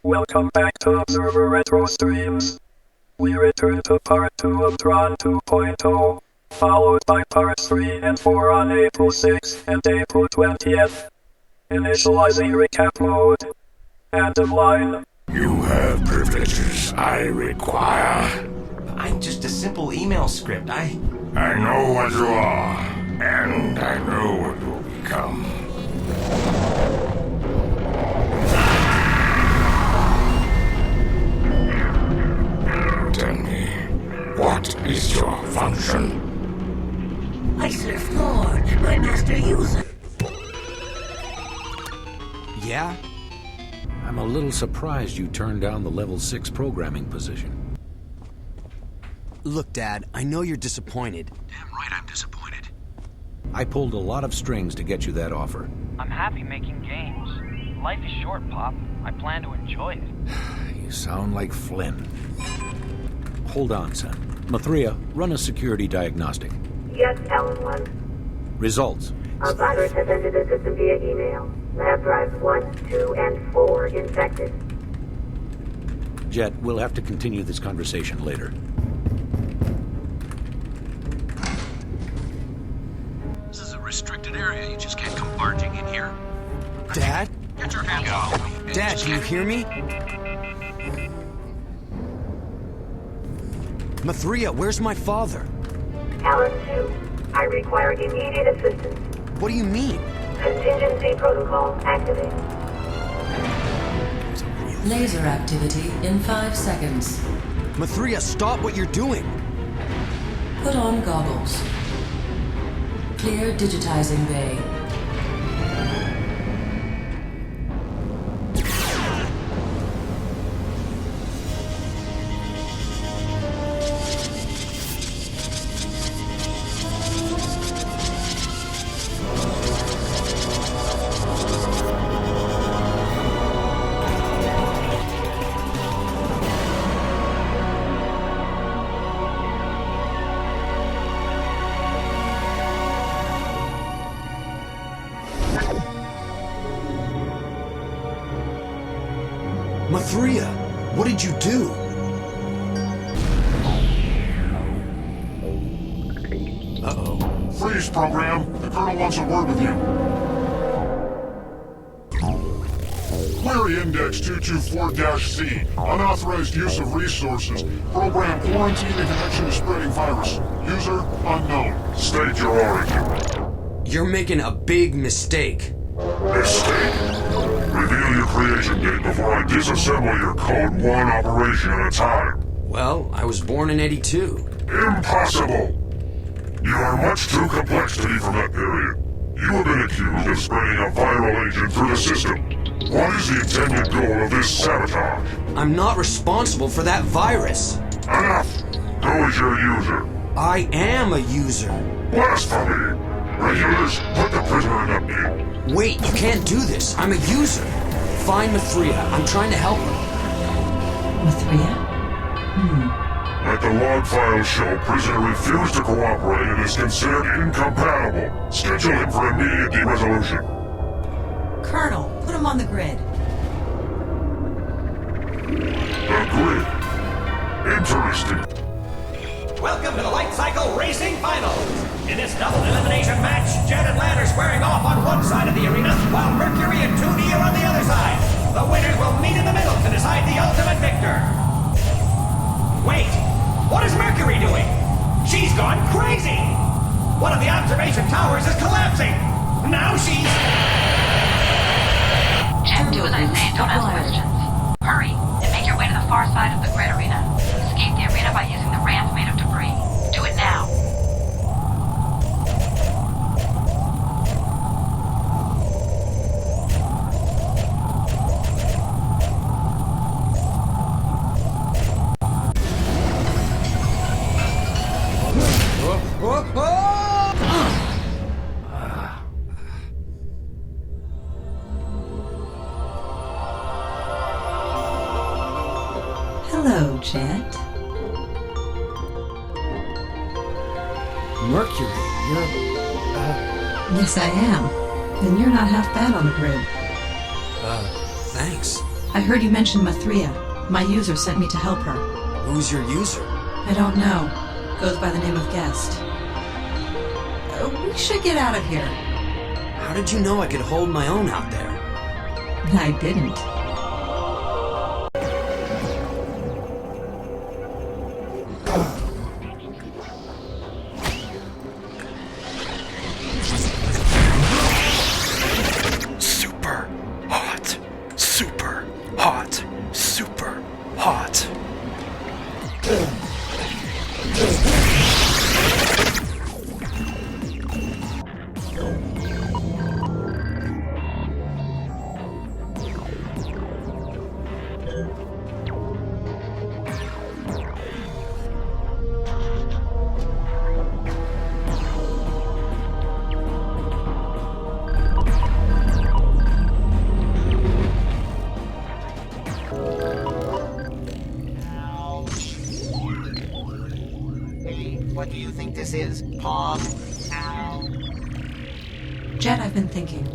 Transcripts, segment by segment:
Welcome back to Observer Retro Streams. We return to part 2 of Tron 2.0, followed by parts 3 and 4 on April 6th and April 20th. Initializing recap mode. Atom line. You have privileges I require. I'm just a simple email script. I know what you are, and I know what you'll become. Tell me, what is your function? I serve Lord, my master user. Yeah? I'm a little surprised you turned down the level 6 programming position. Look, Dad, I know you're disappointed. Damn right I'm disappointed. I pulled a lot of strings to get you that offer. I'm happy making games. Life is short, Pop. I plan to enjoy it. You sound like Flynn. Hold on, son. Mathria, run a security diagnostic. Yes, Ellen 1. Results. A virus has entered the system via email. Lab drives 1, 2, and 4 infected. Jet, we'll have to continue this conversation later. This is a restricted area. You just can't come barging in here. Dad? Get your hands off me. Dad, can you hear me? Mathria, where's my father? Alan 2, I require immediate assistance. What do you mean? Contingency protocol activated. Laser activity in 5 seconds. Mathria, stop what you're doing! Put on goggles. Clear digitizing bay. Mathria, what did you do? Uh-oh. Freeze, program. The Colonel wants a word with you. Query Index 224-C. Unauthorized use of resources. Program quarantine in connection to spreading virus. User unknown. State your origin. You're making a big mistake. Mistake? Reveal your creation date before I disassemble your code one operation at a time. Well, I was born in '82. Impossible! You are much too complex to be from that period. You have been accused of spreading a viral agent through the system. What is the intended goal of this sabotage? I'm not responsible for that virus. Enough! Who is your user? I am a user. Blasphemy! Regulars, put the prisoner in a bin. Wait, you can't do this. I'm a user. Find Mathria. I'm trying to help her. Mathria? Let the log files show prisoner refused to cooperate and is considered incompatible. Schedule him for immediate de-resolution. Colonel, put him on the grid. The grid. Interesting. Welcome to the Light Cycle Racing Finals! In this double elimination match, Jet and Land are squaring off on one side of the arena, while Mercury and 2D are on the other side. The winners will meet in the middle to decide the ultimate victor. Wait, what is Mercury doing? She's gone crazy! One of the observation towers is collapsing! Now she's... Jet, do as I say, don't ask questions. Hurry, and make your way to the far side of the grid arena. Escape the arena by using the ramp made of debris. Do it now. Hello, Jet. Mercury, you're... Yes, I am. And you're not half bad on the grid. Thanks. I heard you mention Mathria. My user sent me to help her. Who's your user? I don't know. Goes by the name of Guest. We should get out of here. How did you know I could hold my own out there? I didn't. Super hot. Super hot. Super hot. What do you think this is? Pog? Jet, I've been thinking.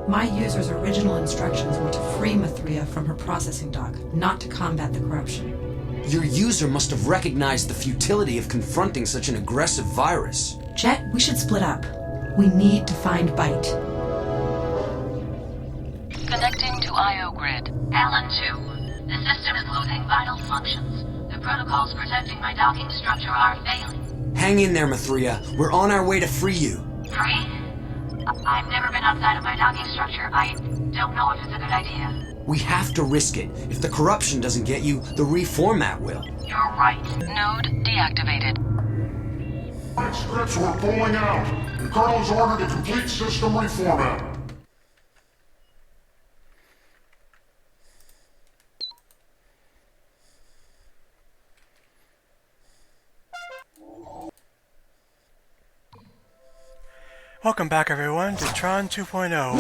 My user's original instructions were to free Mathria from her processing dock, not to combat the corruption. Your user must have recognized the futility of confronting such an aggressive virus. Jet, we should split up. We need to find Bite. Connecting to IO grid. Alan 2. The system is losing vital functions. The protocols protecting my docking structure are failing. Hang in there, Mathria. We're on our way to free you. Free? I've never been outside of my docking structure. I don't know if it's a good idea. We have to risk it. If the corruption doesn't get you, the reformat will. You're right. Node deactivated. Scripts were pulling out. The Colonel's ordered a complete system reformat. Welcome back, everyone, to Tron 2.0.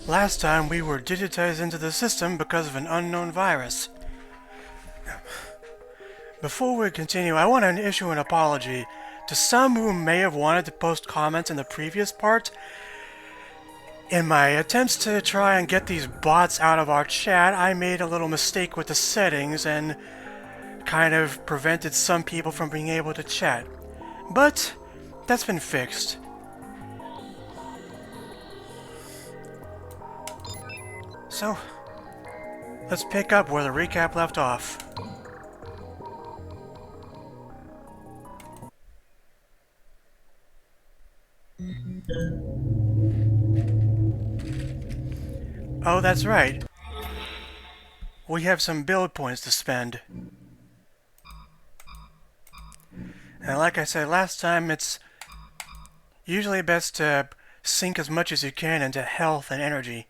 Last time we were digitized into the system because of an unknown virus. Before we continue, I want to issue an apology to some who may have wanted to post comments in the previous part. In my attempts to try and get these bots out of our chat, I made a little mistake with the settings and kind of prevented some people from being able to chat. But that's been fixed. So, let's pick up where the recap left off. Oh, that's right. We have some build points to spend. And like I said last time, it's usually best to sink as much as you can into health and energy.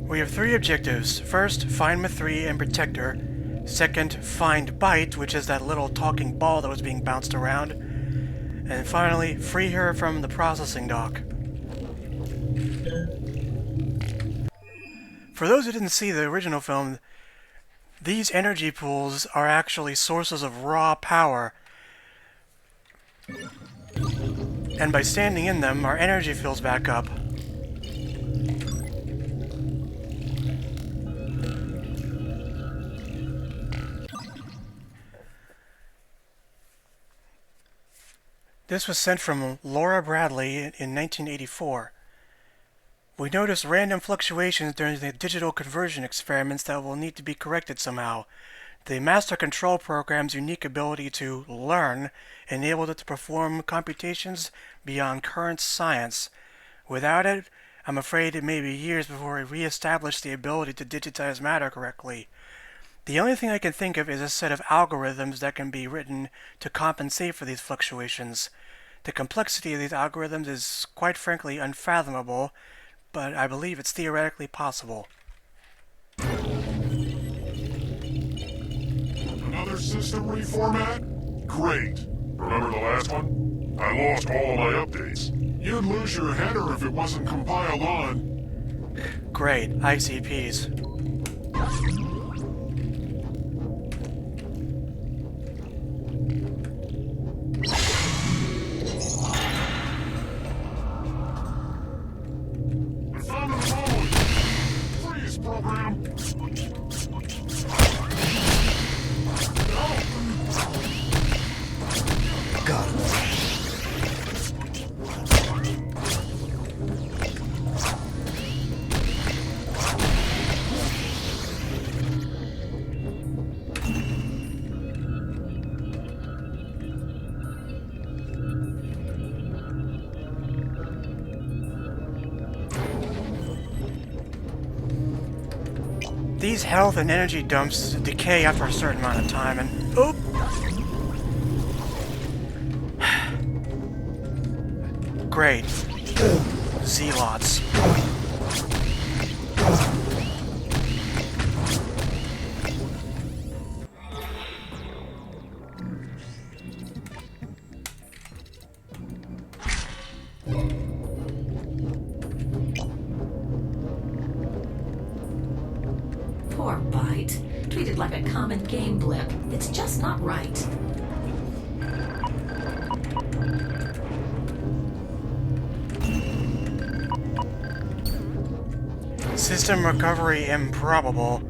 We have 3 objectives. First, find Mathria and protect her. Second, find Bite, which is that little talking ball that was being bounced around. And finally, free her from the processing dock. For those who didn't see the original film, these energy pools are actually sources of raw power. And by standing in them, our energy fills back up. This was sent from Laura Bradley in 1984. We noticed random fluctuations during the digital conversion experiments that will need to be corrected somehow. The master control program's unique ability to learn enabled it to perform computations beyond current science. Without it, I'm afraid it may be years before we re-establish the ability to digitize matter correctly. The only thing I can think of is a set of algorithms that can be written to compensate for these fluctuations. The complexity of these algorithms is quite frankly unfathomable, but I believe it's theoretically possible. Another system reformat? Great. Remember the last one? I lost all of my updates. You'd lose your header if it wasn't compiled on. Great, ICPs. His health and energy dumps decay after a certain amount of time, and... oop! Great. Zealots. Poor Bite. Treated like a common game blip. It's just not right. System recovery improbable.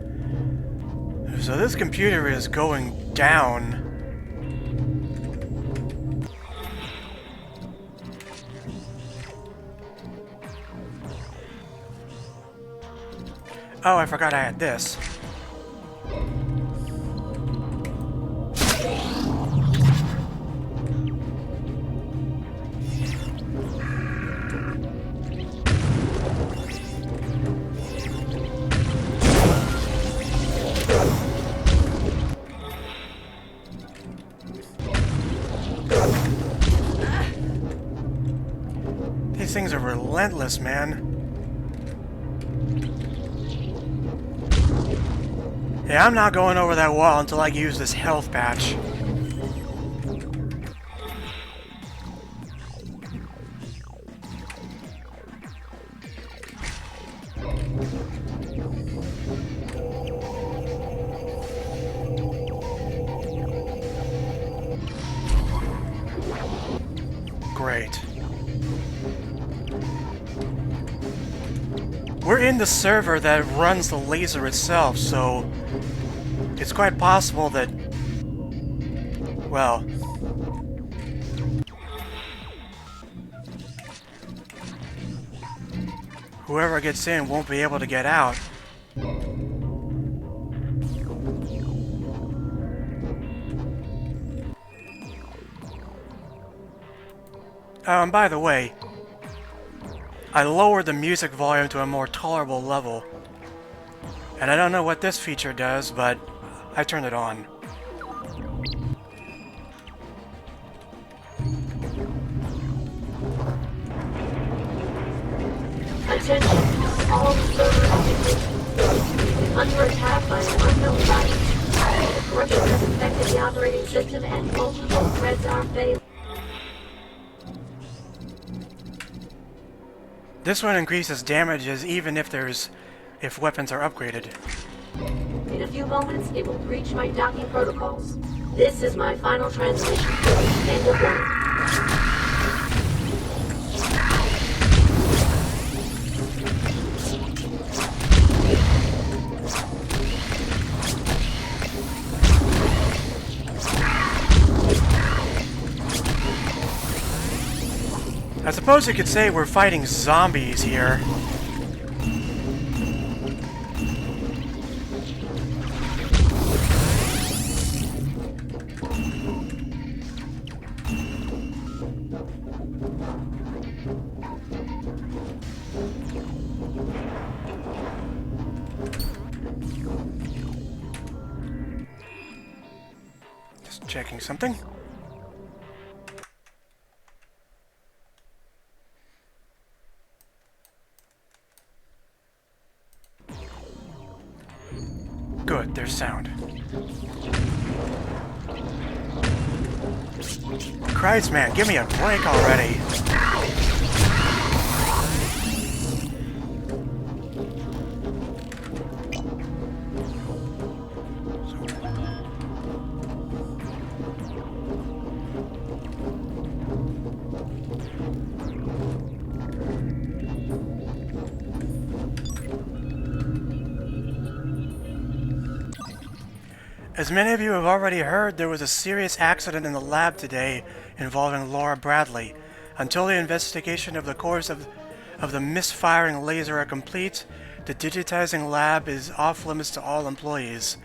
So this computer is going down. Oh, I forgot I had this. These things are relentless, man. Yeah, I'm not going over that wall until I use this health patch. Great. We're in the server that runs the laser itself, so it's quite possible that, well, whoever gets in won't be able to get out. Oh, and by the way, I lowered the music volume to a more tolerable level. And I don't know what this feature does, but I turned it on. Attention, all servers activity. Under attack by an unknown virus. Corruption has infected the operating system and multiple threads are failing. This one increases damages even if weapons are upgraded. In a few moments, it will breach my docking protocols. This is my final transmission. End of line. I suppose you could say we're fighting zombies here. Just checking something. Good, there's sound. Christ, man, give me a break already. As many of you have already heard, there was a serious accident in the lab today involving Laura Bradley. Until the investigation of the cause of the misfiring laser are complete, the digitizing lab is off limits to all employees.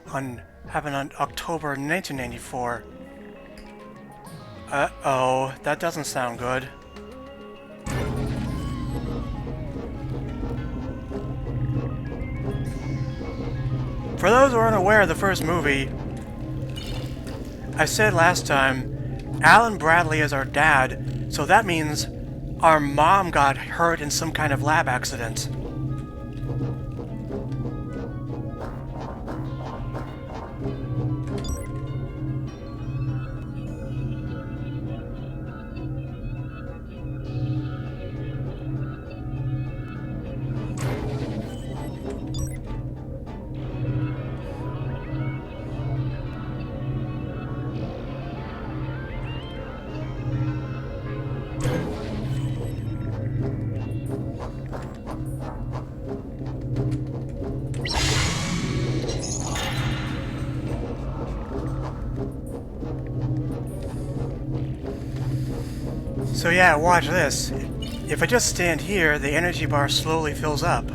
Happened on October 1994. Uh-oh, that doesn't sound good. For those who aren't aware of the first movie, I said last time, Alan Bradley is our dad, so that means our mom got hurt in some kind of lab accident. So yeah, watch this. If I just stand here, the energy bar slowly fills up.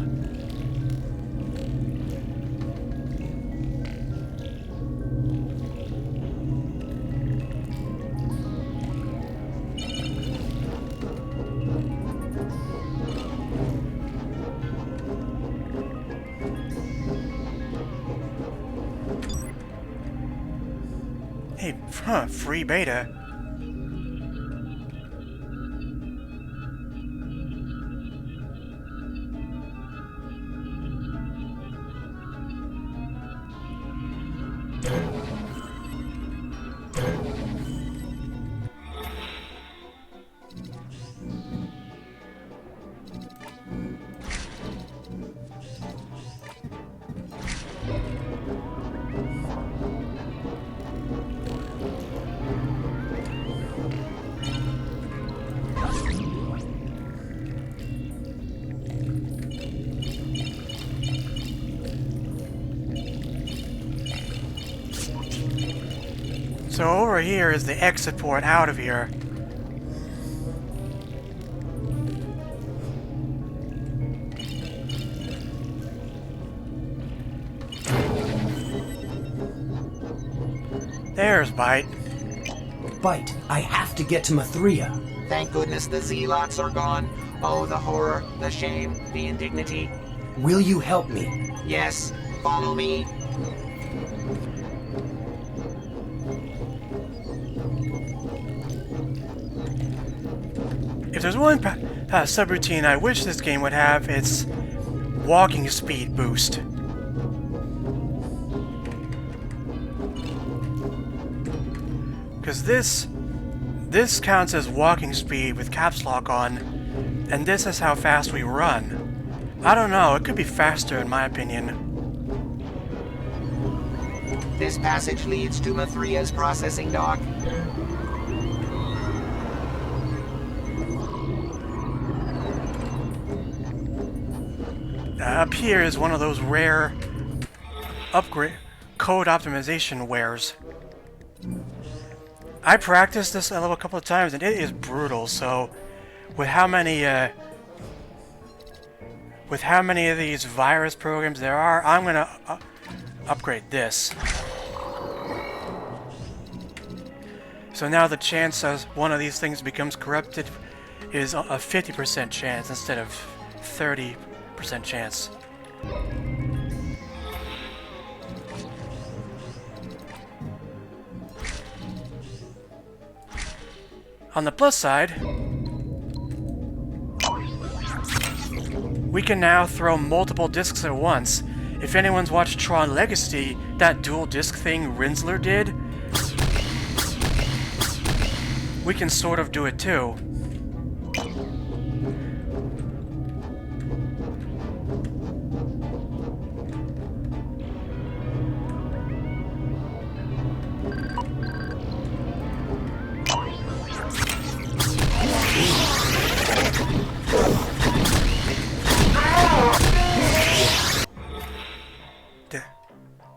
Hey, free beta. So over here is the exit port out of here. There's Bite. Bite, I have to get to Mathria. Thank goodness the Zealots are gone. Oh, the horror, the shame, the indignity. Will you help me? Yes, follow me. If there's one subroutine I wish this game would have, it's walking speed boost. Because this counts as walking speed with caps lock on, and this is how fast we run. I don't know, it could be faster in my opinion. This passage leads to Mathria's processing dock. Up here is one of those rare upgrade code optimization wares. I practiced this level a couple of times and it is brutal, so with how many of these virus programs there are, I'm gonna upgrade this. So now the chance as one of these things becomes corrupted is a 50% chance instead of 30% chance. On the plus side, we can now throw multiple discs at once. If anyone's watched Tron Legacy, that dual disc thing Rinsler did, we can sort of do it too.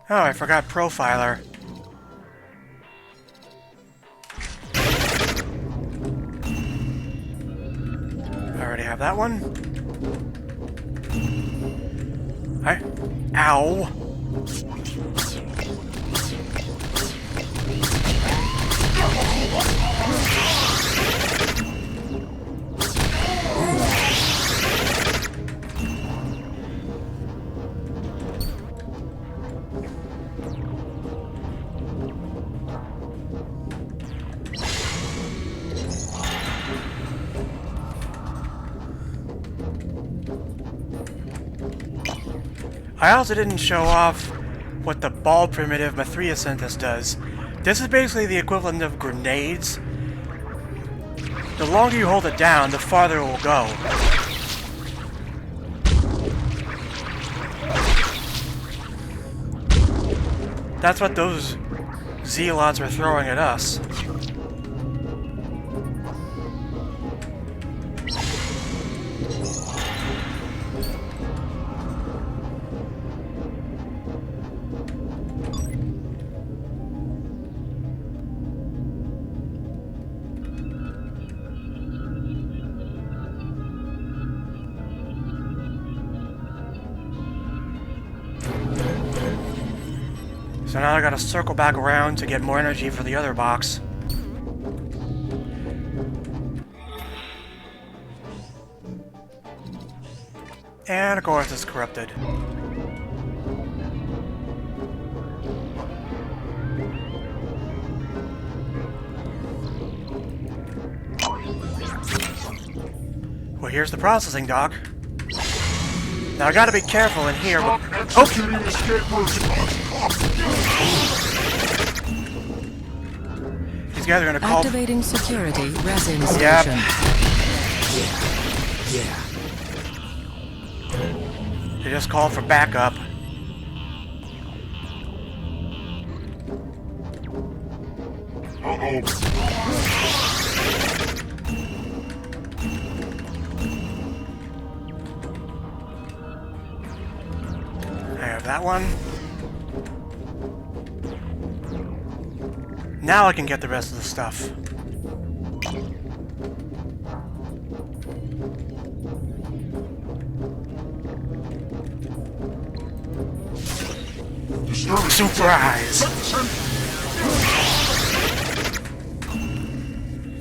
Oh, I forgot Profiler. I already have that one. Ow! I also didn't show off what the ball primitive Mathria synthesis does. This is basically the equivalent of grenades. The longer you hold it down, the farther it will go. That's what those zealots were throwing at us. So now I gotta circle back around to get more energy for the other box. And of course it's corrupted. Well, here's the processing dock. Now I gotta be careful in here. These guys are gonna call. Activating security resin station. Yep. Yeah. They just called for backup. I have that one. Now I can get the rest of the stuff. Surprise!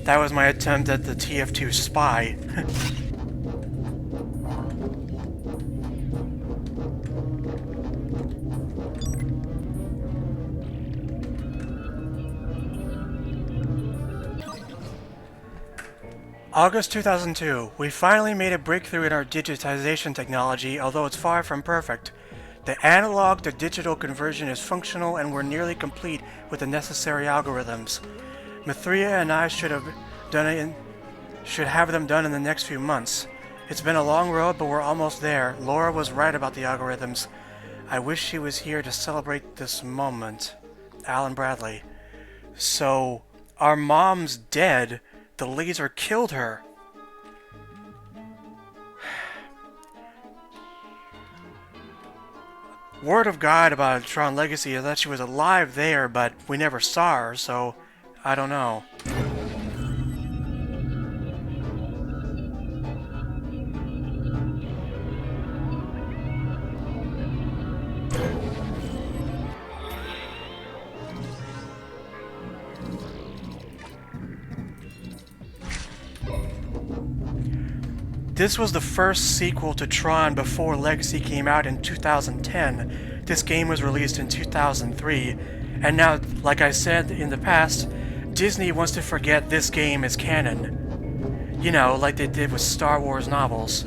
That was my attempt at the TF2 spy. August 2002. We finally made a breakthrough in our digitization technology, although it's far from perfect. The analog to digital conversion is functional and we're nearly complete with the necessary algorithms. Mathria and I should have them done in the next few months. It's been a long road, but we're almost there. Laura was right about the algorithms. I wish she was here to celebrate this moment. Alan Bradley. So, our mom's dead. The laser killed her. Word of God about Tron Legacy is that she was alive there, but we never saw her, so I don't know. This was the first sequel to Tron before Legacy came out in 2010. This game was released in 2003, and now, like I said in the past, Disney wants to forget this game is canon. You know, like they did with Star Wars novels.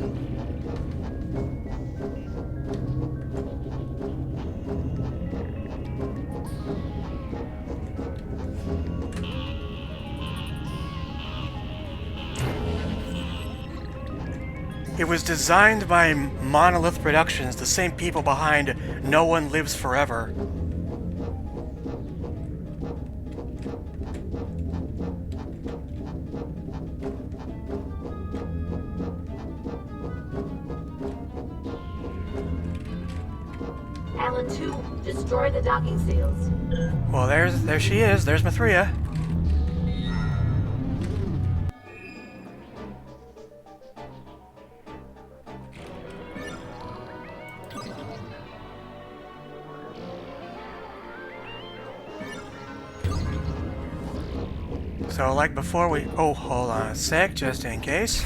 It was designed by Monolith Productions, the same people behind No One Lives Forever. Alan 2, destroy the docking seals. Well, there she is. There's Mathria. So, like before we... Oh, hold on a sec, just in case.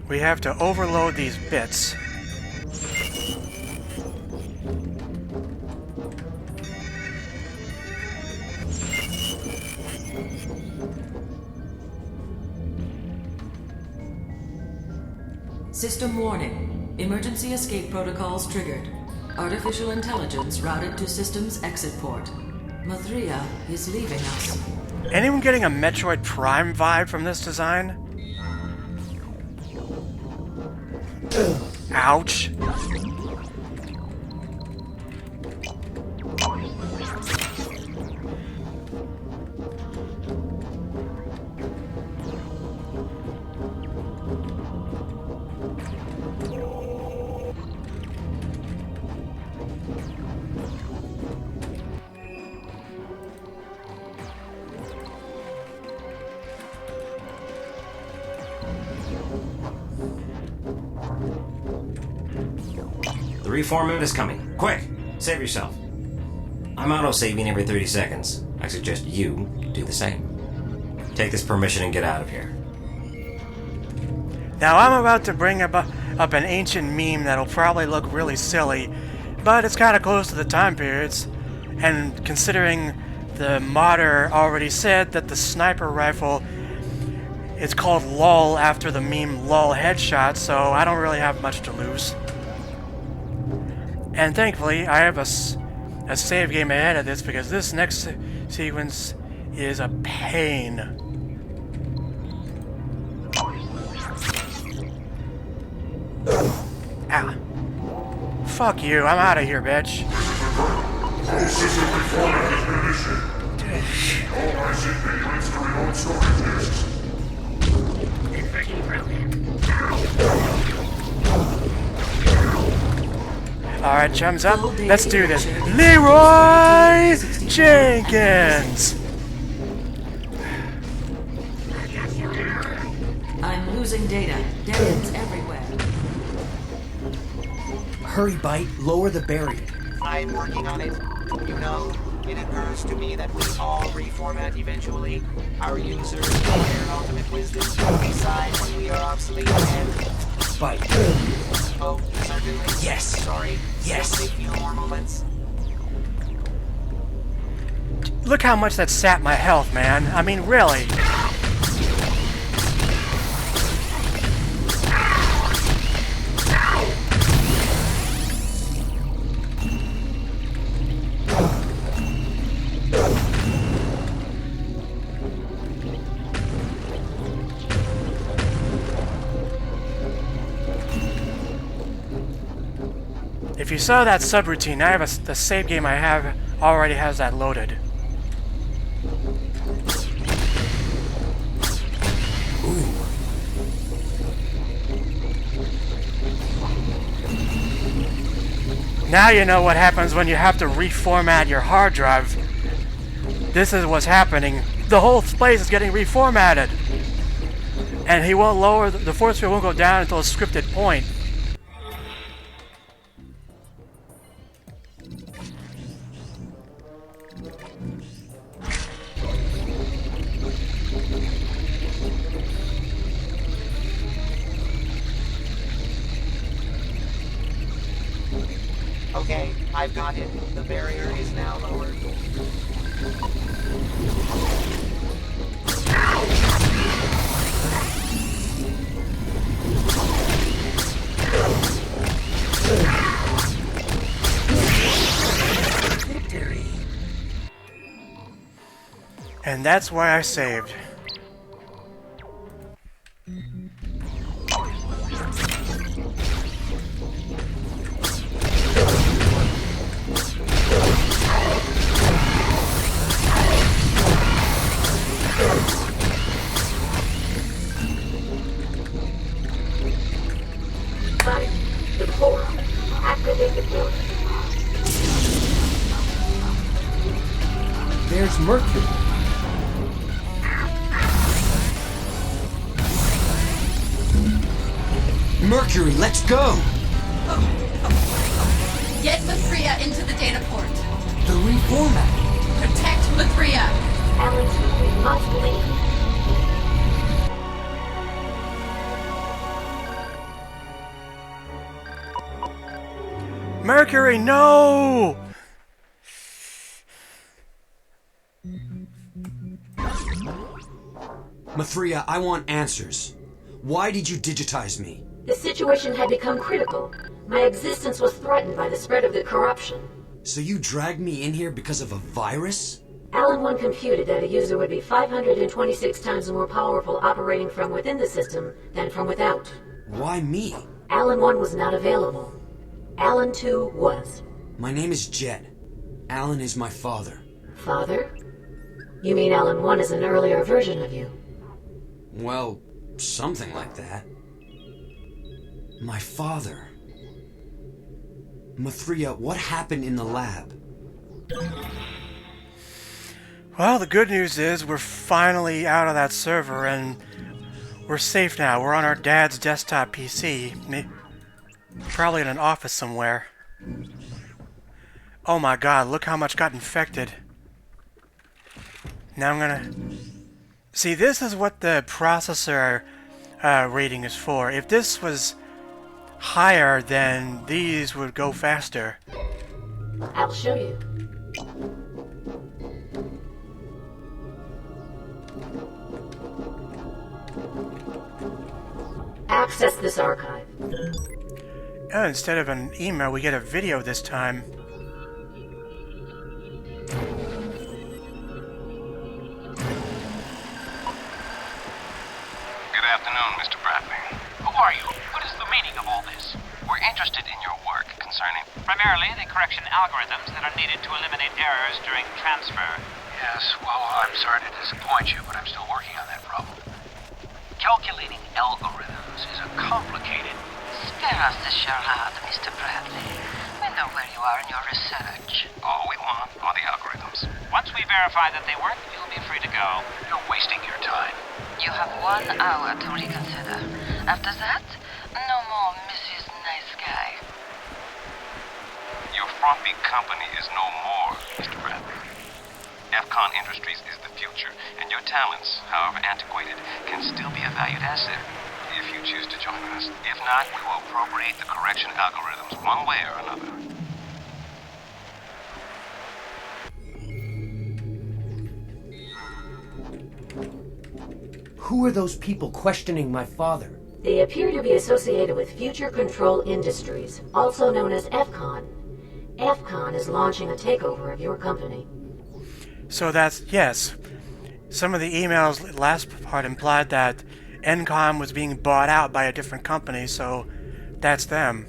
We have to overload these bits. System warning. Emergency escape protocols triggered. Artificial intelligence routed to system's exit port. Mathria is leaving us. Anyone getting a Metroid Prime vibe from this design? Ouch. The reform mode is coming. Quick! Save yourself. I'm auto-saving every 30 seconds. I suggest you do the same. Take this permission and get out of here. Now I'm about to bring up an ancient meme that'll probably look really silly, but it's kind of close to the time periods, and considering the modder already said that the sniper rifle is called LOL after the meme LOL headshot, so I don't really have much to lose. And thankfully, I have a save game ahead of this because this next sequence is a pain. Ah. Fuck you, I'm out of here, bitch. All system reformat has been initiated. All IC payments to remote storage disks. Alright, chums up. Let's do this. Leroy Jenkins! I'm losing data. Dead ends everywhere. Hurry, Bite. Lower the barrier. I'm working on it. You know, it occurs to me that we all reformat eventually. Our users and their ultimate wisdom decide when we are obsolete and... Bite. Oh, certainly. Yes. Sorry. Yes. Just a few more moments. Look how much that sapped my health, man. I mean, really. If you saw that subroutine, I have the save game I have already has that loaded. Ooh. Now you know what happens when you have to reformat your hard drive. This is what's happening. The whole place is getting reformatted. And he won't lower, the force field won't go down until a scripted point. Okay, I've got it. The barrier is now lowered. Victory. And that's why I saved. There's Mercury. Mercury, let's go! Get Mathria into the data port. The reformat. Protect Mathria. Alex, we must leave. Mercury, no! Mathria, I want answers. Why did you digitize me? The situation had become critical. My existence was threatened by the spread of the corruption. So you dragged me in here because of a virus? Alan 1 computed that a user would be 526 times more powerful operating from within the system than from without. Why me? Alan 1 was not available. Alan 2 was. My name is Jed. Alan is my father. Father? You mean Alan 1 is an earlier version of you? Well, something like that. My father. Mathria, what happened in the lab? Well, the good news is we're finally out of that server and we're safe now. We're on our dad's desktop PC. Probably in an office somewhere. Oh my god, look how much got infected. Now I'm gonna... See, this is what the processor rating is for. If this was higher, then these would go faster. I'll show you. Access this archive. Oh, instead of an email, we get a video this time. Good afternoon, Mr. Bradley. Who are you? What is the meaning of all this? We're interested in your work concerning... Primarily the correction algorithms that are needed to eliminate errors during transfer. Yes, well, I'm sorry to disappoint you, but I'm still working on that problem. Calculating algorithms is a complicated... Spare us the charade, Mr. Bradley. We know where you are in your research. All we want are the algorithms. Once we verify that they work, you'll be free to go. You're wasting your time. You have 1 hour to reconsider. After that, no more Mrs. Nice Guy. Your frumpy company is no more, Mr. Bradley. FCon Industries is the future, and your talents, however antiquated, can still be a valued asset if you choose to join us. If not, we will appropriate the correction algorithms one way or another. Who are those people questioning my father? They appear to be associated with Future Control Industries, also known as FCon. FCon is launching a takeover of your company. So that's... yes. Some of the emails last part implied that FCon was being bought out by a different company, so that's them.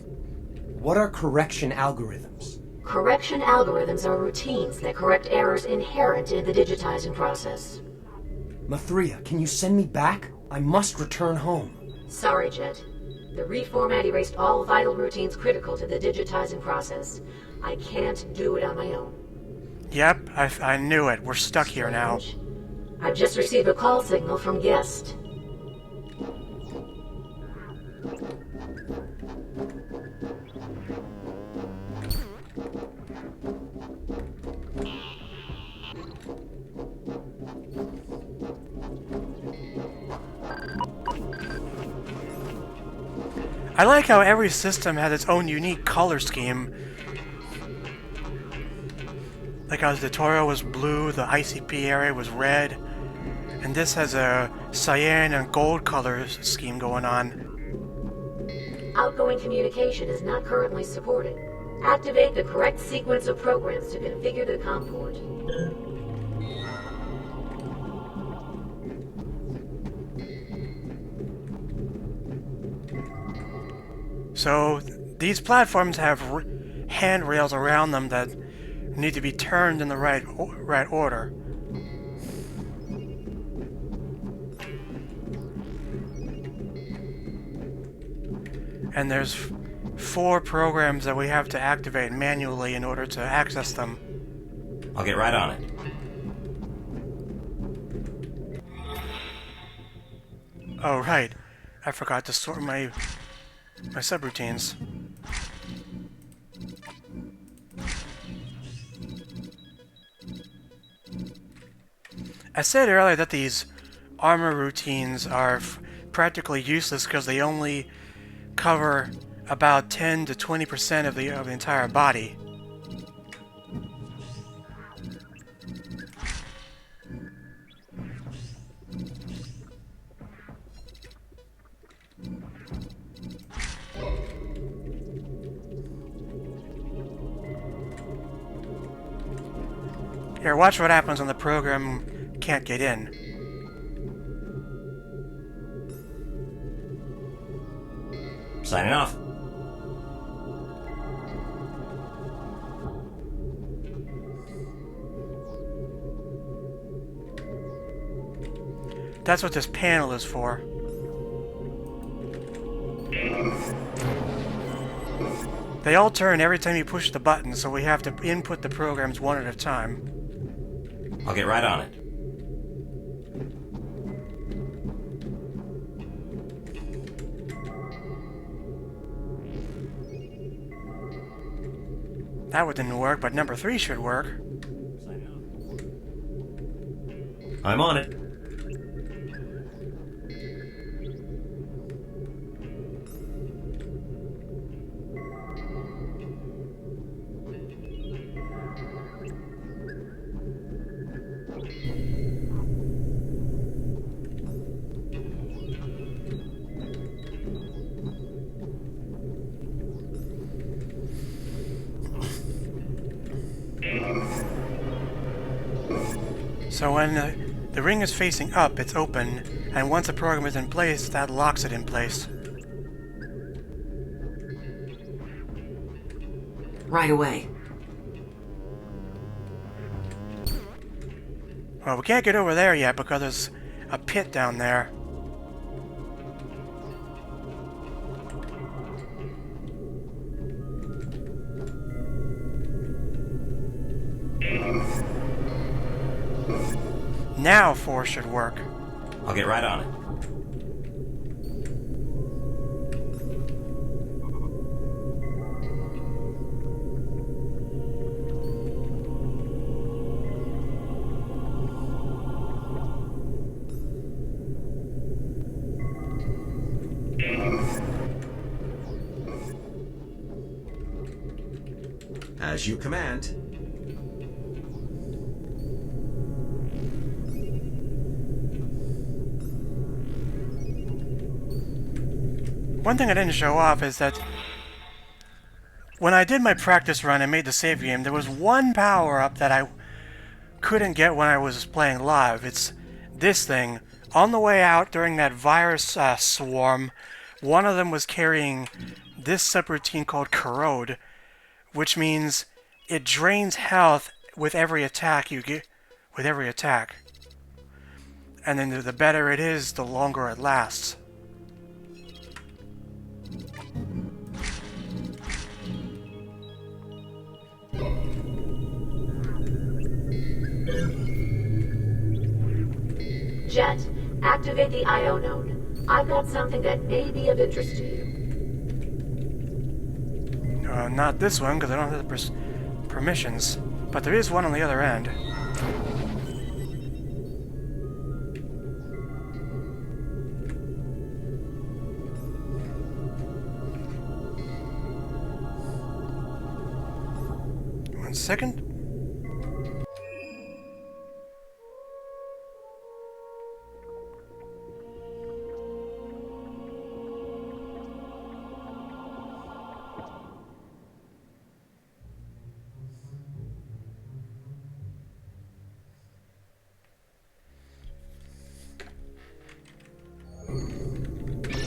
What are correction algorithms? Correction algorithms are routines that correct errors inherent in the digitizing process. Mathria, can you send me back? I must return home. Sorry, Jet. The reformat erased all vital routines critical to the digitizing process. I can't do it on my own. Yep, I knew it. We're stuck here now. I've just received a call signal from Guest. I like how every system has its own unique color scheme. Like how the tutorial was blue, the ICP area was red, and this has a cyan and gold color scheme going on. Outgoing communication is not currently supported. Activate the correct sequence of programs to configure the COM port. So these platforms have handrails around them that need to be turned in the right order. And there's 4 programs that we have to activate manually in order to access them. I'll get right on it. Oh, right. I forgot to sort my subroutines. I said earlier that these armor routines are practically useless because they only cover about 10 to 20% of the entire body. Here, watch what happens when the program can't get in. Signing off. That's what this panel is for. They all turn every time you push the button, so we have to input the programs one at a time. I'll get right on it. That one didn't work, but number 3 should work. I'm on it. So when the ring is facing up, it's open, and once the program is in place, that locks it in place. Right away. Well, we can't get over there yet because there's a pit down there. Now 4 should work. I'll get right on it. As you command. One thing I didn't show off is that when I did my practice run and made the save game, there was one power-up that I couldn't get when I was playing live. It's this thing. On the way out during that virus swarm, one of them was carrying this subroutine called Corrode, which means it drains health with every attack you get, And then the better it is, the longer it lasts. Jet, activate the IO node. I've got something that may be of interest to you. Not this one, because I don't have the permissions. But there is one on the other end. One second.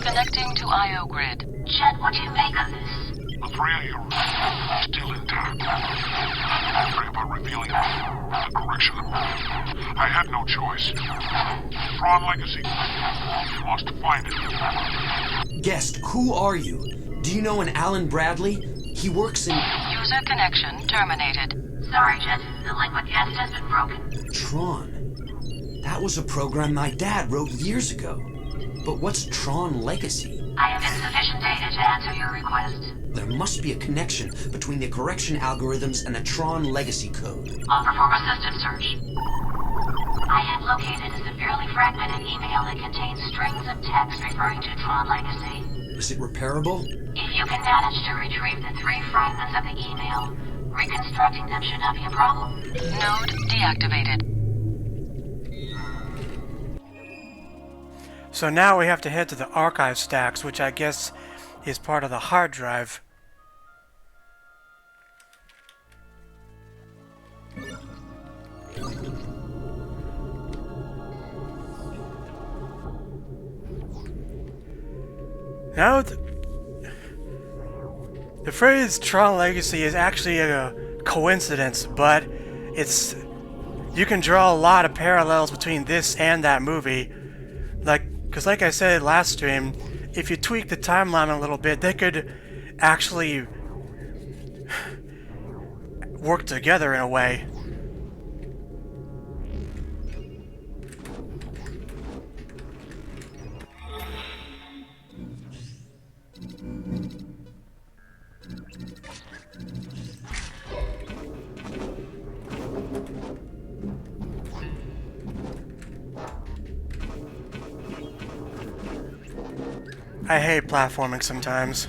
Connecting to IO grid. Jet, what do you make of this? The 3 of you are still intact. I'm sorry about revealing the correction. I had no choice. Tron Legacy. You must find it. Guest, who are you? Do you know an Alan Bradley? He works in... User connection terminated. Sorry, Jet. The link with guest has been broken. Tron. That was a program my dad wrote years ago. But what's Tron Legacy? I have insufficient data to answer your request. There must be a connection between the correction algorithms and the Tron Legacy code. I'll perform a system search. I have located a severely fragmented email that contains strings of text referring to Tron Legacy. Is it repairable? If you can manage to retrieve the 3 fragments of the email, reconstructing them should not be a problem. Node deactivated. So now we have to head to the archive stacks, which I guess is part of the hard drive. Now, the phrase Tron Legacy is actually a coincidence, but it's... You can draw a lot of parallels between this and that movie. Because like I said last stream, if you tweak the timeline a little bit, they could actually work together in a way. I hate platforming sometimes.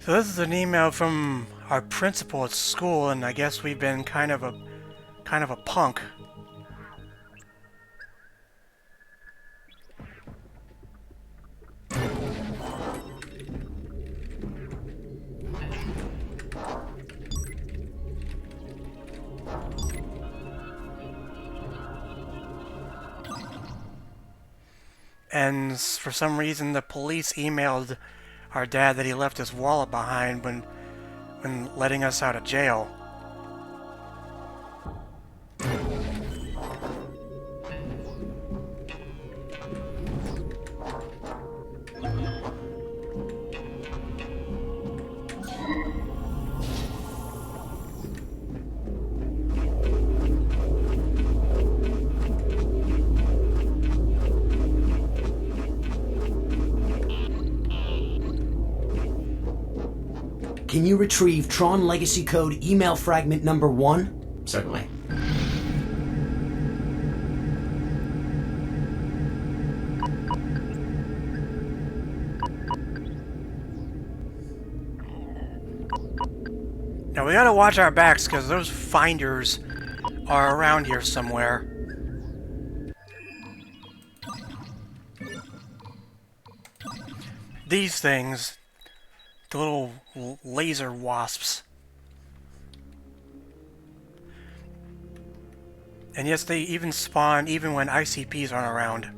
So this is an email from our principal at school, and I guess we've been kind of a punk. And for some reason the police emailed our dad that he left his wallet behind when letting us out of jail. Can you retrieve Tron Legacy Code email fragment number 1? Certainly. Now we gotta watch our backs because those finders are around here somewhere. These things, the little laser wasps. And yes, they even spawn even when ICPs aren't around.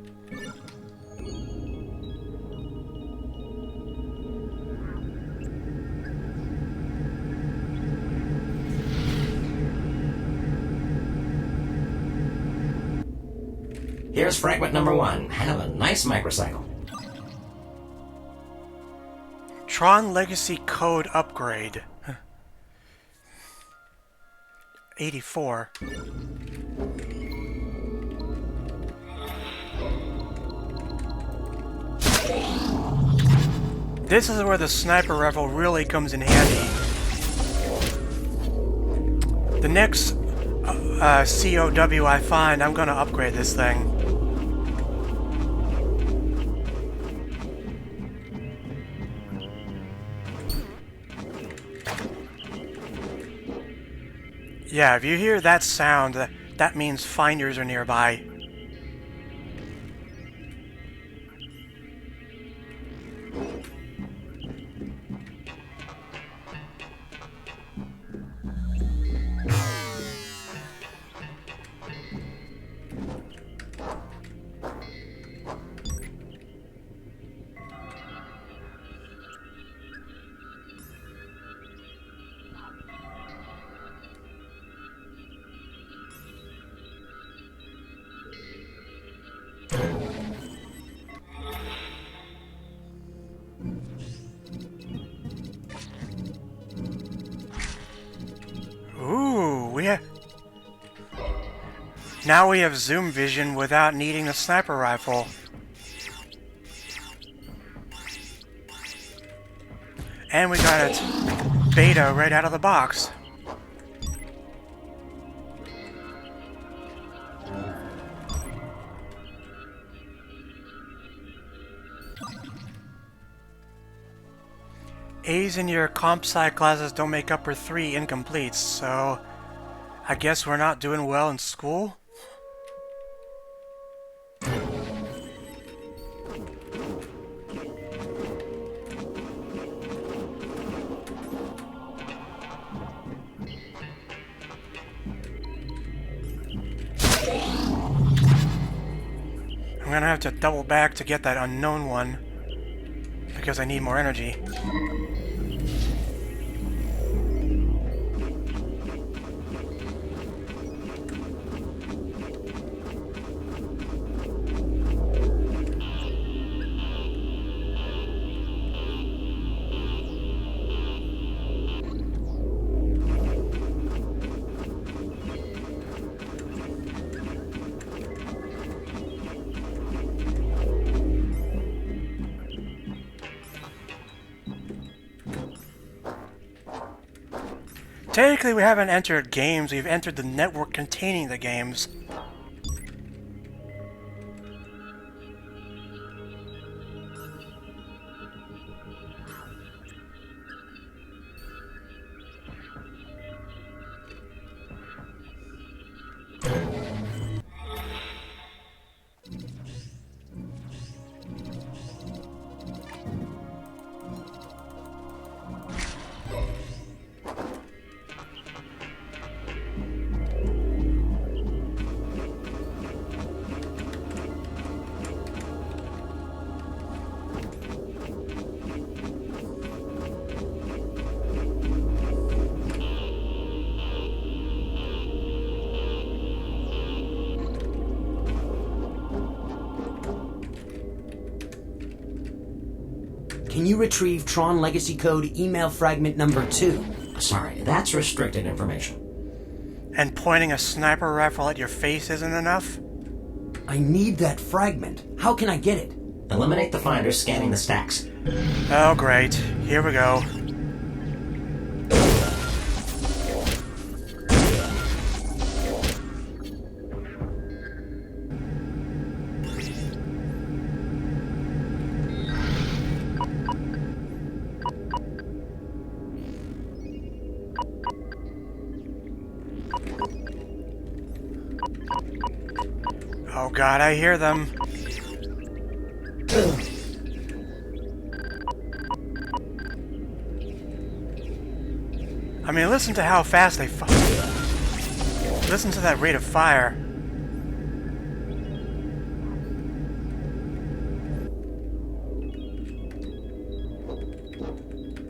Here's fragment number 1. Have a nice microcycle. Tron Legacy Code Upgrade. 84. This is where the sniper rifle really comes in handy. The next COW I find, I'm gonna upgrade this thing. Yeah, if you hear that sound, that means finders are nearby. Now we have zoom vision without needing the sniper rifle. And we got it beta right out of the box. A's in your comp sci classes don't make up for 3 incompletes, so I guess we're not doing well in school? gonna have to double back to get that unknown one, because I need more energy. Technically, we haven't entered games, we've entered the network containing the games. Can you retrieve Tron Legacy Code email fragment number 2? Sorry, that's restricted information. And pointing a sniper rifle at your face isn't enough? I need that fragment. How can I get it? Eliminate the finder scanning the stacks. Oh, great. Here we go. Oh god, I hear them. I mean, listen to how fast they fire. Listen to that rate of fire.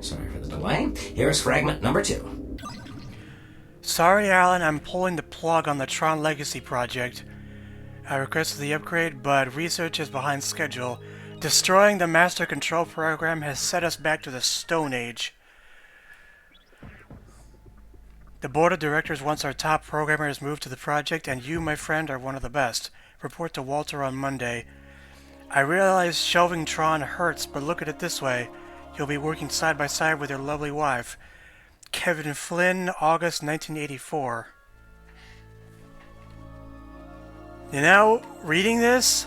Sorry for the delay. Here's fragment number 2. Sorry, Alan, I'm pulling the plug on the Tron Legacy project. I requested the upgrade, but research is behind schedule. Destroying the master control program has set us back to the Stone Age. The board of directors wants our top programmers moved to the project, and you, my friend, are one of the best. Report to Walter on Monday. I realize shelving Tron hurts, but look at it this way. You'll be working side by side with your lovely wife. Kevin Flynn, August 1984. You know, reading this,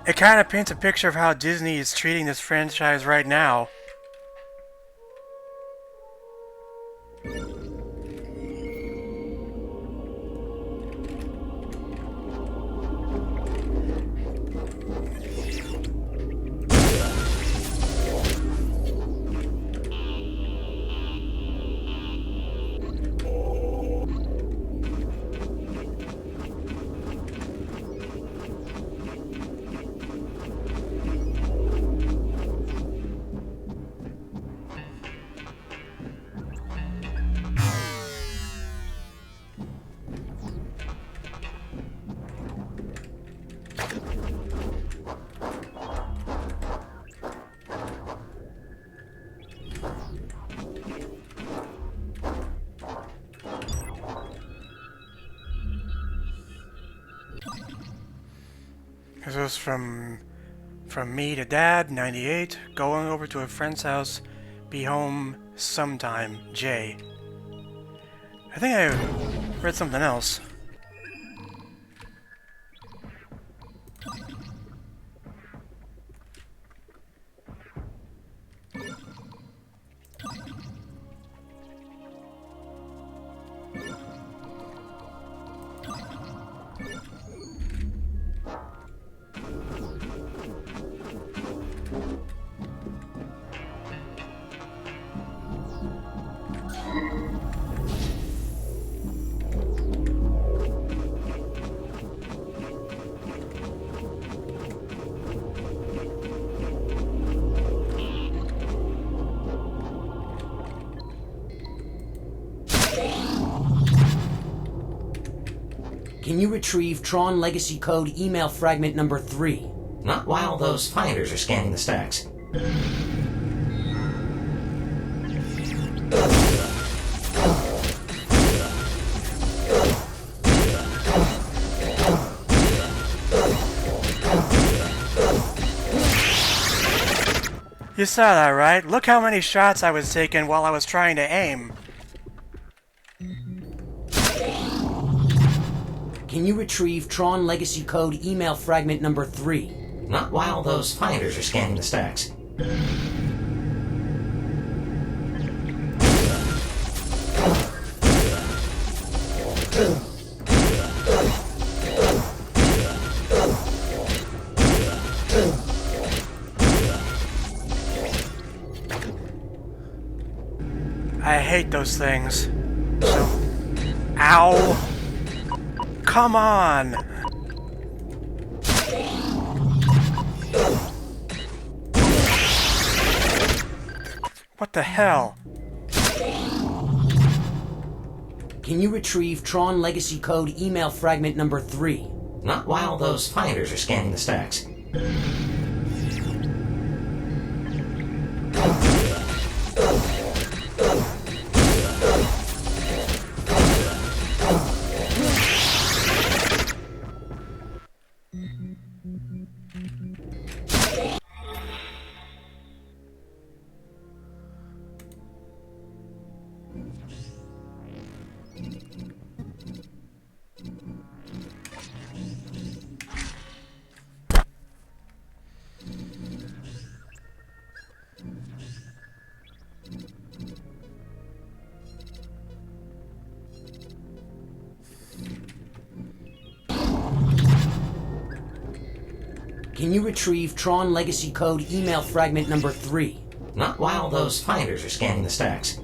it kind of paints a picture of how Disney is treating this franchise right now. This was from me to Dad, 98, going over to a friend's house, be home sometime, Jay. I think I read something else. Can you retrieve Tron Legacy Code email fragment number 3? Not while those finders are scanning the stacks. You saw that, right? Look how many shots I was taking while I was trying to aim. Can you retrieve Tron Legacy Code email fragment number 3? Not while those finders are scanning the stacks. I hate those things. So, ow! Come on! What the hell? Can you retrieve Tron Legacy Code email fragment number 3? Not while those finders are scanning the stacks. Can you retrieve Tron Legacy Code email fragment number 3? Not while those finders are scanning the stacks.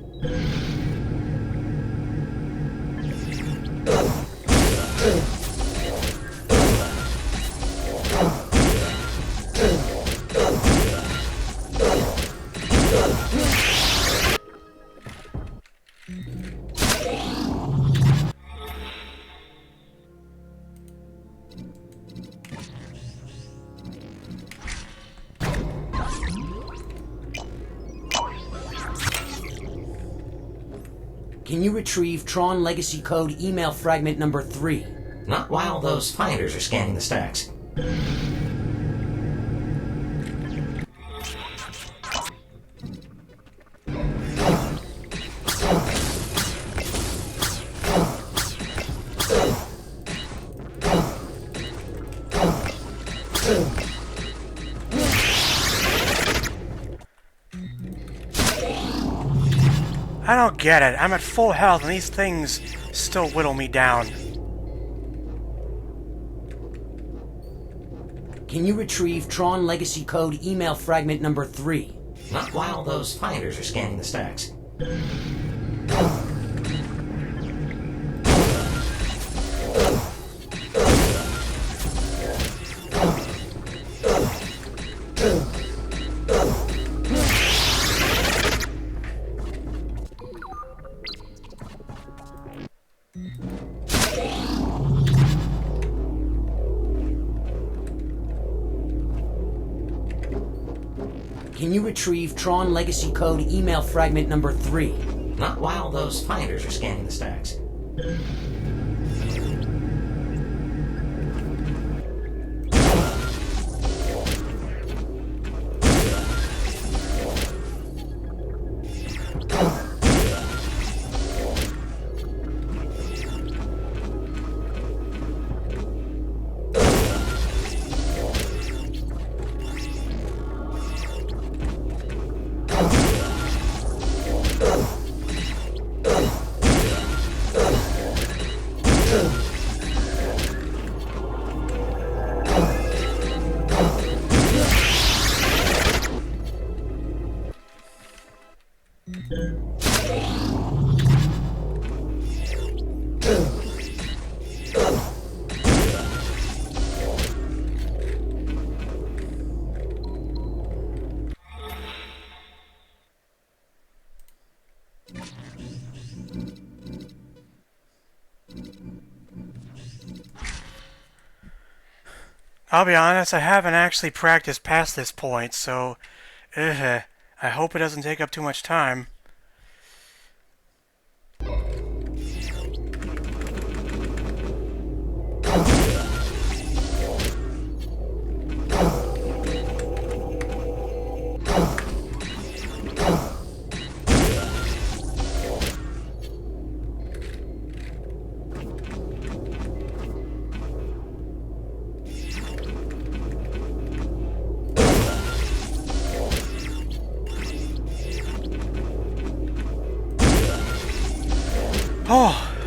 Can you retrieve Tron Legacy Code email fragment number 3? Not while those finders are scanning the stacks. I don't get it. I'm at full health and these things still whittle me down. Can you retrieve Tron Legacy Code email fragment number 3? Not while those finders are scanning the stacks. Can you retrieve Tron Legacy Code email fragment number 3? Not while those finders are scanning the stacks. I'll be honest, I haven't actually practiced past this point, so I hope it doesn't take up too much time.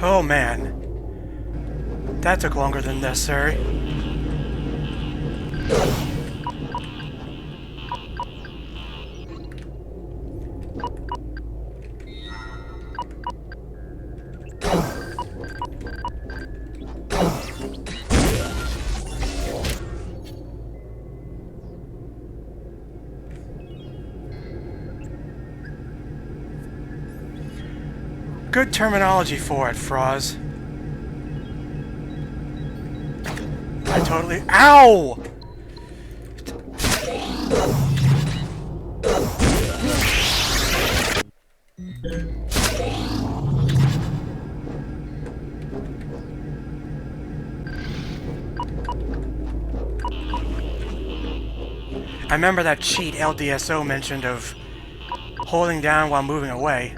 Oh man. That took longer than necessary. Good terminology for it, Froz. I totally— Ow! I remember that cheat LDSO mentioned of holding down while moving away.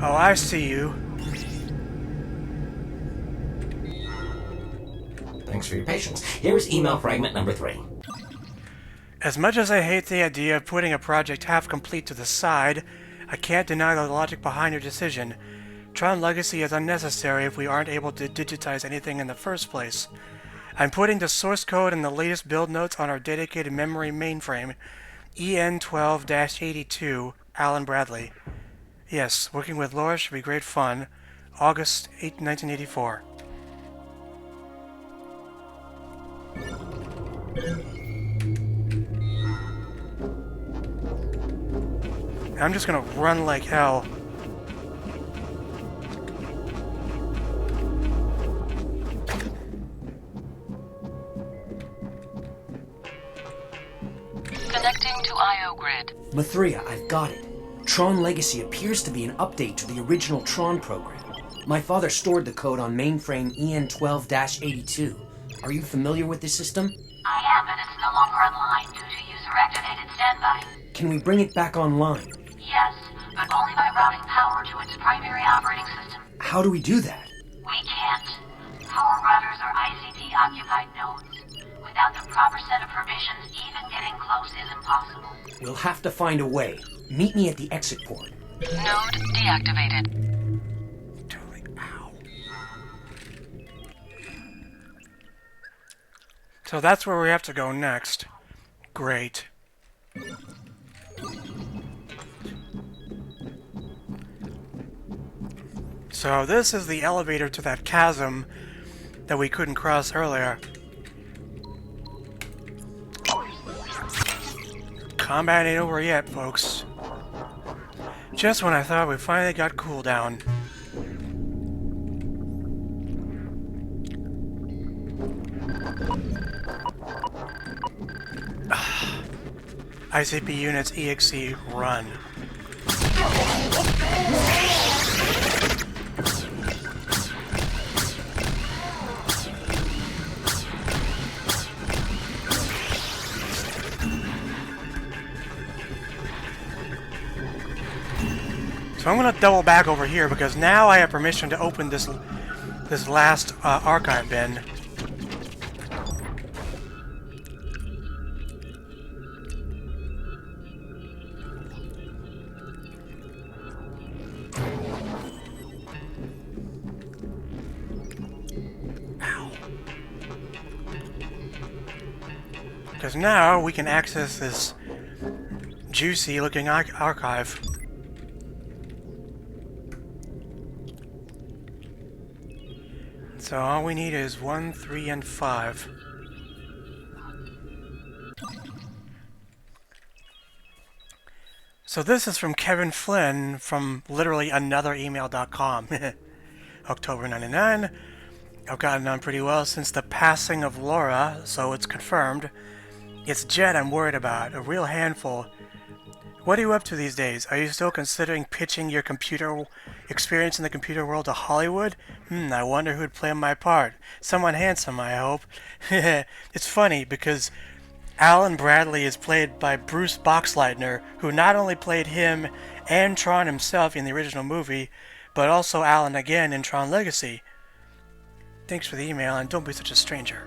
Oh, I see you. Thanks for your patience. Here's email fragment number 3. As much as I hate the idea of putting a project half complete to the side, I can't deny the logic behind your decision. Tron Legacy is unnecessary if we aren't able to digitize anything in the first place. I'm putting the source code and the latest build notes on our dedicated memory mainframe, EN12-82, Alan Bradley. Yes, working with Laura should be great fun. August 8, 1984. I'm just gonna run like hell. Connecting to IO grid. Mathria, I've got it. Tron Legacy appears to be an update to the original Tron program. My father stored the code on mainframe EN12-82. Are you familiar with this system? I am, but it's no longer online due to user-activated standby. Can we bring it back online? Yes, but only by routing power to its primary operating system. How do we do that? We can't. Power routers are ICT-occupied nodes. Without the proper set of permissions, even getting close is impossible. We'll have to find a way. Meet me at the exit port. Node deactivated. Ow. So that's where we have to go next. Great. So this is the elevator to that chasm that we couldn't cross earlier. Combat ain't over yet, folks. Just when I thought we finally got cooldown. ICP units EXE run. So I'm going to double back over here because now I have permission to open this last archive bin. Ow. Because now we can access this juicy looking archive. So all we need is 1, 3, and 5. So this is from Kevin Flynn from literally anotheremail.com. October 99. I've gotten on pretty well since the passing of Laura, so it's confirmed. It's Jet I'm worried about, a real handful. What are you up to these days? Are you still considering pitching your computer experience in the computer world to Hollywood? I wonder who'd play my part. Someone handsome, I hope. It's funny because Alan Bradley is played by Bruce Boxleitner, who not only played him and Tron himself in the original movie, but also Alan again in Tron Legacy. Thanks for the email, and don't be such a stranger.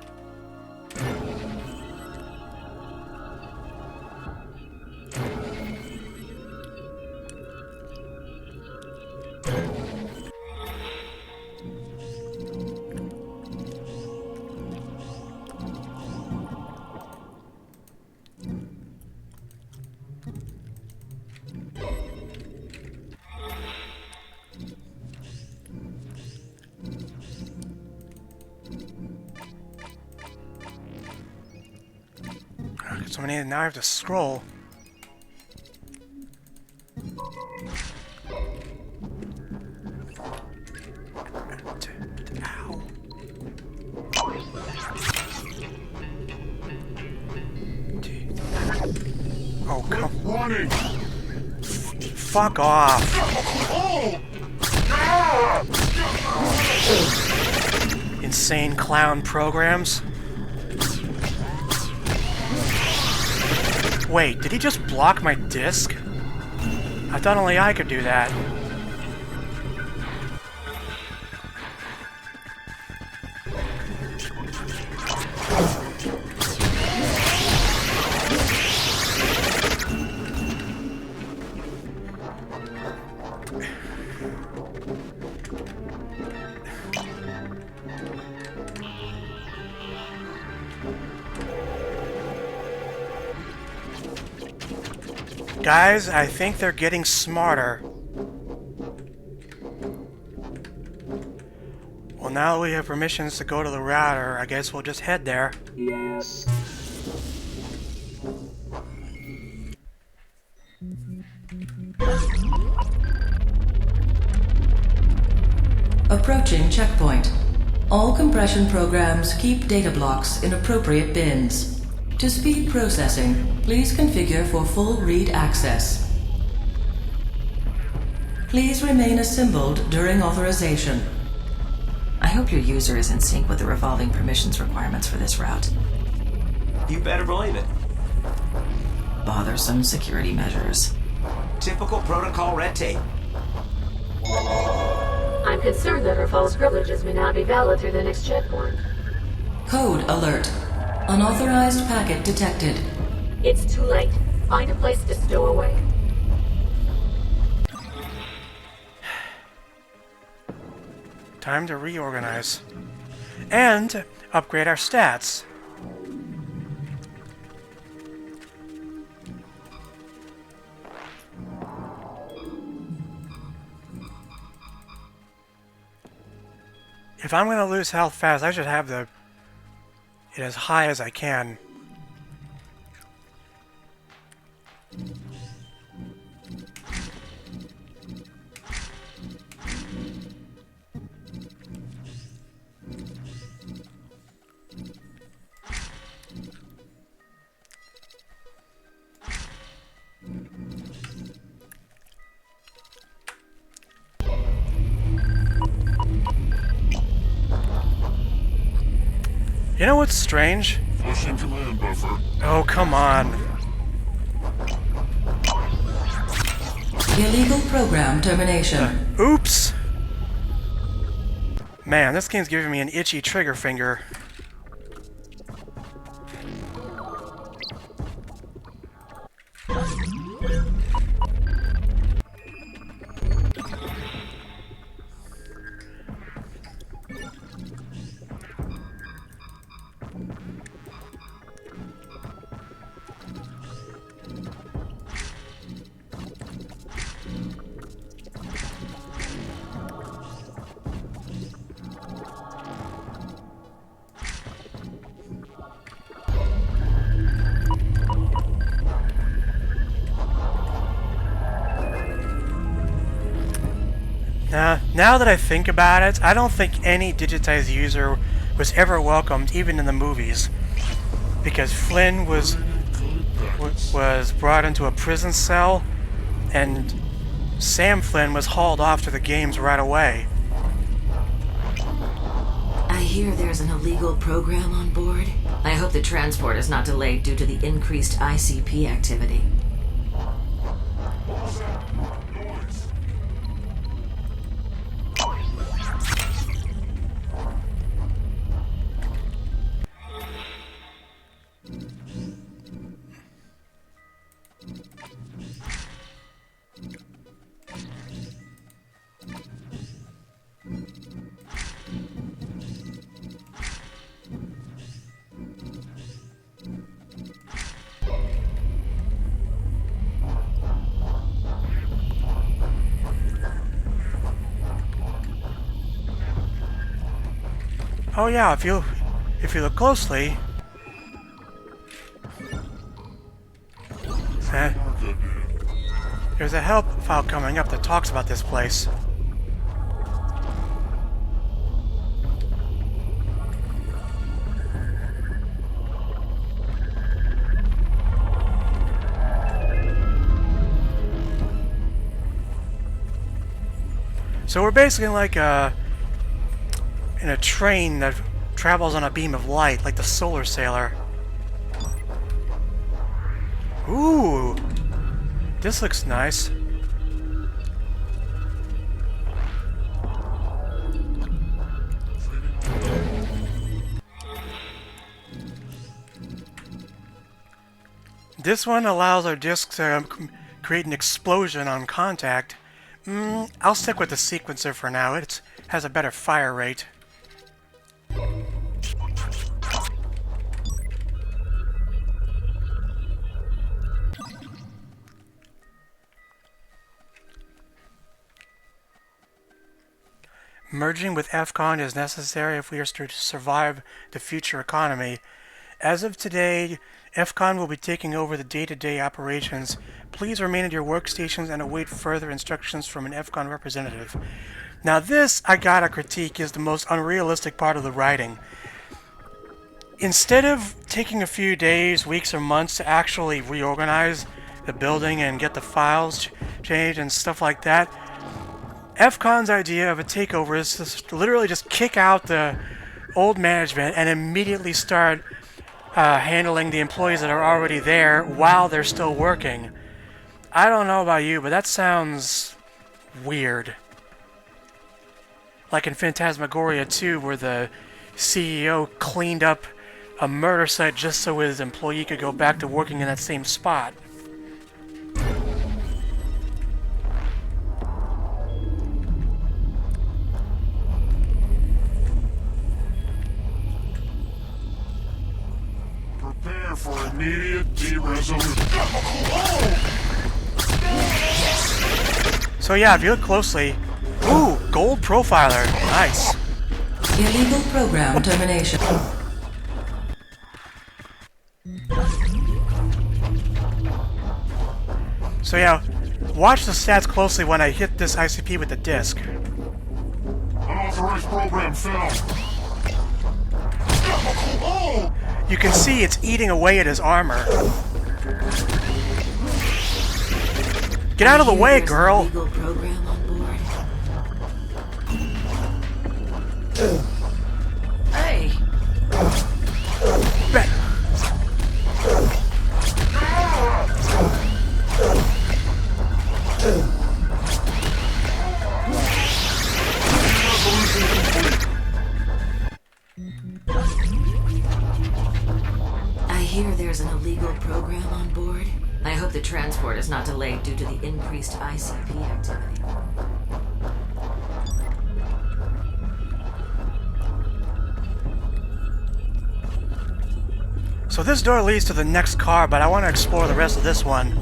So many, now I have to scroll. Ow. Oh, come on. Fuck off. Insane clown programs. Wait, did he just block my disc? I thought only I could do that. Guys, I think they're getting smarter. Well, now that we have permissions to go to the router, I guess we'll just head there. Yes. Approaching checkpoint. All compression programs keep data blocks in appropriate bins. To speed processing, please configure for full read access. Please remain assembled during authorization. I hope your user is in sync with the revolving permissions requirements for this route. You better believe it. Bothersome security measures. Typical protocol red tape. I'm concerned that her false privileges may not be valid through the next checkpoint. Code alert. Unauthorized packet detected. It's too late. Find a place to stow away. Time to reorganize. And upgrade our stats. If I'm going to lose health fast, I should have it as high as I can. You know what's strange? Pushing command buffer. Oh, come on. Illegal program termination. Oops! Man, this game's giving me an itchy trigger finger. Now that I think about it, I don't think any digitized user was ever welcomed, even in the movies, because Flynn was brought into a prison cell, and Sam Flynn was hauled off to the games right away. I hear there's an illegal program on board. I hope the transport is not delayed due to the increased ICP activity. Oh yeah, if you look closely, there's a help file coming up that talks about this place. So we're basically like in a train that travels on a beam of light, like the Solar Sailor. Ooh, this looks nice. This one allows our disk to create an explosion on contact. I'll stick with the sequencer for now. It has a better fire rate. Merging with FCon is necessary if we are to survive the future economy. As of today, FCon will be taking over the day-to-day operations. Please remain at your workstations and await further instructions from an FCon representative. Now this, I gotta critique, is the most unrealistic part of the writing. Instead of taking a few days, weeks, or months to actually reorganize the building and get the files changed and stuff like that, FCon's idea of a takeover is to literally just kick out the old management and immediately start handling the employees that are already there while they're still working. I don't know about you, but that sounds weird. Like in Phantasmagoria 2, where the CEO cleaned up a murder site just so his employee could go back to working in that same spot. Prepare for immediate de-resolution. So yeah, if you look closely, ooh, gold profiler, nice. Illegal program termination. So yeah, watch the stats closely when I hit this ICP with the disc. Unauthorized program found. You can see it's eating away at his armor. Get out of the way, girl! Hey! I hear there's an illegal program on board. I hope the transport is not delayed due to the increased ICP activity. So this door leads to the next car, but I want to explore the rest of this one.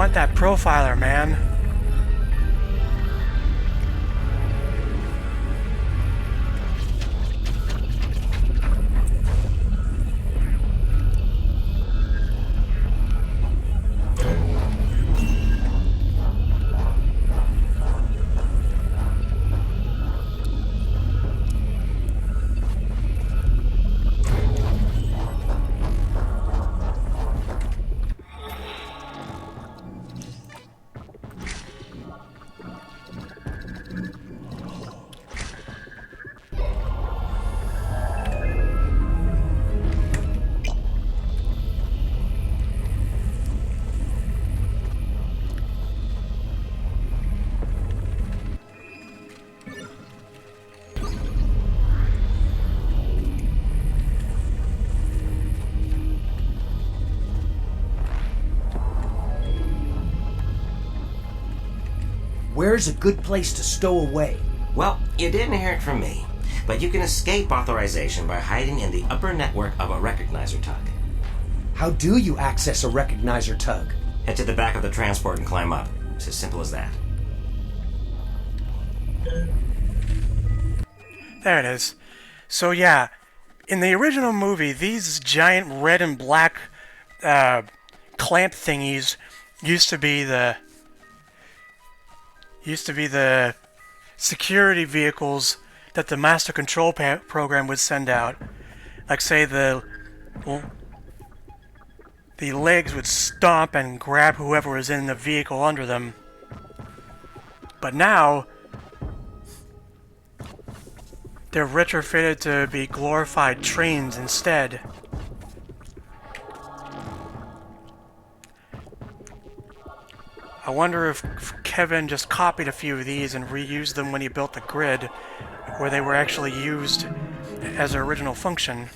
want that profiler, man. Where's a good place to stow away? Well, you didn't hear it from me, but you can escape authorization by hiding in the upper network of a recognizer tug. How do you access a recognizer tug? Head to the back of the transport and climb up. It's as simple as that. There it is. So yeah, in the original movie, these giant red and black clamp thingies used to be the security vehicles that the master control program would send out. Like, say, the legs would stomp and grab whoever was in the vehicle under them. But now, they're retrofitted to be glorified trains instead. I wonder if Kevin just copied a few of these and reused them when he built the grid, where they were actually used as their original function.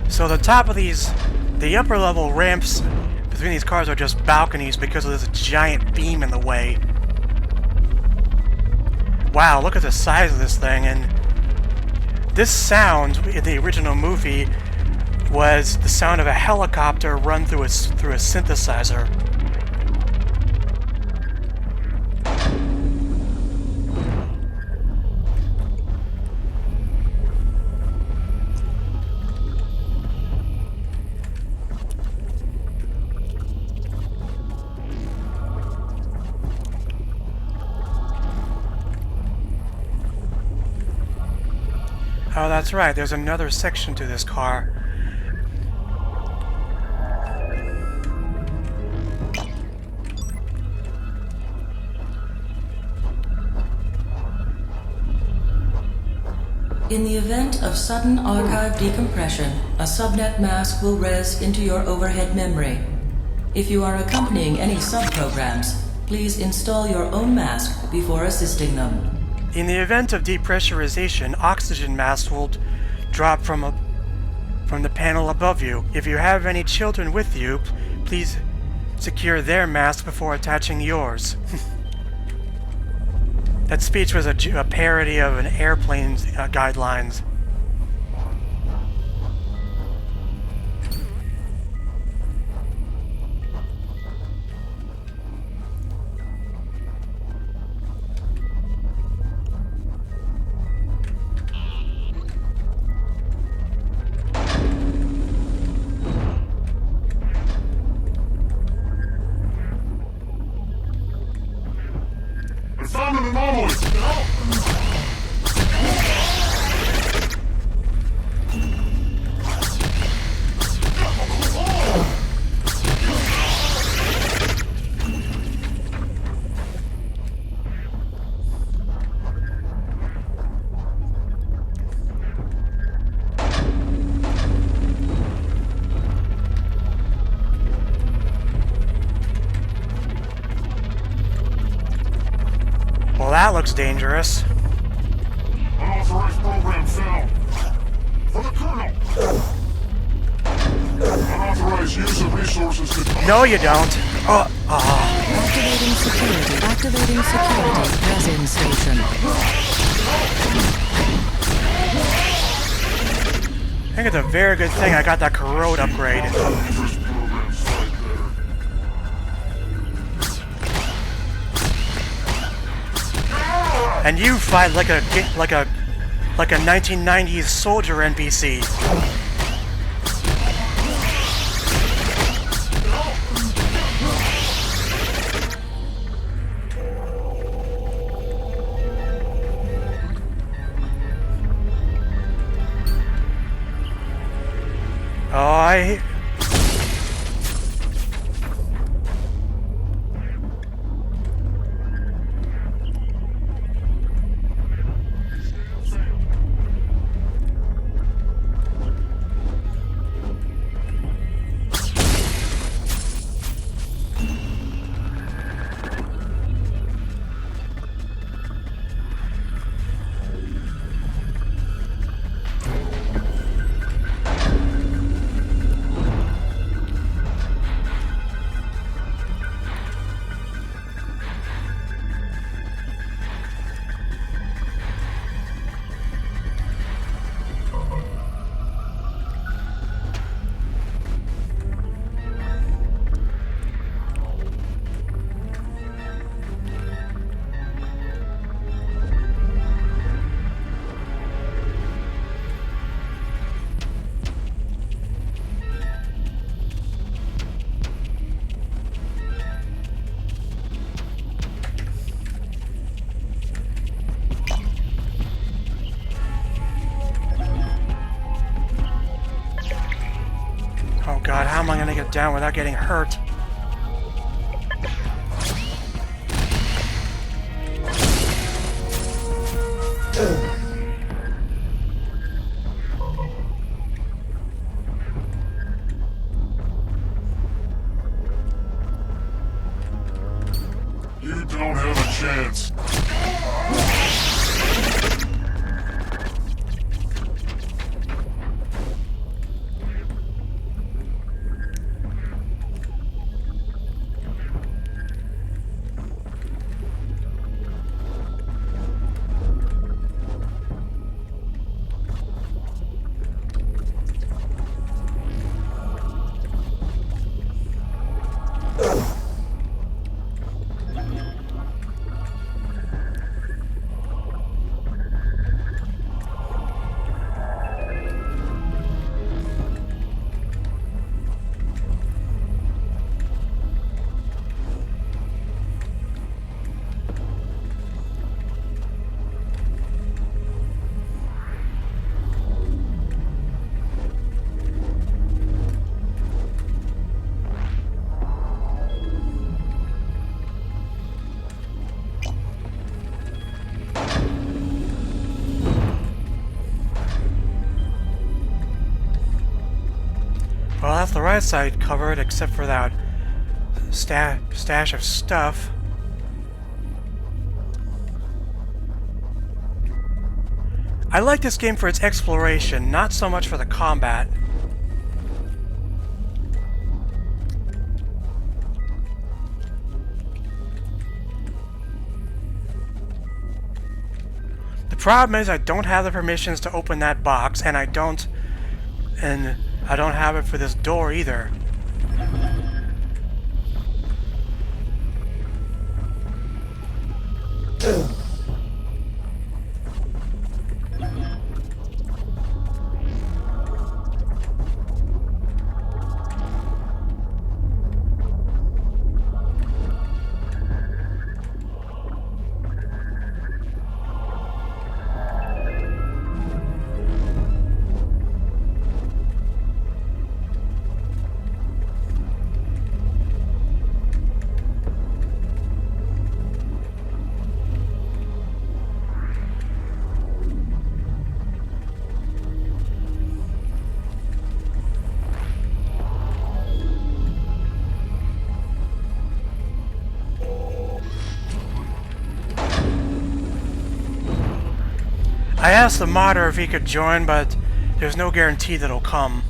So the top of the upper level ramps between these cars are just balconies because of this giant beam in the way. Wow, look at the size of this thing, and this sound in the original movie was the sound of a helicopter run through a synthesizer. Oh, that's right, there's another section to this car. In the event of sudden archive decompression, a subnet mask will res into your overhead memory. If you are accompanying any subprograms, please install your own mask before assisting them. In the event of depressurization, oxygen masks will drop from the panel above you. If you have any children with you, please secure their mask before attaching yours. That speech was a parody of an airplane's guidelines. I found an anomaly! looks dangerous. Unauthorized program found. For the Colonel! Unauthorized use of resources to... No, you don't. Activating security. Activating security. Resin station. I think it's a very good thing I got that corrode upgrade. And you fight like a 1990s soldier NPC. Oh god, how am I gonna get down without getting hurt? You don't have a chance. Well, that's the right side covered, except for that stash of stuff. I like this game for its exploration, not so much for the combat. The problem is I don't have the permissions to open that box, and I don't have it for this door either. I asked the modder if he could join, but there's no guarantee that he'll come.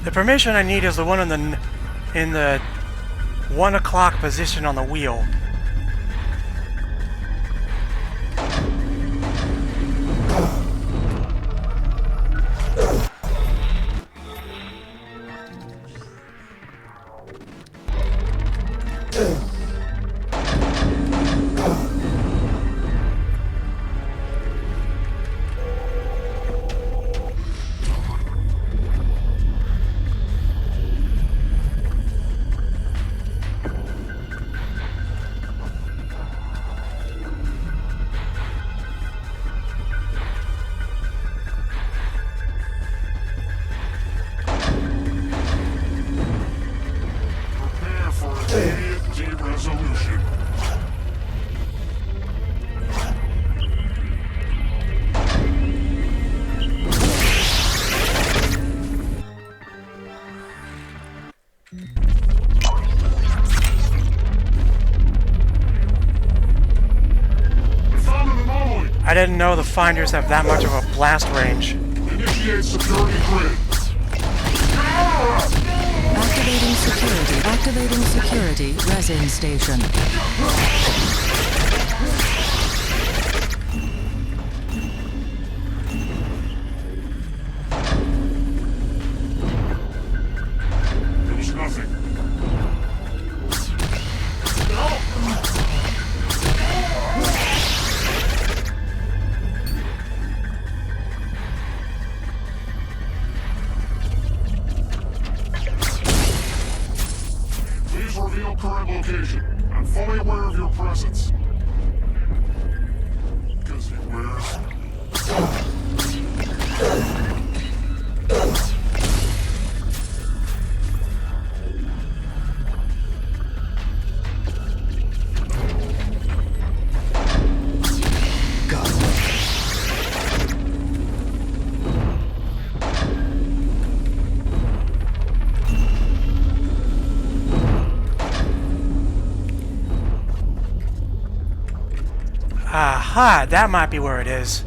The permission I need is the one in the 1 o'clock position on the wheel. I didn't know the finders have that much of a blast range. Initiate security grid. Activating security resin station. There was nothing. Reveal current location. I'm fully aware of your presence. Because he wears... Aha, that might be where it is.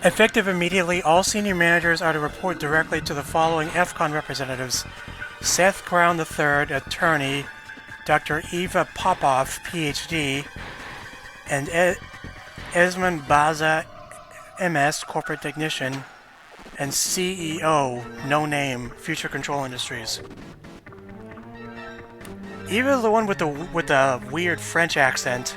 Effective immediately, all senior managers are to report directly to the following FCon representatives: Seth Brown III, attorney, Dr. Eva Popov, PhD, and Esmond Baza, MS, corporate technician, and CEO, no name, Future Control Industries. Even the one with the weird French accent.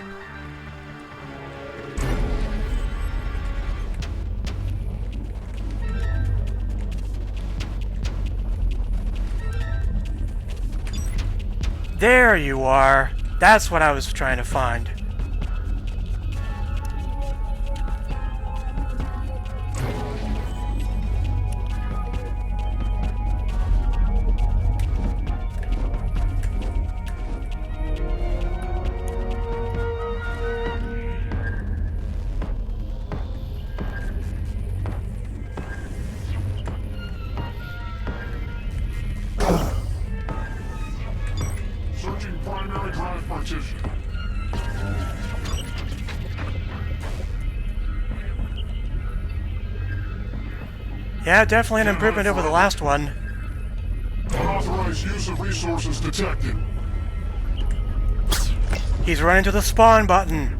There you are. That's what I was trying to find. Yeah, definitely an improvement over the last one. Unauthorized use of resources detected. He's running to the spawn button.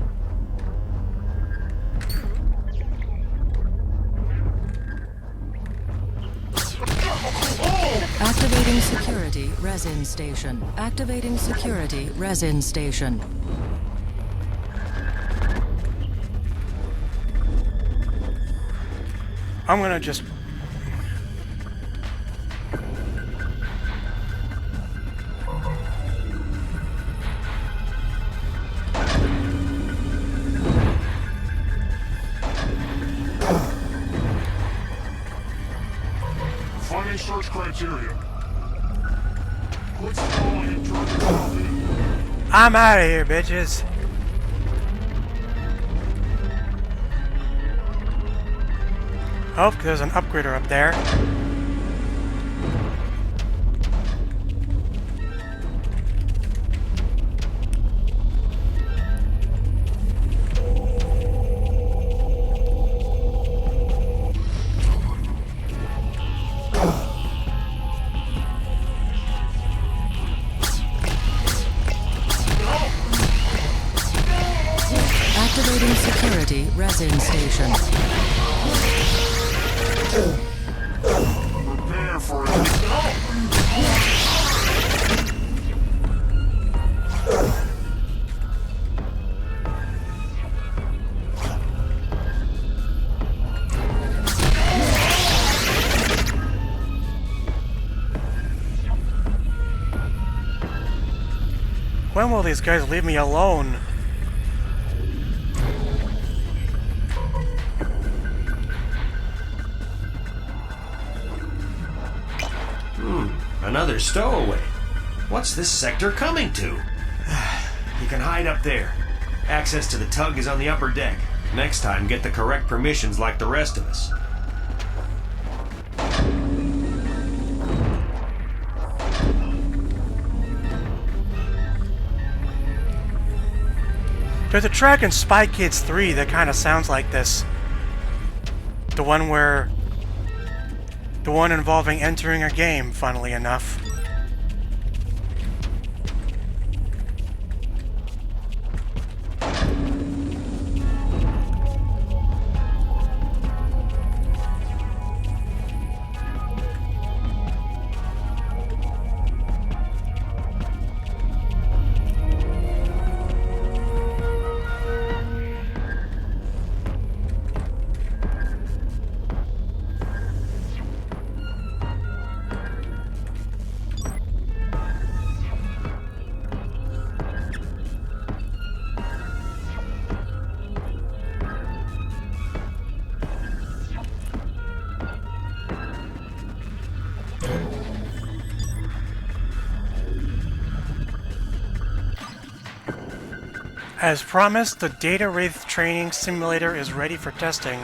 Activating security resin station. Activating security resin station. I'm gonna just... Finding search criteria. Quit stalling and turn yourself in. I'm out of here, bitches. Oh, there's an upgrader up there. Activating security resin station. Prepare for it. When will these guys leave me alone? Another stowaway. What's this sector coming to? You can hide up there. Access to the tug is on the upper deck. Next time, get the correct permissions like the rest of us. There's a track in Spy Kids 3 that kind of sounds like this. The one involving entering a game, funnily enough. As promised, the Data Wraith training simulator is ready for testing.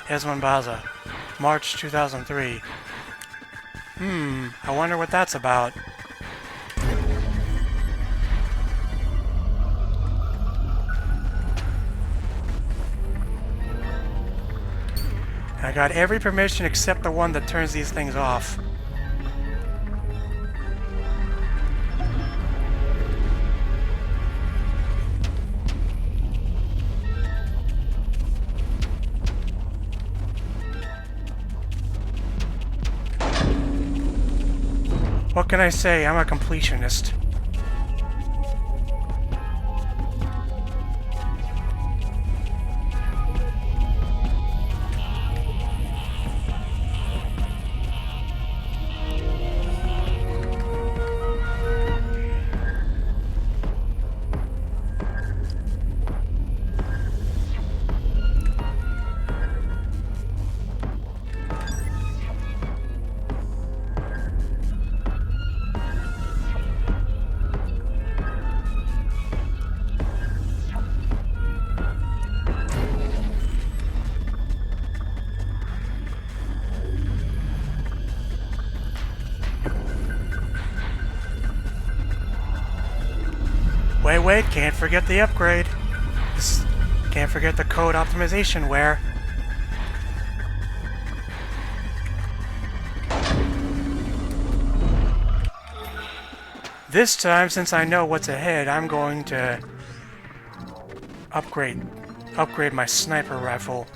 Esmanbaza, March 2003. I wonder what that's about. I got every permission except the one that turns these things off. What can I say? I'm a completionist. Wait, can't forget the upgrade. Can't forget the code optimization ware. This time, since I know what's ahead, I'm going to upgrade my sniper rifle.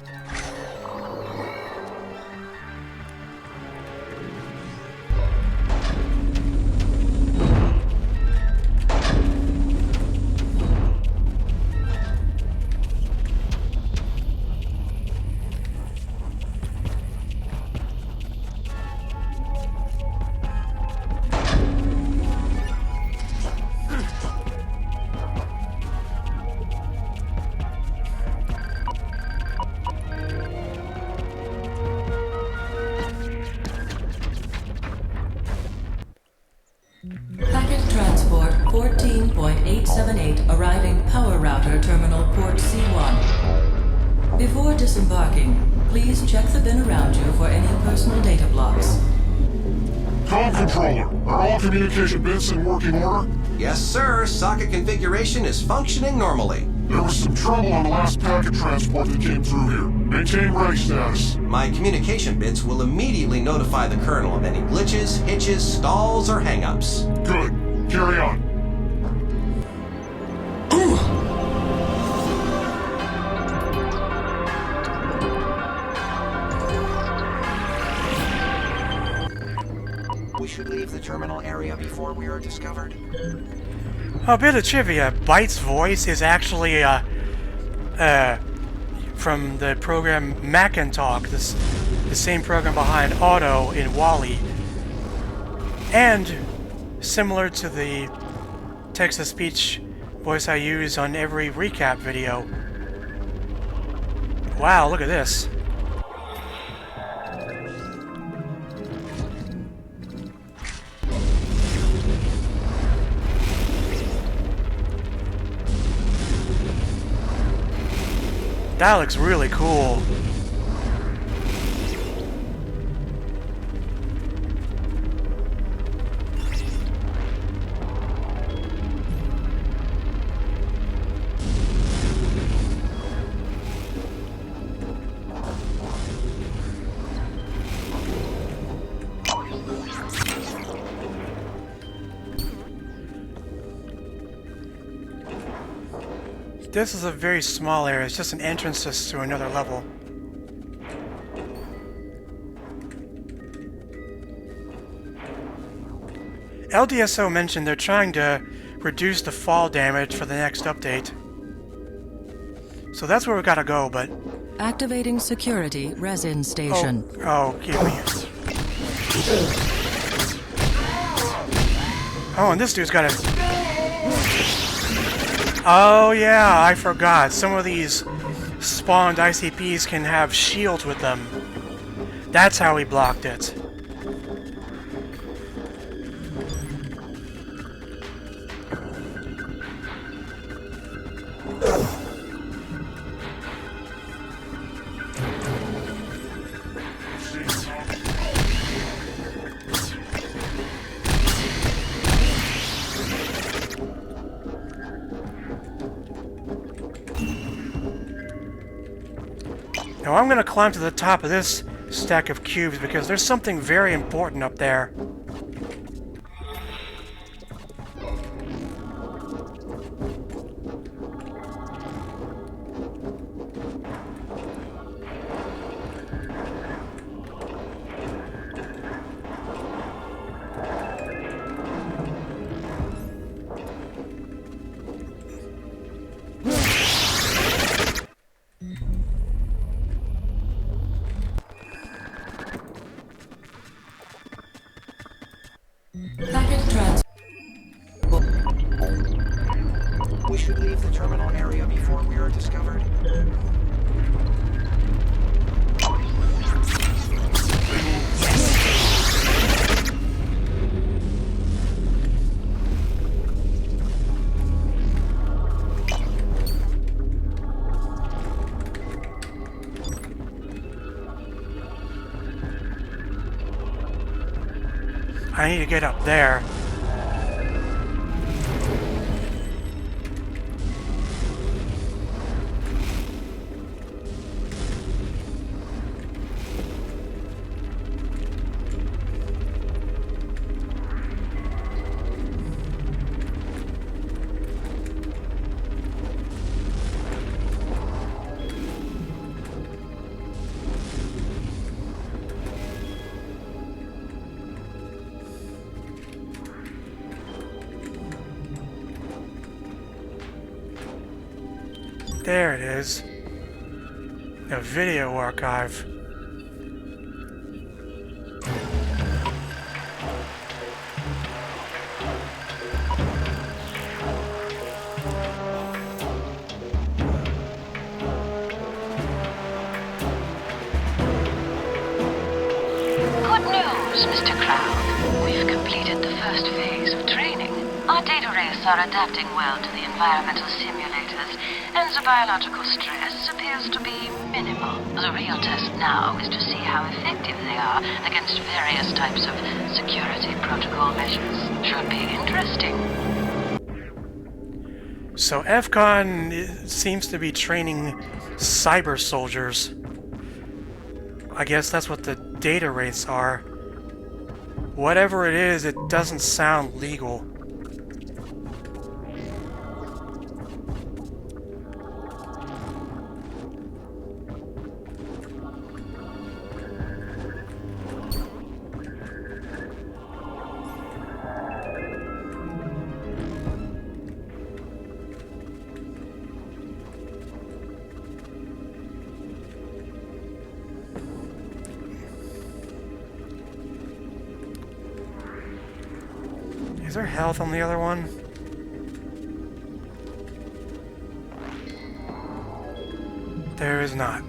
Packet transport 14.878 arriving power router terminal port C1. Before disembarking, please check the bin around you for any personal data blocks. Comm controller, are all communication bits in working order? Yes, sir. Socket configuration is functioning normally. There was some trouble on the last packet transport that came through here. Maintain ready status. My communication bits will immediately notify the Colonel of any glitches, hitches, stalls, or hangups. Good. Carry on. We should leave the terminal area before we are discovered. A bit of trivia. Byte's voice is actually from the program Macintalk, the same program behind Otto in WALL-E, and similar to the text-to-speech voice I use on every recap video. Wow, look at this. That looks really cool. This is a very small area. It's just an entrance to another level. LDSO mentioned they're trying to reduce the fall damage for the next update. So that's where we gotta go, but... Activating security resin station. Oh, give me... Oh, and this dude's got a... Oh yeah, I forgot. Some of these spawned ICPs can have shields with them. That's how he blocked it. Now I'm going to climb to the top of this stack of cubes because there's something very important up there. We should leave the terminal area before we are discovered. I need to get up there. There it is. A video archive. Good news, Mr. Cloud. We've completed the first phase of training. Our data race are adapting well to the environmental simulators, and the biological stress appears to be minimal. The real test now is to see how effective they are against various types of security protocol measures. Should be interesting. So FCon seems to be training cyber soldiers. I guess that's what the data rates are. Whatever it is, it doesn't sound legal. Is there health on the other one? There is not.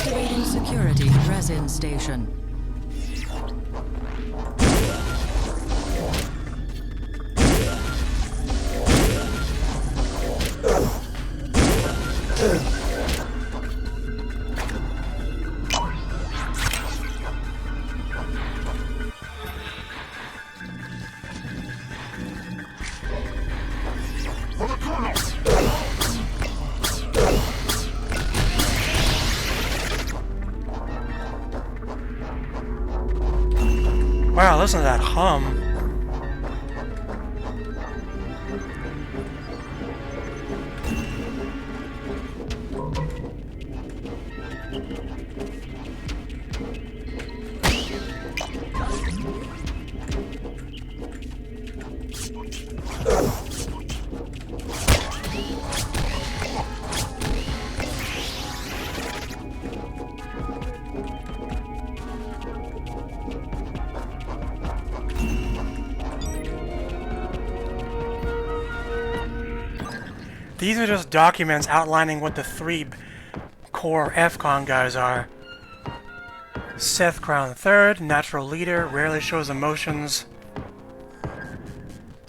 Activating security resin station. Wow, listen to that hum. These are just documents outlining what the three core FCon guys are. Seth Crown III, natural leader, rarely shows emotions.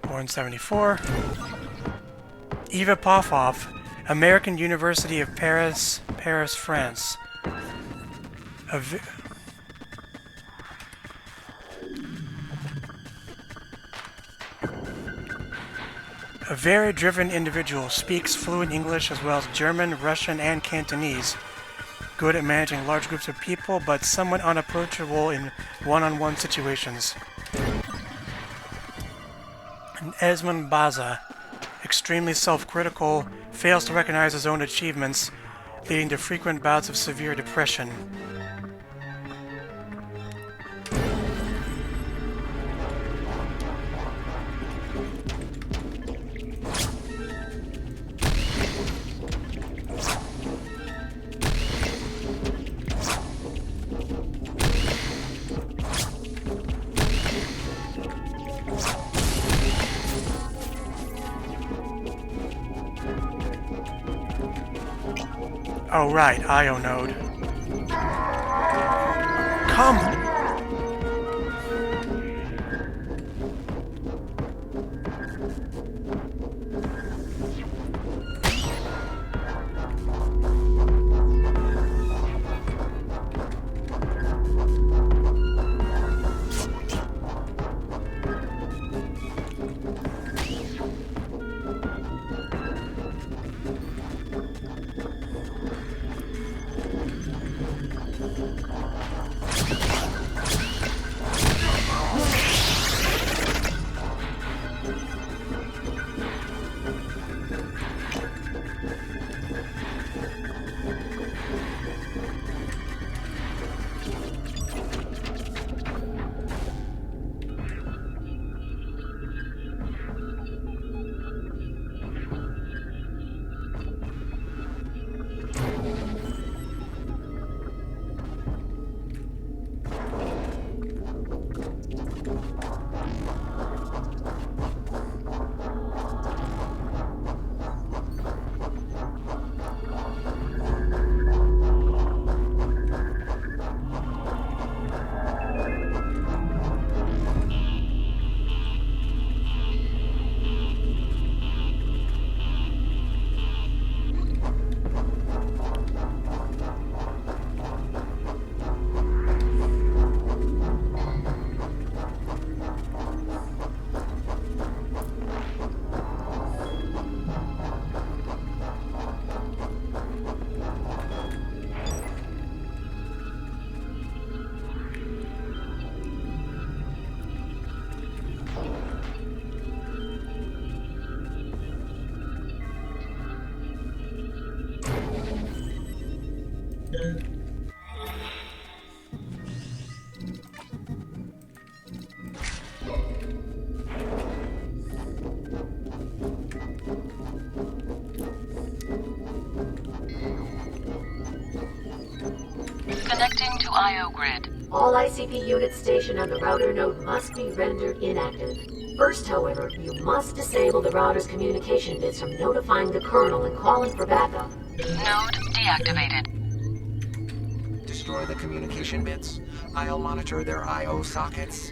Born 74. Eva Popov, American University of Paris, France. A very driven individual, speaks fluent English as well as German, Russian, and Cantonese. Good at managing large groups of people, but somewhat unapproachable in one-on-one situations. And Esmond Baza, extremely self-critical, fails to recognize his own achievements, leading to frequent bouts of severe depression. Oh, right, IO node. Come! Connecting to IO grid. All ICP units stationed on the router node must be rendered inactive. First, however, you must disable the router's communication bits from notifying the kernel and calling for backup. Node deactivated. Destroy the communication bits. I'll monitor their I/O sockets.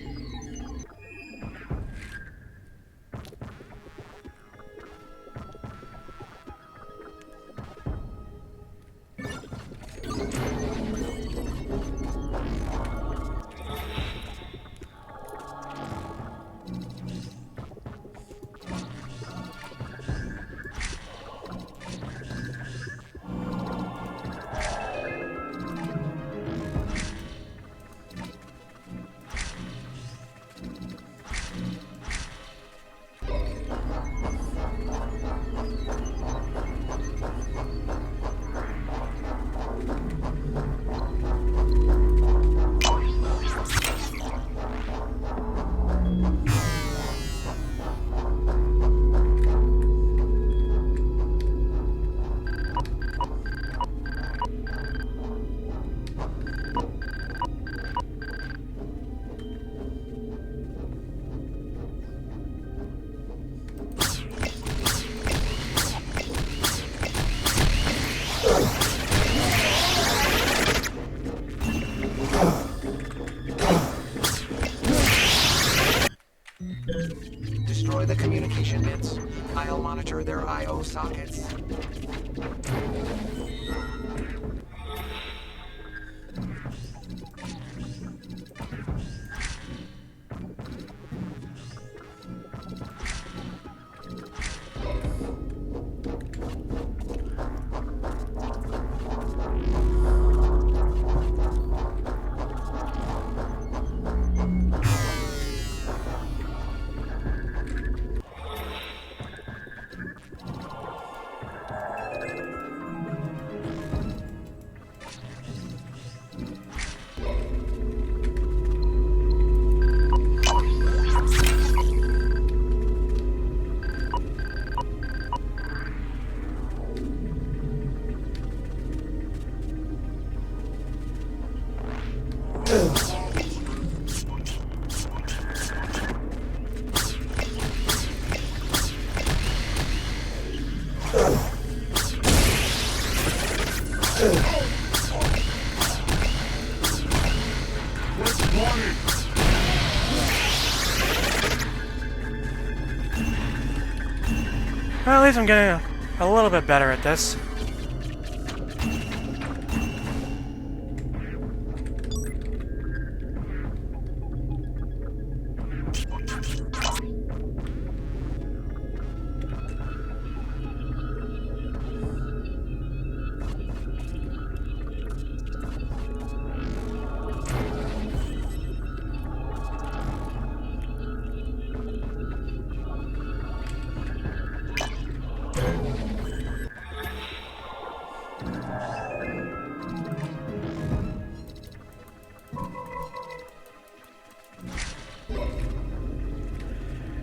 least I'm getting a little bit better at this.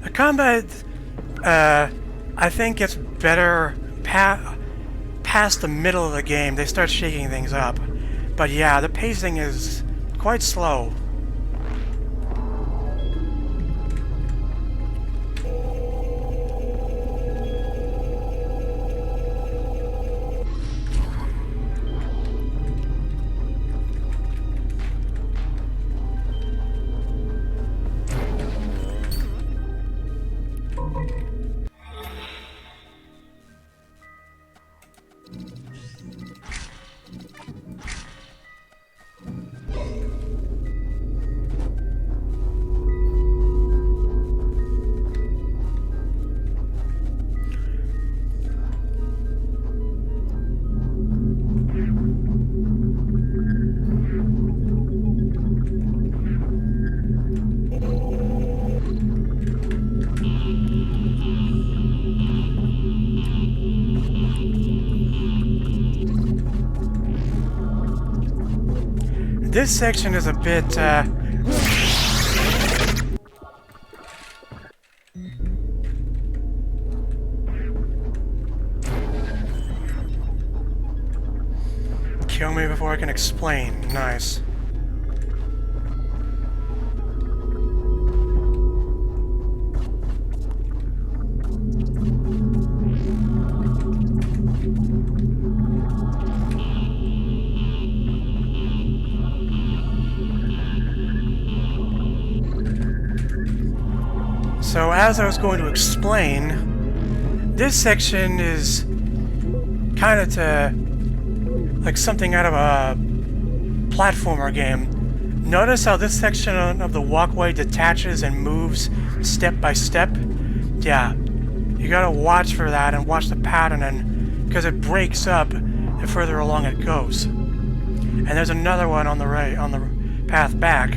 The combat, I think gets better past the middle of the game. They start shaking things up. But yeah, the pacing is quite slow. This section is a bit, kill me before I can explain. Nice. So as I was going to explain, this section is kind of like something out of a platformer game. Notice how this section of the walkway detaches and moves step by step? Yeah, you gotta watch for that and watch the pattern, and because it breaks up the further along it goes. And there's another one on the right, on the path back.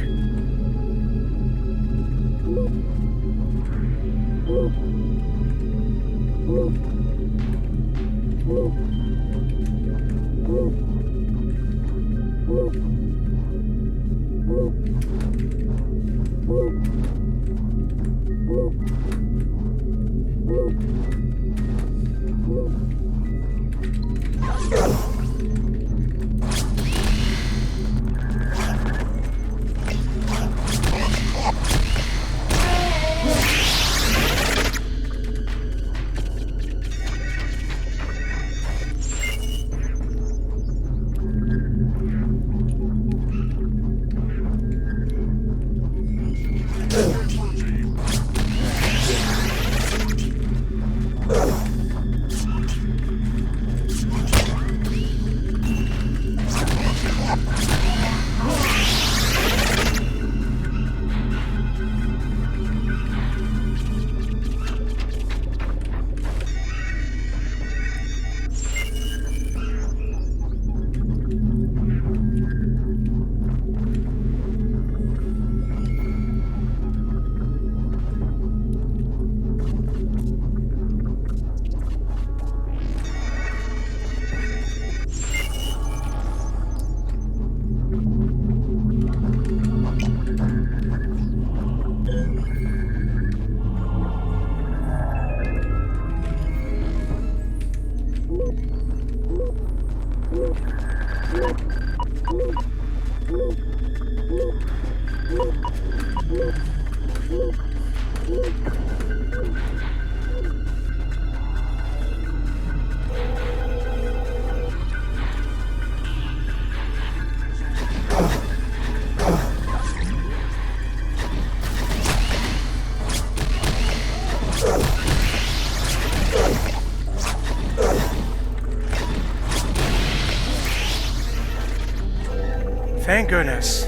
Thank goodness.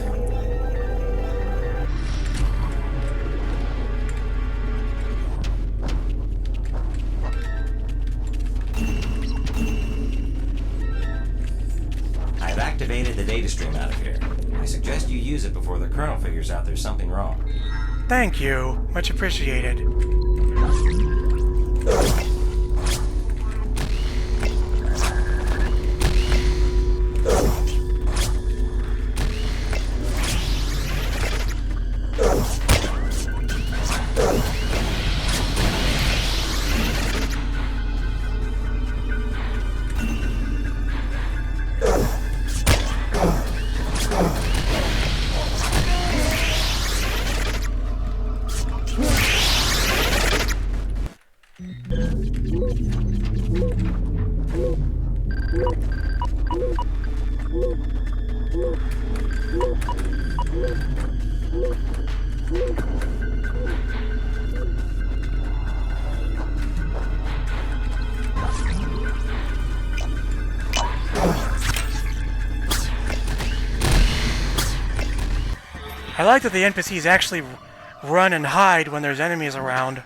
I've activated the data stream out of here. I suggest you use it before the Colonel figures out there's something wrong. Thank you. Much appreciated. I like that the NPCs actually run and hide when there's enemies around.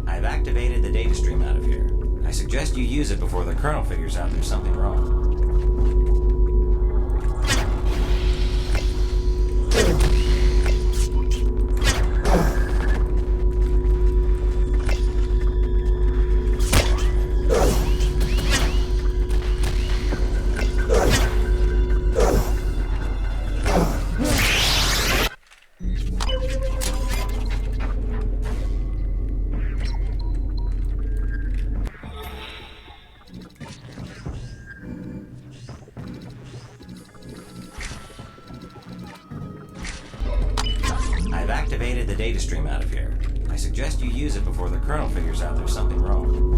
I've activated the data stream out of here. I suggest you use it before the Colonel figures out there's something wrong. I've activated the data stream out of here. I suggest you use it before the Colonel figures out there's something wrong.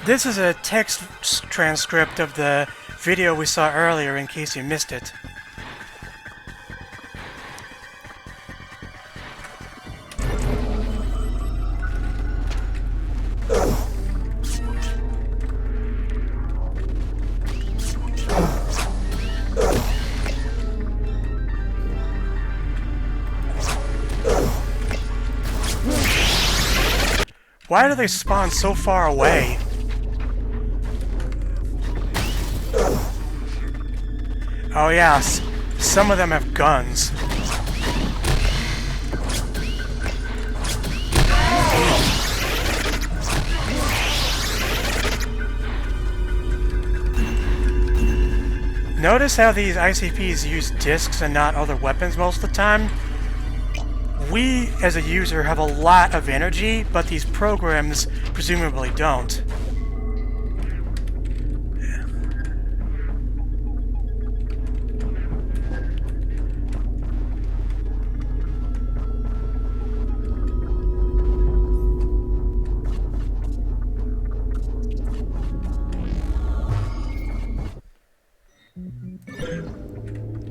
This is a text transcript of the video we saw earlier in case you missed it. Why do they spawn so far away? Oh yes, some of them have guns. Notice how these ICPs use discs and not other weapons most of the time? We, as a user, have a lot of energy, but these programs presumably don't.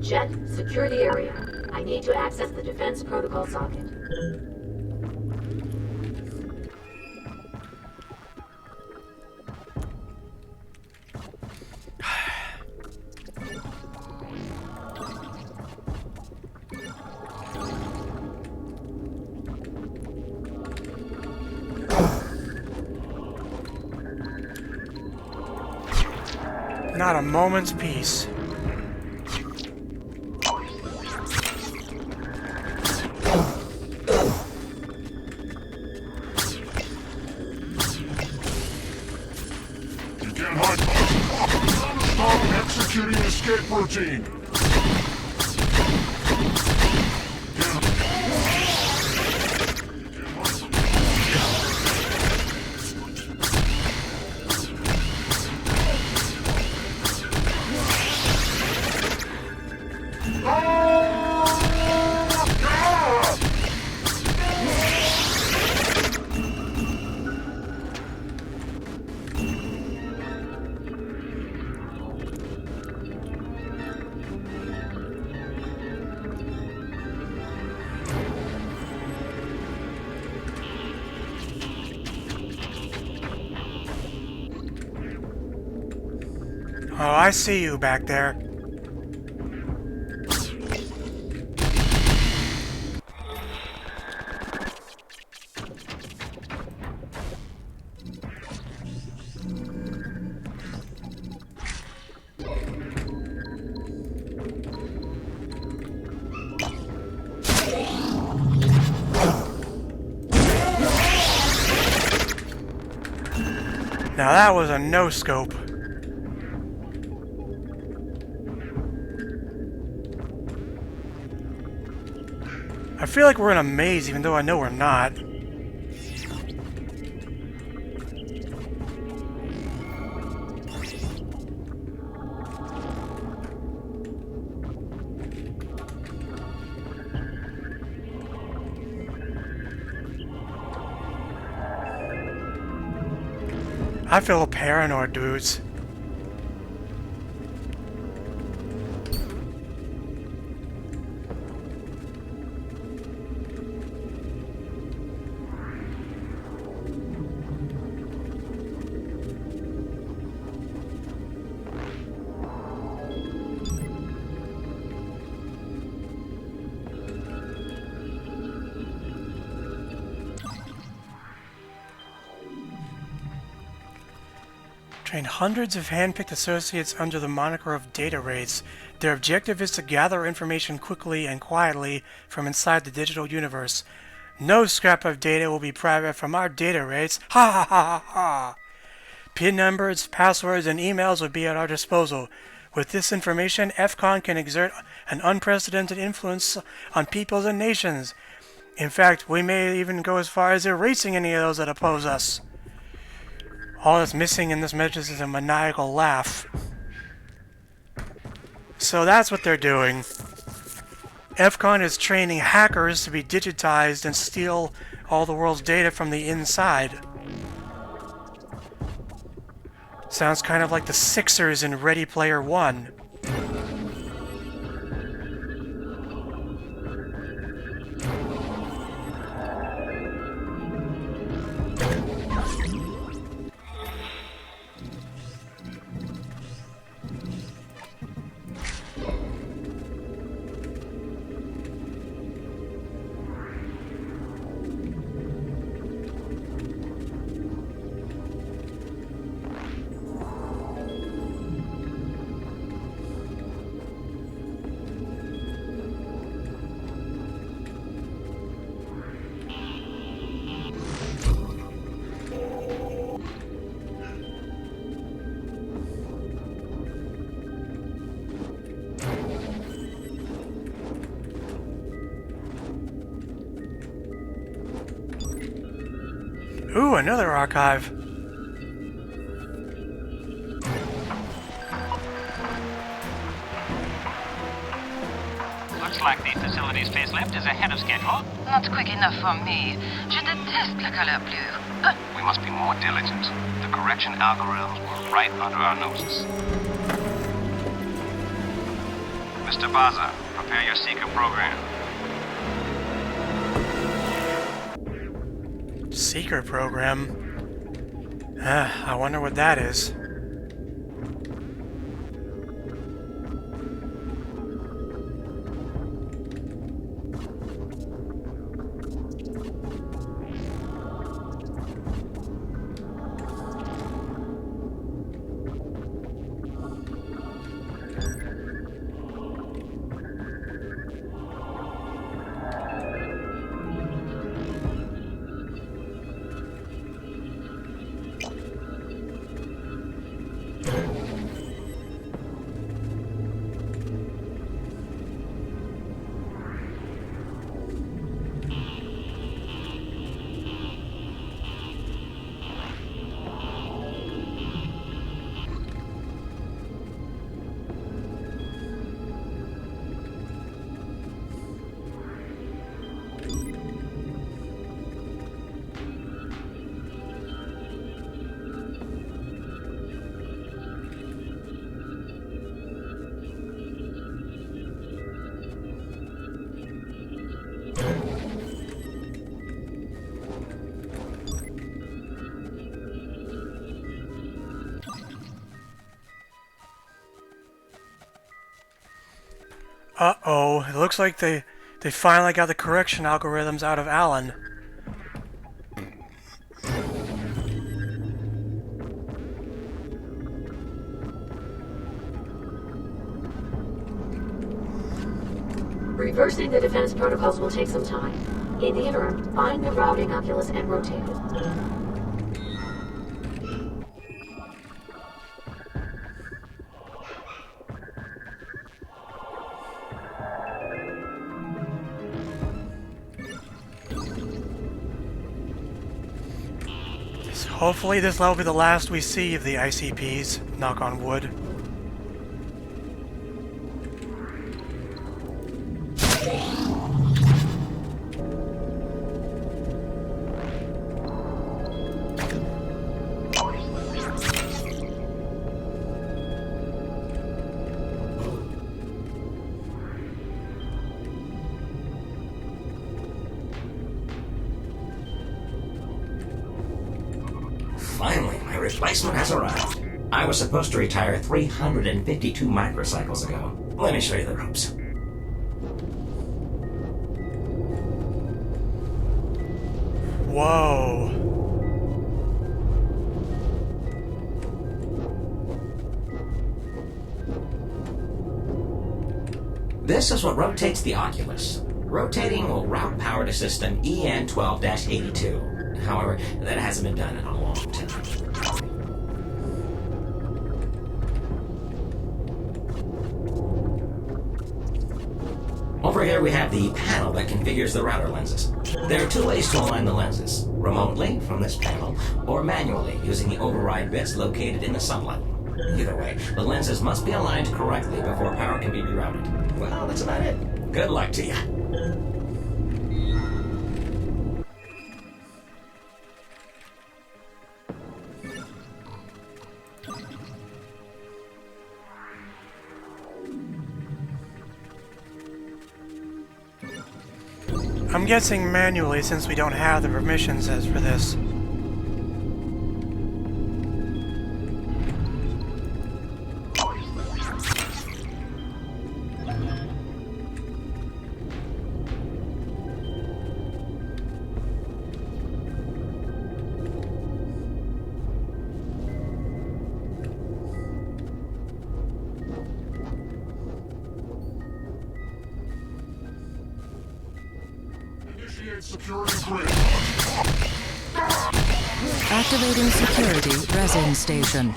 Jet, secure the area. I need to access the defense protocol socket. Not a moment's peace. You can't hide from us. Stop executing escape routine. Oh, I see you back there. Now that was a no-scope. I feel like we're in a maze, even though I know we're not. I feel paranoid, dudes. Train hundreds of hand-picked associates under the moniker of data raids. Their objective is to gather information quickly and quietly from inside the digital universe. No scrap of data will be private from our data raids. Ha ha ha ha ha! PIN numbers, passwords, and emails will be at our disposal. With this information, FCon can exert an unprecedented influence on peoples and nations. In fact, we may even go as far as erasing any of those that oppose us. All that's missing in this message is a maniacal laugh. So that's what they're doing. FCon is training hackers to be digitized and steal all the world's data from the inside. Sounds kind of like the Sixers in Ready Player One. Ooh, another archive. Looks like the facility's facelift is ahead of schedule. Not quick enough for me. Je déteste la couleur bleue. We must be more diligent. The correction algorithms were right under our noses. Mr. Baza, prepare your seeker program. Secret program? I wonder what that is. Uh-oh, it looks like they finally got the correction algorithms out of Alan. Reversing the defense protocols will take some time. In the interim, find the routing oculus and rotate it. Hopefully this will be the last we see of the ICPs, knock on wood. Finally, my replacement has arrived. I was supposed to retire 352 microcycles ago. Let me show you the ropes. Whoa. This is what rotates the Oculus. Rotating will route power to system EN12-82. However, that hasn't been done in a long time. Over here we have the panel that configures the router lenses. There are two ways to align the lenses: remotely from this panel, or manually using the override bits located in the sublevel. Either way, the lenses must be aligned correctly before power can be rerouted. Well, that's about it. Good luck to you. I'm guessing manually since we don't have the permissions as for this. Activating security resin station.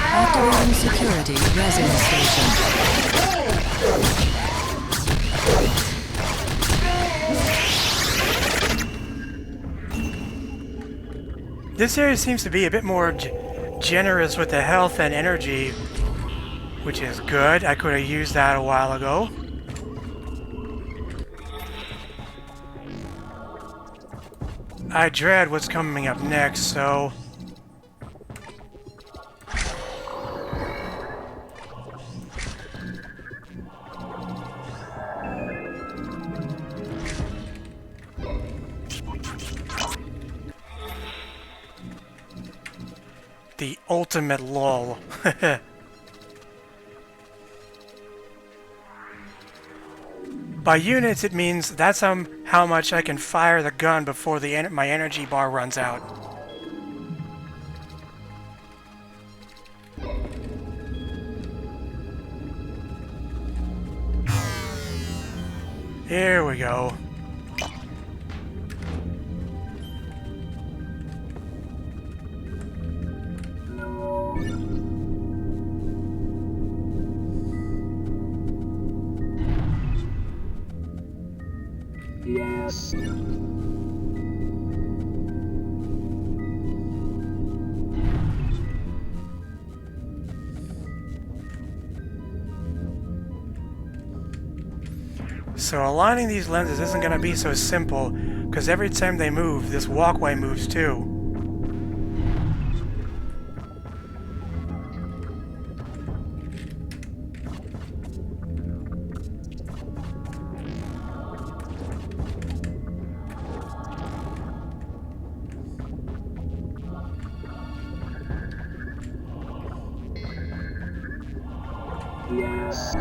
Activating security resin station. This area seems to be a bit more generous with the health and energy, which is good. I could have used that a while ago. I dread what's coming up next, so... The ultimate lull. By units, it means that's how much I can fire the gun before my energy bar runs out. Here we go. Yes. So aligning these lenses isn't going to be so simple, because every time they move, this walkway moves too. Yes.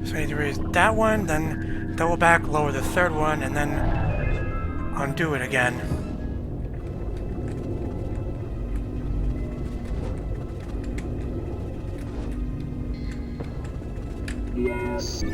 So I need to raise that one, then double back, lower the third one, and then undo it again. Yes.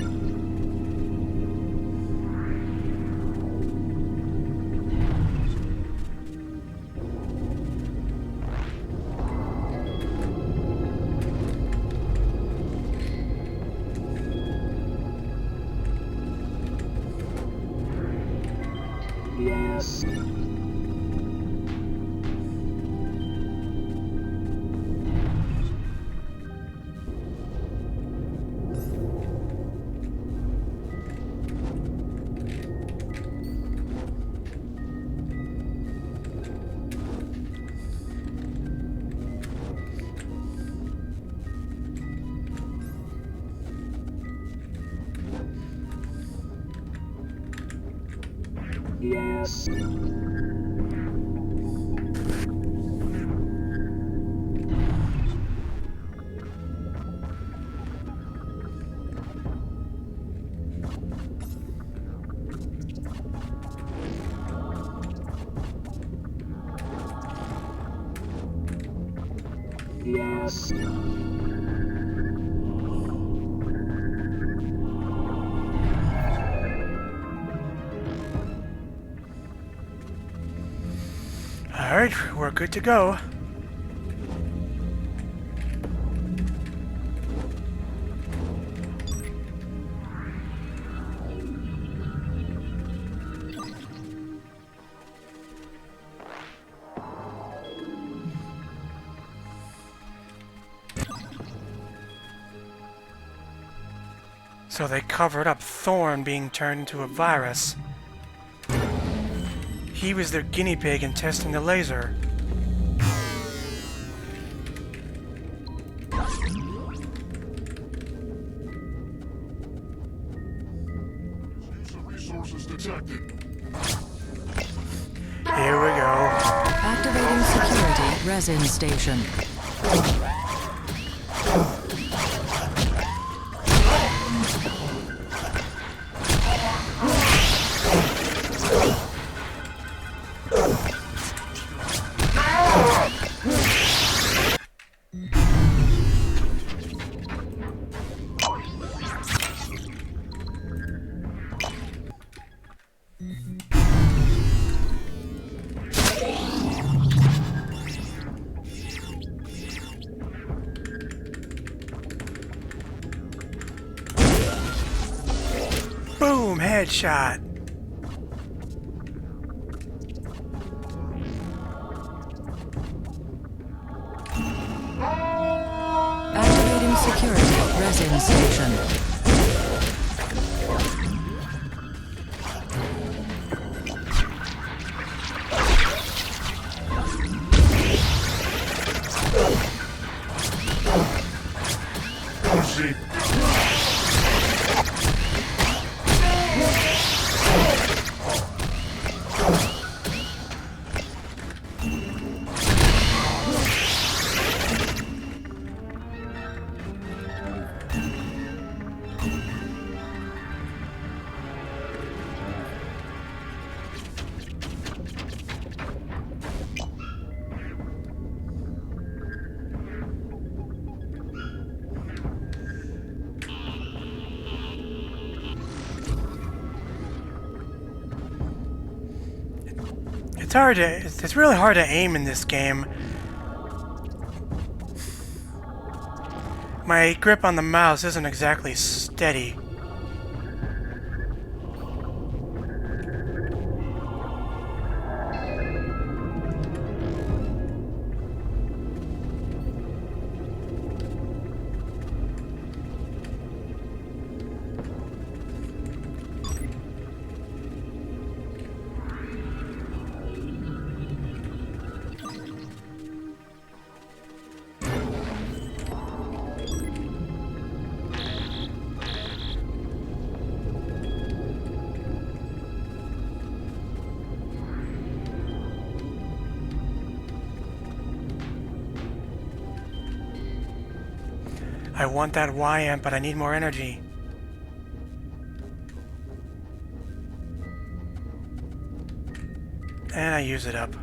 Yes. Yes. Yes. Alright, we're good to go. So they covered up Thorn being turned into a virus. He was their guinea pig in testing the laser. Use of resources detected. Here we go. Activating security resin station. Boom! Headshot! security resin station. It's really hard to aim in this game. My grip on the mouse isn't exactly steady. I want that Y amp, but I need more energy. And I use it up.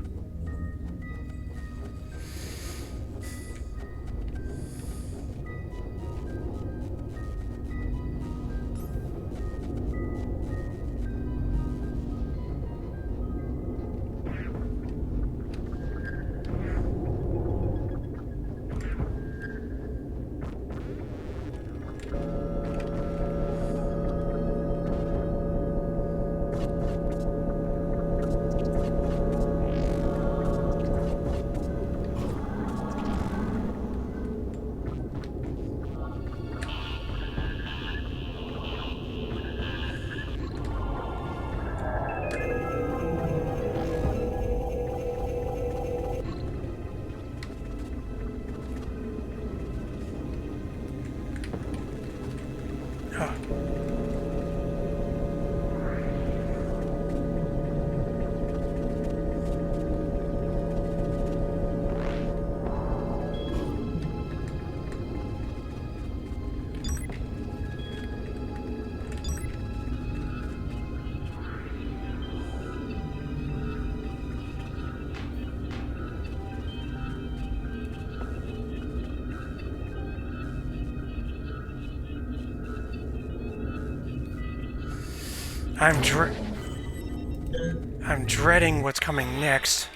I'm dreading what's coming next.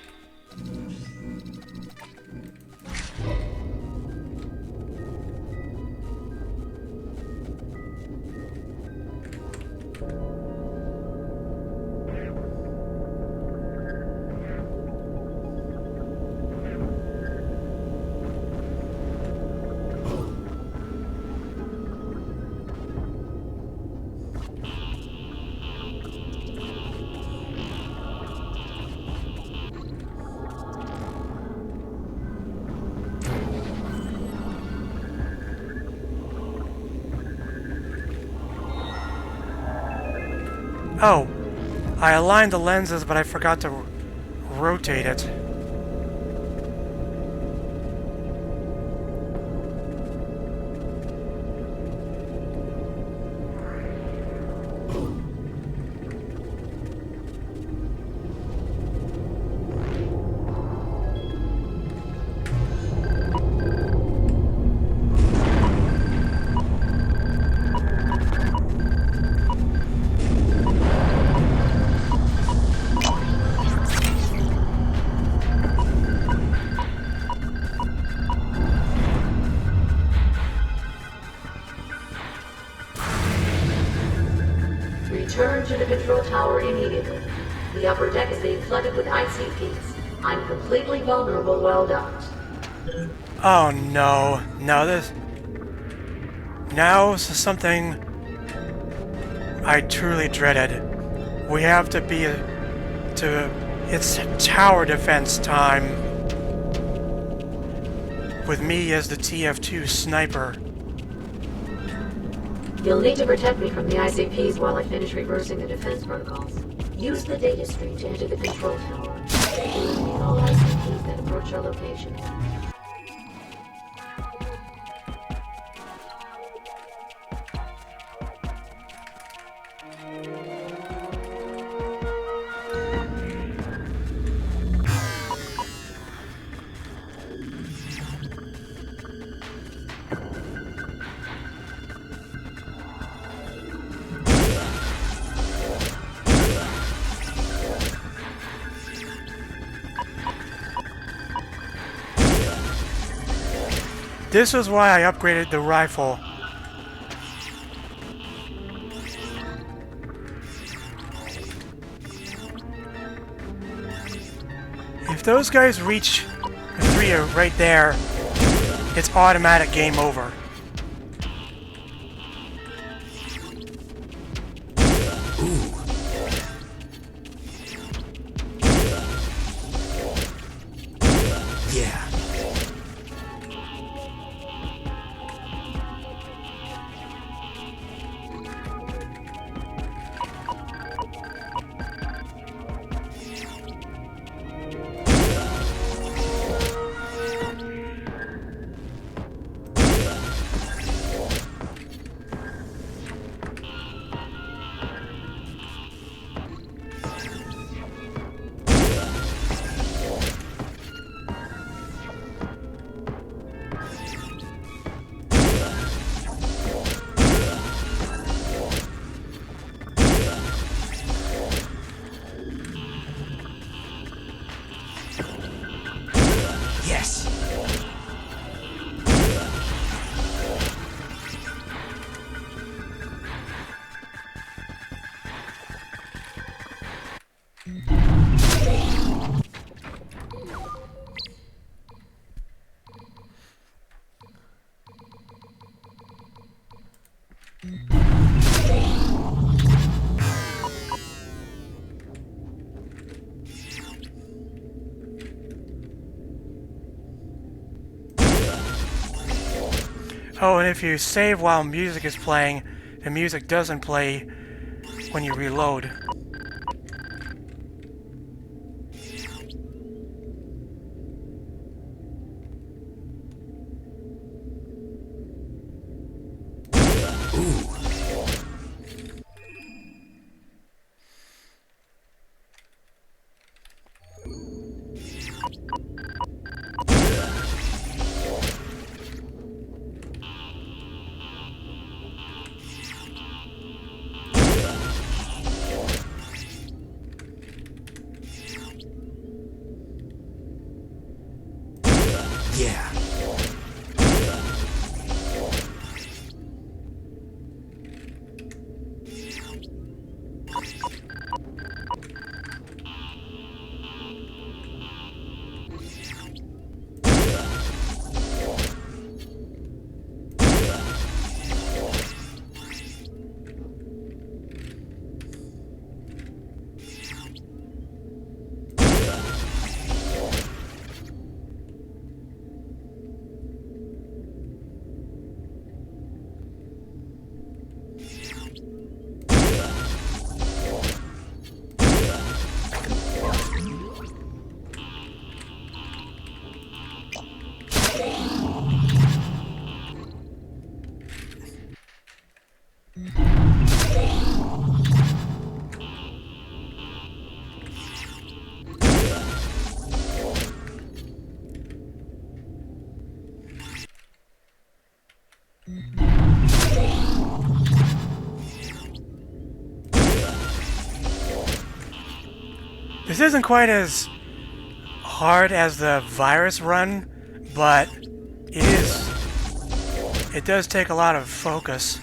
Oh, I aligned the lenses, but I forgot to rotate it. Return to the control tower immediately. The upper deck is being flooded with ICPs. I'm completely vulnerable while docked. Oh no. No, this... Now is something I truly dreaded. We have to be it's tower defense time. With me as the TF2 sniper. You'll need to protect me from the ICPs while I finish reversing the defense protocols. Use the data stream to enter the control tower. Eliminate all ICPs that approach our location. This is why I upgraded the rifle. If those guys reach the 3 right there, it's automatic game over. Yeah. Yes. Oh, and if you save while music is playing, the music doesn't play when you reload. Yeah. This isn't quite as hard as the virus run, but it does take a lot of focus.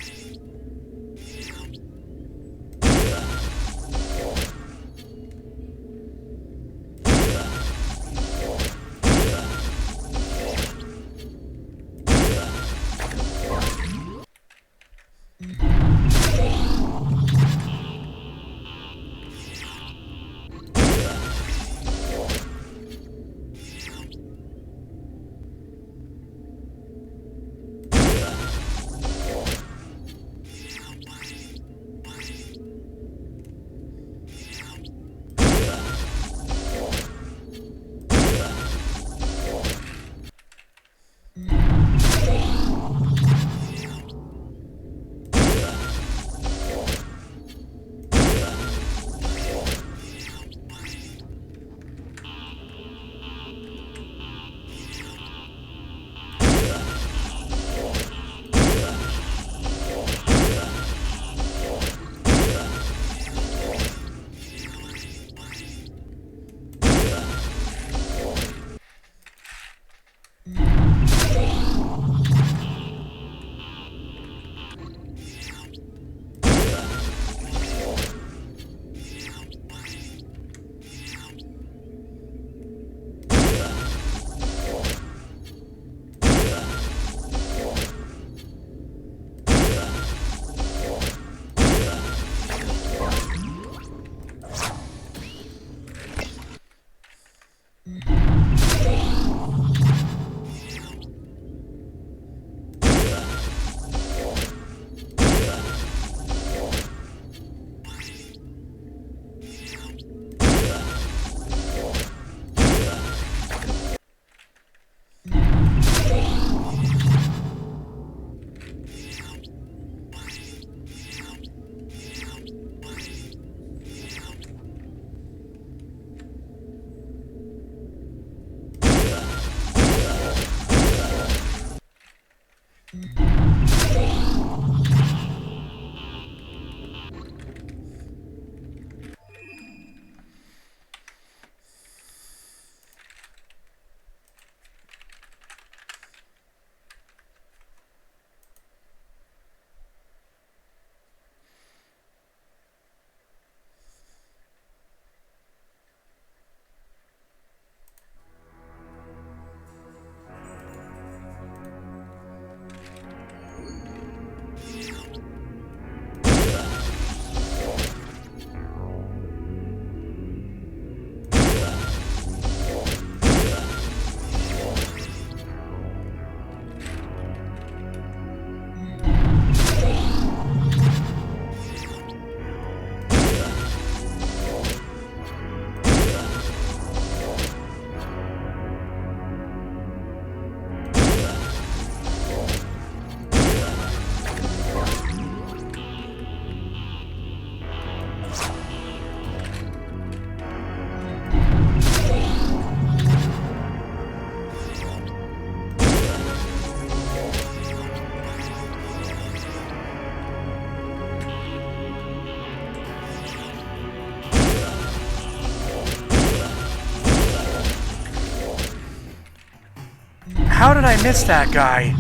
How did I miss that guy?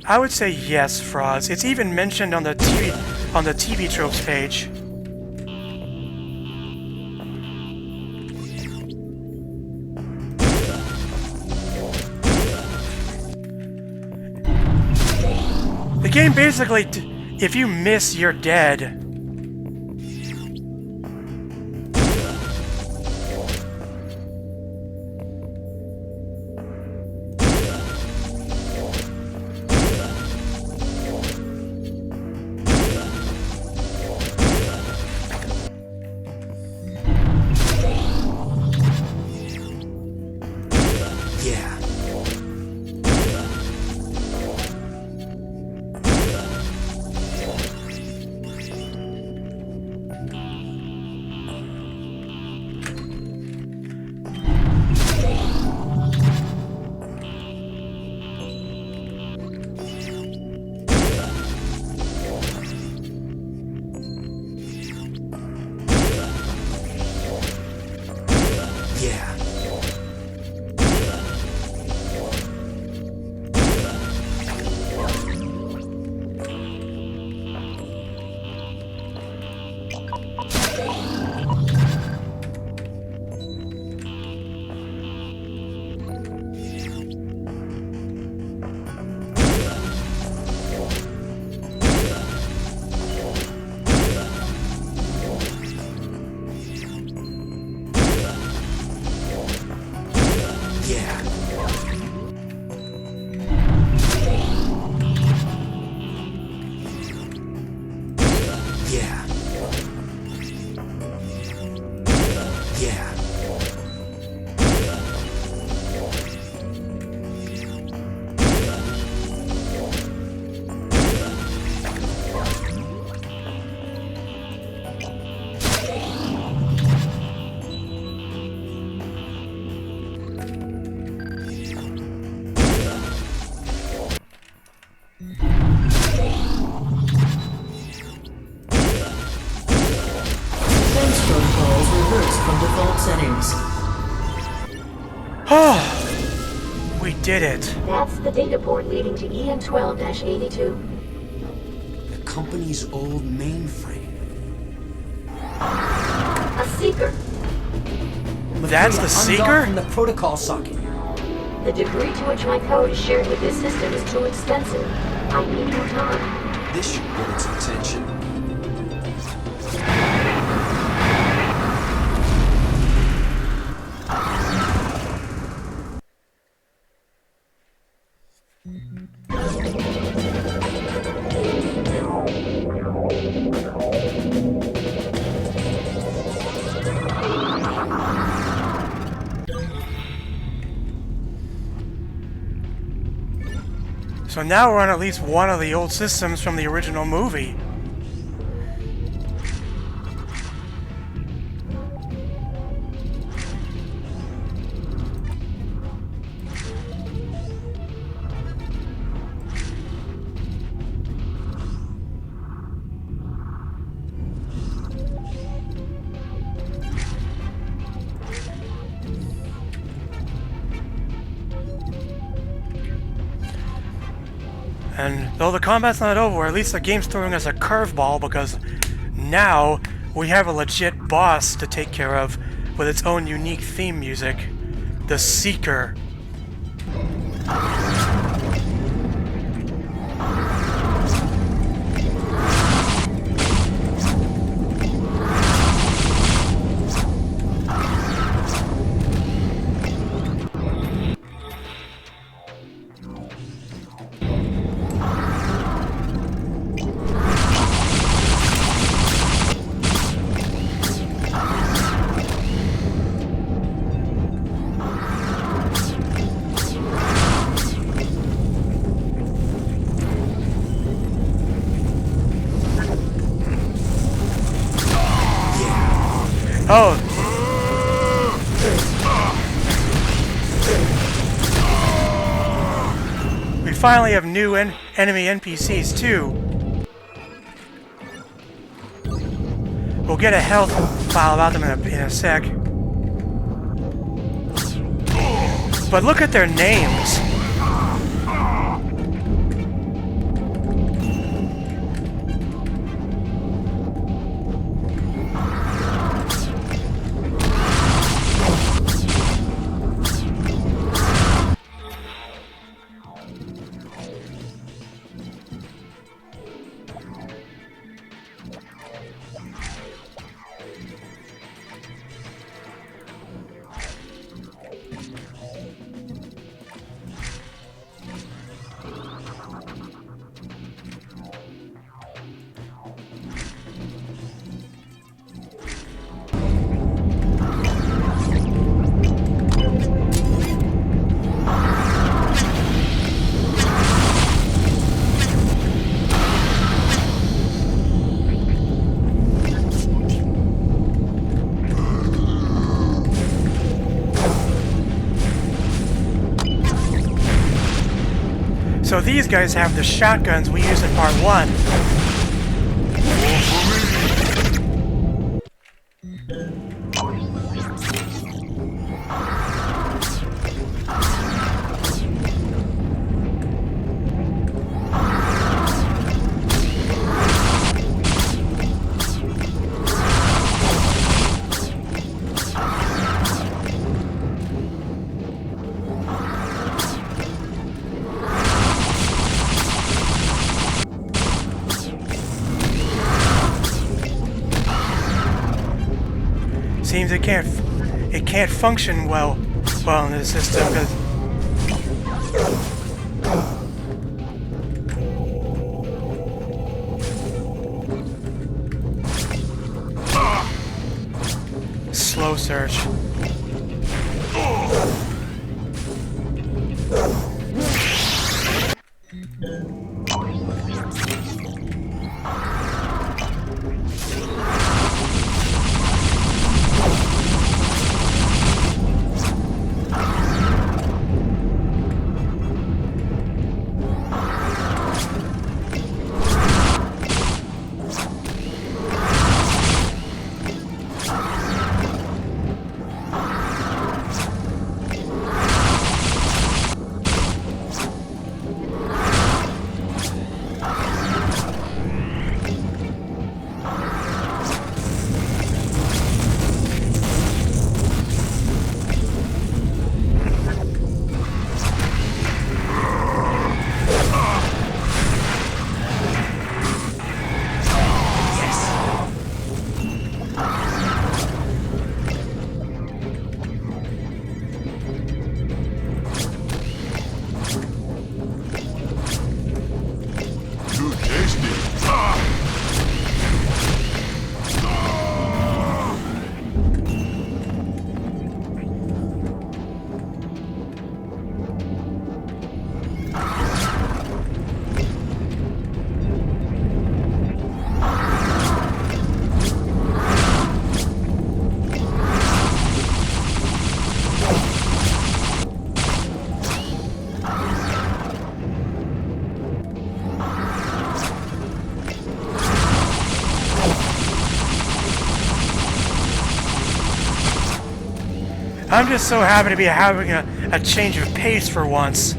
I would say yes, Froz. It's even mentioned on the TV tropes page. The game basically, if you miss, you're dead. We did it. That's the data port leading to EN12-82. The company's old mainframe. A seeker. That's the seeker? From the protocol socket. The degree to which my code is shared with this system is too extensive. I need more time. This should get its attention. So now we're on at least one of the old systems from the original movie. And though the combat's not over, at least the game's throwing us a curveball because now we have a legit boss to take care of with its own unique theme music. The Seeker. Oh! We finally have new enemy NPCs too. We'll get a health file about them in a sec. But look at their names. So these guys have the shotguns we used in part 1. Seems it can't function well in this system because slow search. I'm just so happy to be having a change of pace for once.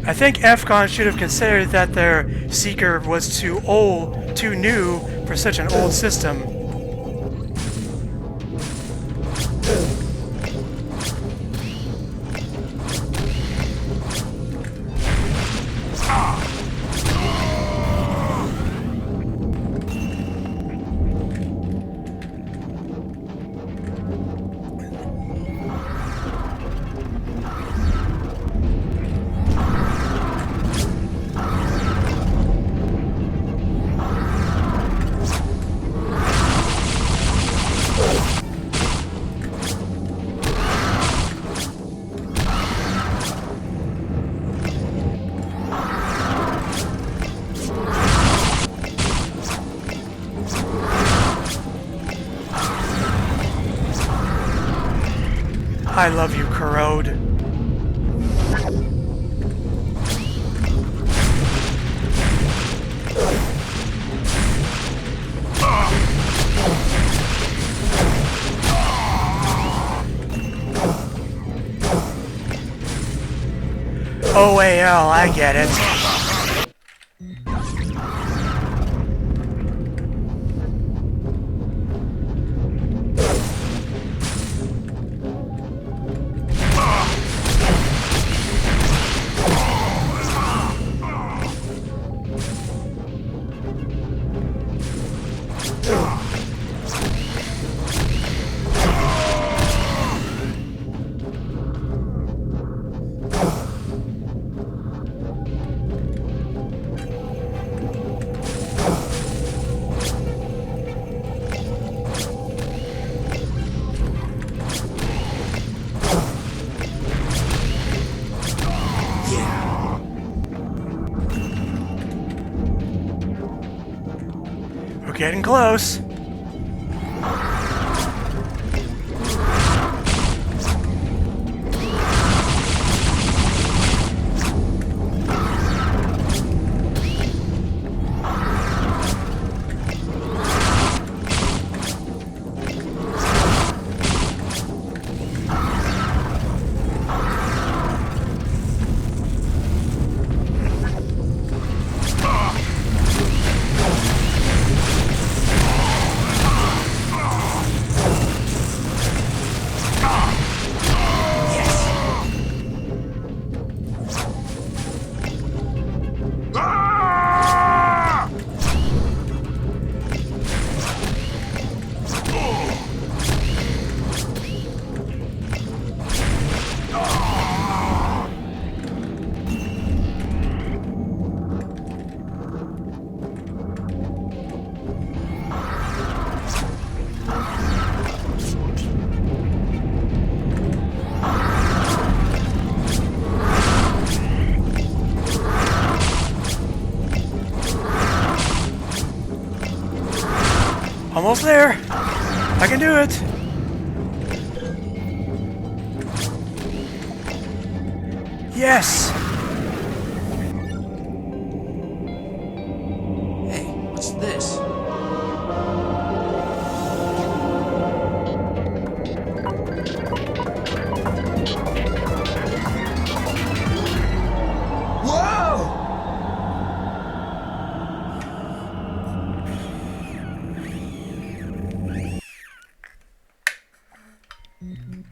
I think FCon should have considered that their Seeker was too old, too new for such an old system. I love you, Corrode. OAL, I get it. Getting close. Almost there. I can do it. Yes. Hey, what's this? Whoa!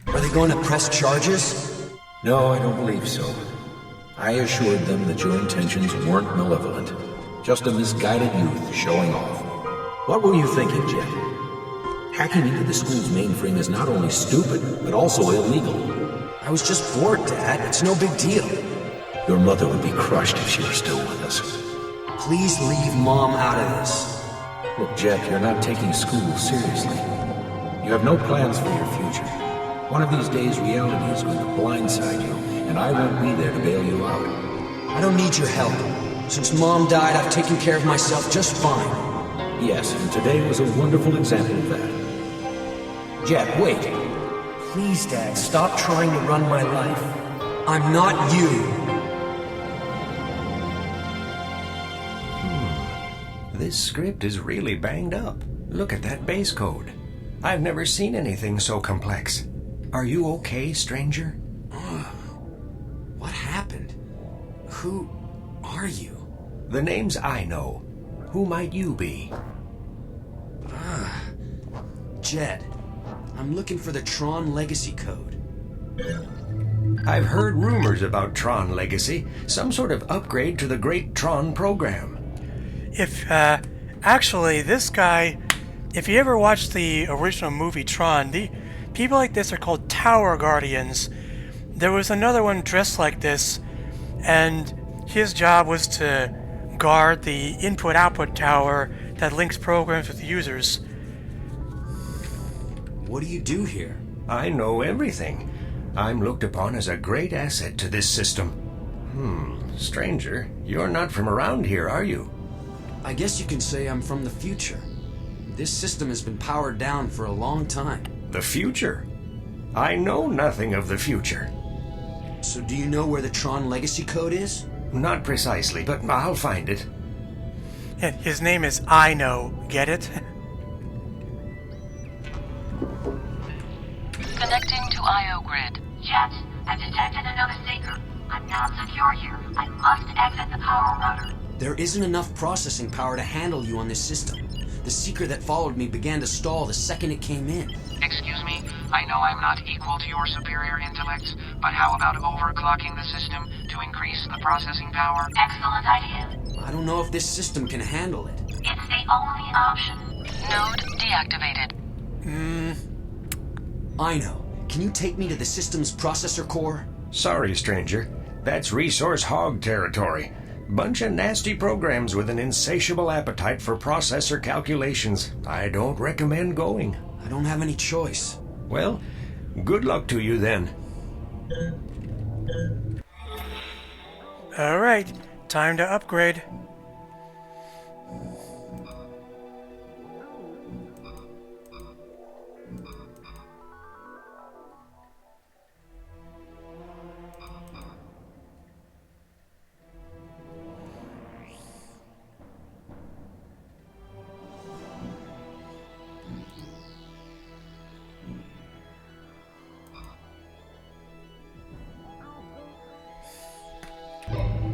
Are they going to press charges? No, I don't believe so. I assured them that your intentions weren't malevolent. Just a misguided youth showing off. What were you thinking, Jet? Hacking into the school's mainframe is not only stupid, but also illegal. I was just bored, Dad. It's no big deal. Your mother would be crushed if she were still with us. Please leave Mom out of this. Look, Jet, you're not taking school seriously. You have no plans for your future. One of these days, reality is going to blindside you, and I won't be there to bail you out. I don't need your help. Since Mom died, I've taken care of myself just fine. Yes, and today was a wonderful example of that. Jet, wait. Please, Dad, stop trying to run my life. I'm not you. This script is really banged up. Look at that base code. I've never seen anything so complex. Are you okay, stranger? What happened? Who are you? The names I know. Who might you be? Jed. I'm looking for the Tron Legacy code. I've heard rumors about Tron Legacy, some sort of upgrade to the great Tron program. Actually, this guy, if you ever watched the original movie Tron, the people like this are called Tower Guardians. There was another one dressed like this, and his job was to guard the input-output tower that links programs with users. What do you do here? I know everything. I'm looked upon as a great asset to this system. Stranger, you're not from around here, are you? I guess you can say I'm from the future. This system has been powered down for a long time. The future? I know nothing of the future. So do you know where the Tron legacy code is? Not precisely, but I'll find it. And his name is I Know, get it? Connecting to IO grid. Jet, I've detected another seeker. I'm not secure here. I must exit the power router. There isn't enough processing power to handle you on this system. The seeker that followed me began to stall the second it came in. Excuse me, I know I'm not equal to your superior intellects, but how about overclocking the system to increase the processing power? Excellent idea. I don't know if this system can handle it. It's the only option. Node deactivated. I know. Can you take me to the system's processor core? Sorry, stranger. That's resource hog territory. Bunch of nasty programs with an insatiable appetite for processor calculations. I don't recommend going. I don't have any choice. Well, good luck to you then. Alright, time to upgrade.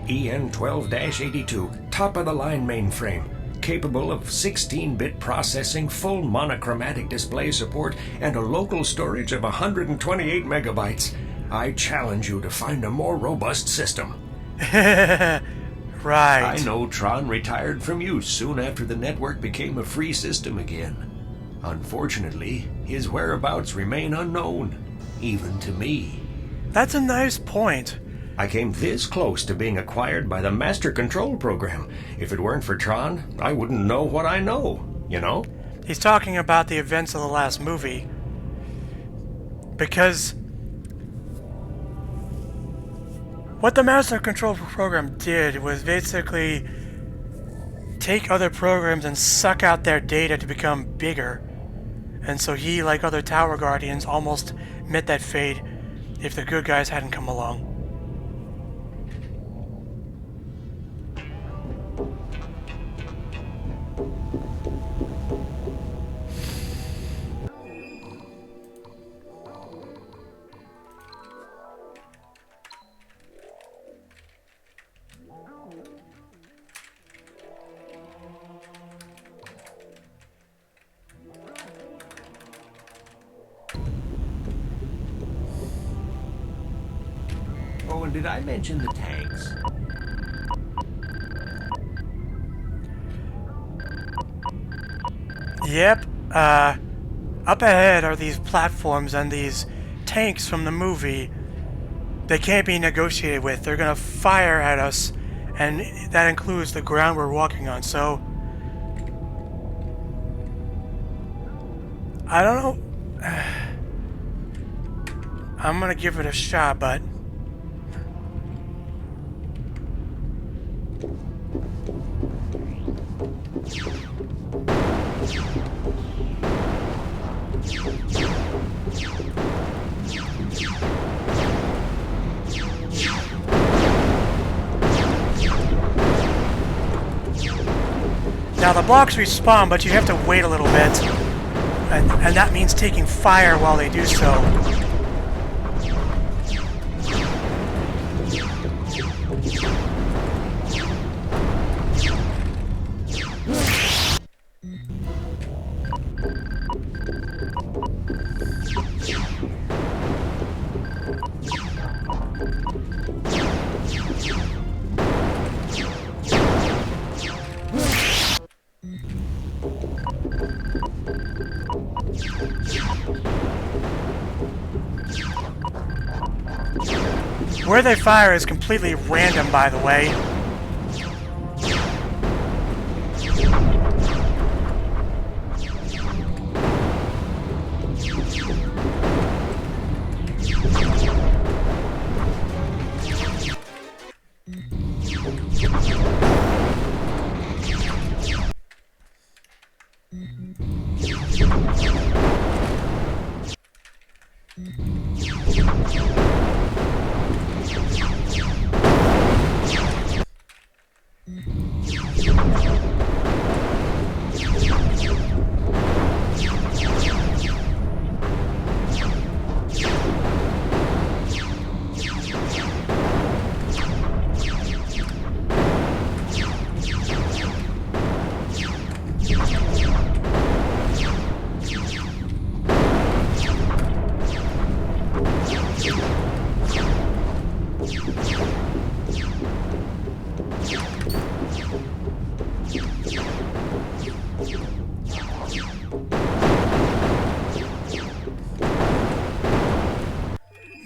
EN12-82, top-of-the-line mainframe, capable of 16-bit processing, full monochromatic display support, and a local storage of 128 megabytes. I challenge you to find a more robust system. Right. I know Tron retired from use soon after the network became a free system again. Unfortunately, his whereabouts remain unknown, even to me. That's a nice point. I came this close to being acquired by the Master Control Program. If it weren't for Tron, I wouldn't know what I know, you know? He's talking about the events of the last movie. Because what the Master Control Program did was basically take other programs and suck out their data to become bigger. And so he, like other Tower Guardians, almost met that fate if the good guys hadn't come along. Oh, and did I mention the tanks? Yep, up ahead are these platforms and these tanks from the movie. They can't be negotiated with. They're gonna fire at us, and that includes the ground we're walking on, so I don't know. I'm gonna give it a shot, but now the blocks respawn, but you have to wait a little bit, and that means taking fire while they do so. Where they fire is completely random, by the way.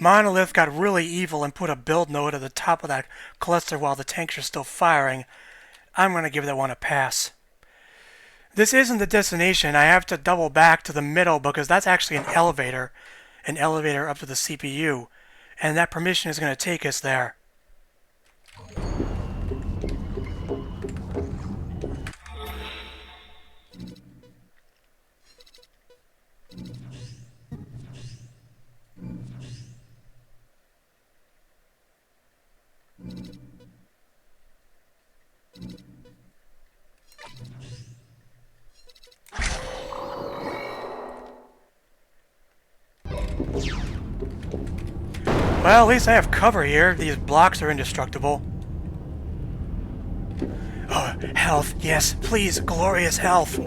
Monolith got really evil and put a build node at the top of that cluster while the tanks are still firing. I'm going to give that one a pass. This isn't the destination. I have to double back to the middle because that's actually an elevator up to the CPU, and that permission is going to take us there. Well, at least I have cover here. These blocks are indestructible. Oh, health. Yes, please. Glorious health.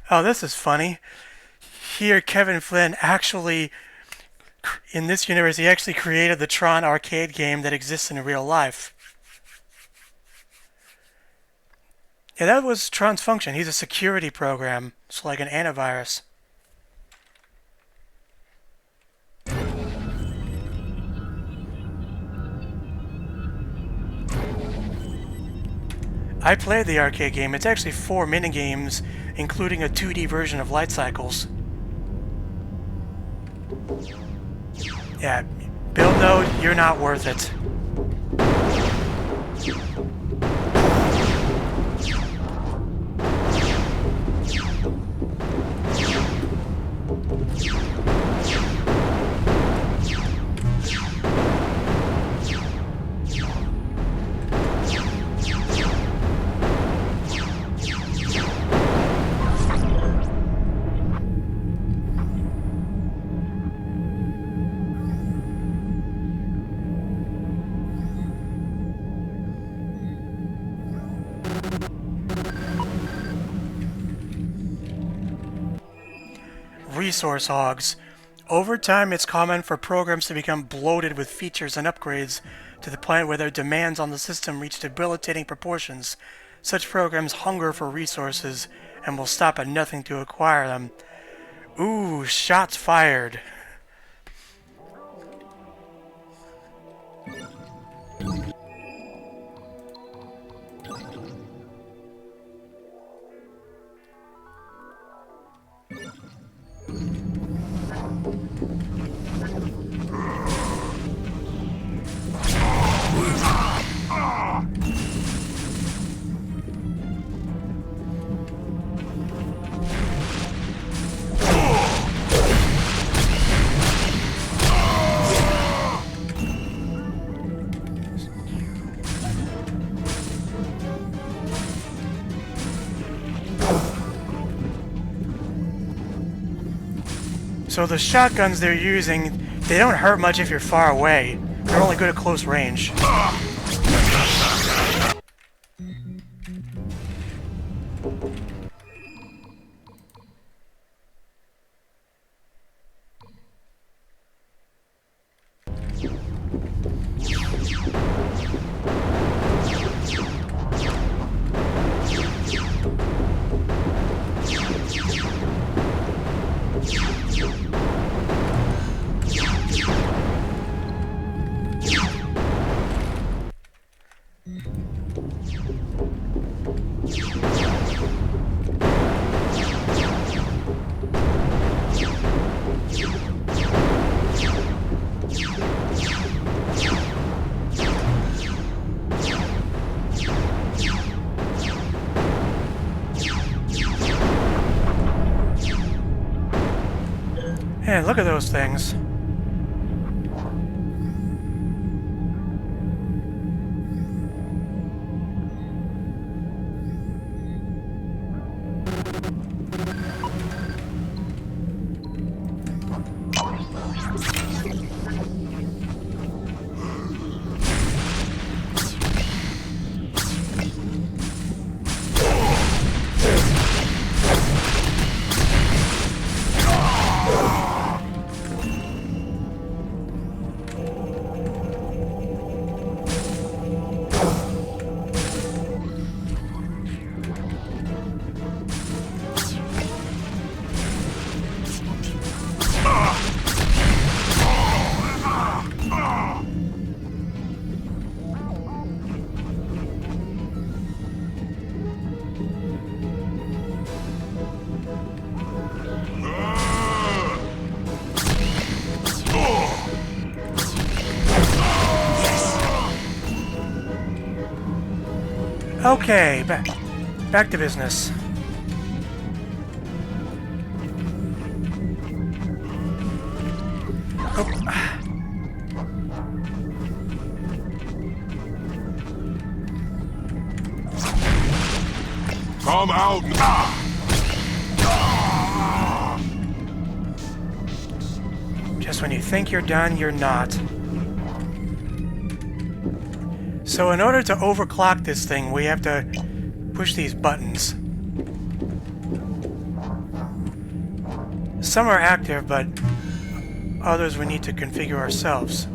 Oh, this is funny. Here, Kevin Flynn actually, in this universe, he actually created the Tron arcade game that exists in real life. Yeah, that was Tron's function. He's a security program. It's like an antivirus. I played the arcade game. It's actually 4 minigames, including a 2D version of Light Cycles. Yeah, build node, you're not worth it. Resource hogs. Over time, it's common for programs to become bloated with features and upgrades to the point where their demands on the system reach debilitating proportions. Such programs hunger for resources and will stop at nothing to acquire them. Ooh, shots fired. So the shotguns they're using, they don't hurt much if you're far away. They're only good at close range. Hey, look at those things. Okay, back to business. Come out now! Just when you think you're done, you're not. So in order to overclock this thing, we have to push these buttons. Some are active, but others we need to configure ourselves.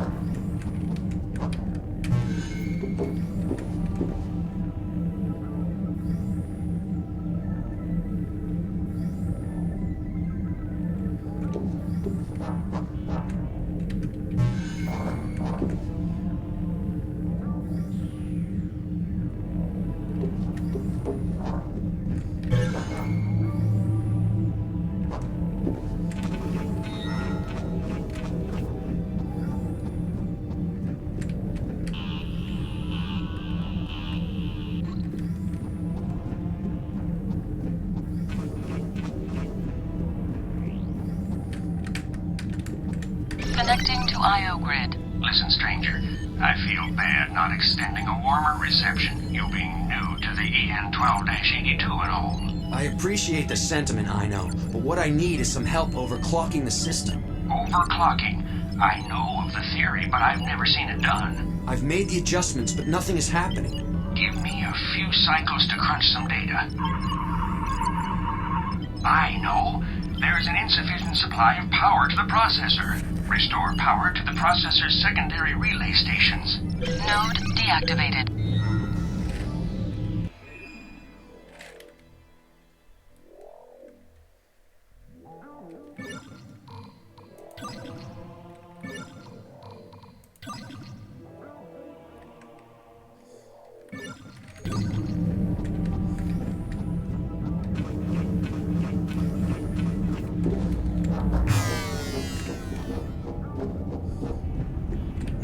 Connecting to IO grid. Listen, stranger. I feel bad not extending a warmer reception, you being new to the EN12-82 and all. I appreciate the sentiment, I know, but what I need is some help overclocking the system. Overclocking? I know of the theory, but I've never seen it done. I've made the adjustments, but nothing is happening. Give me a few cycles to crunch some data. I know. There's an insufficient supply of power to the processor. Restore power to the processor's secondary relay stations. Node deactivated.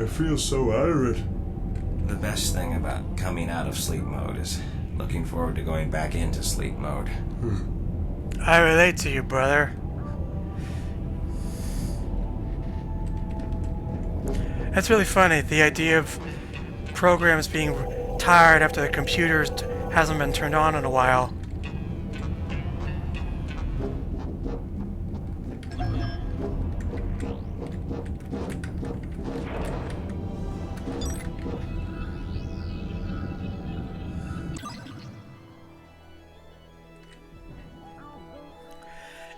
I feel so out of it. The best thing about coming out of sleep mode is looking forward to going back into sleep mode. I relate to you, brother. That's really funny, the idea of programs being tired after the computer hasn't been turned on in a while.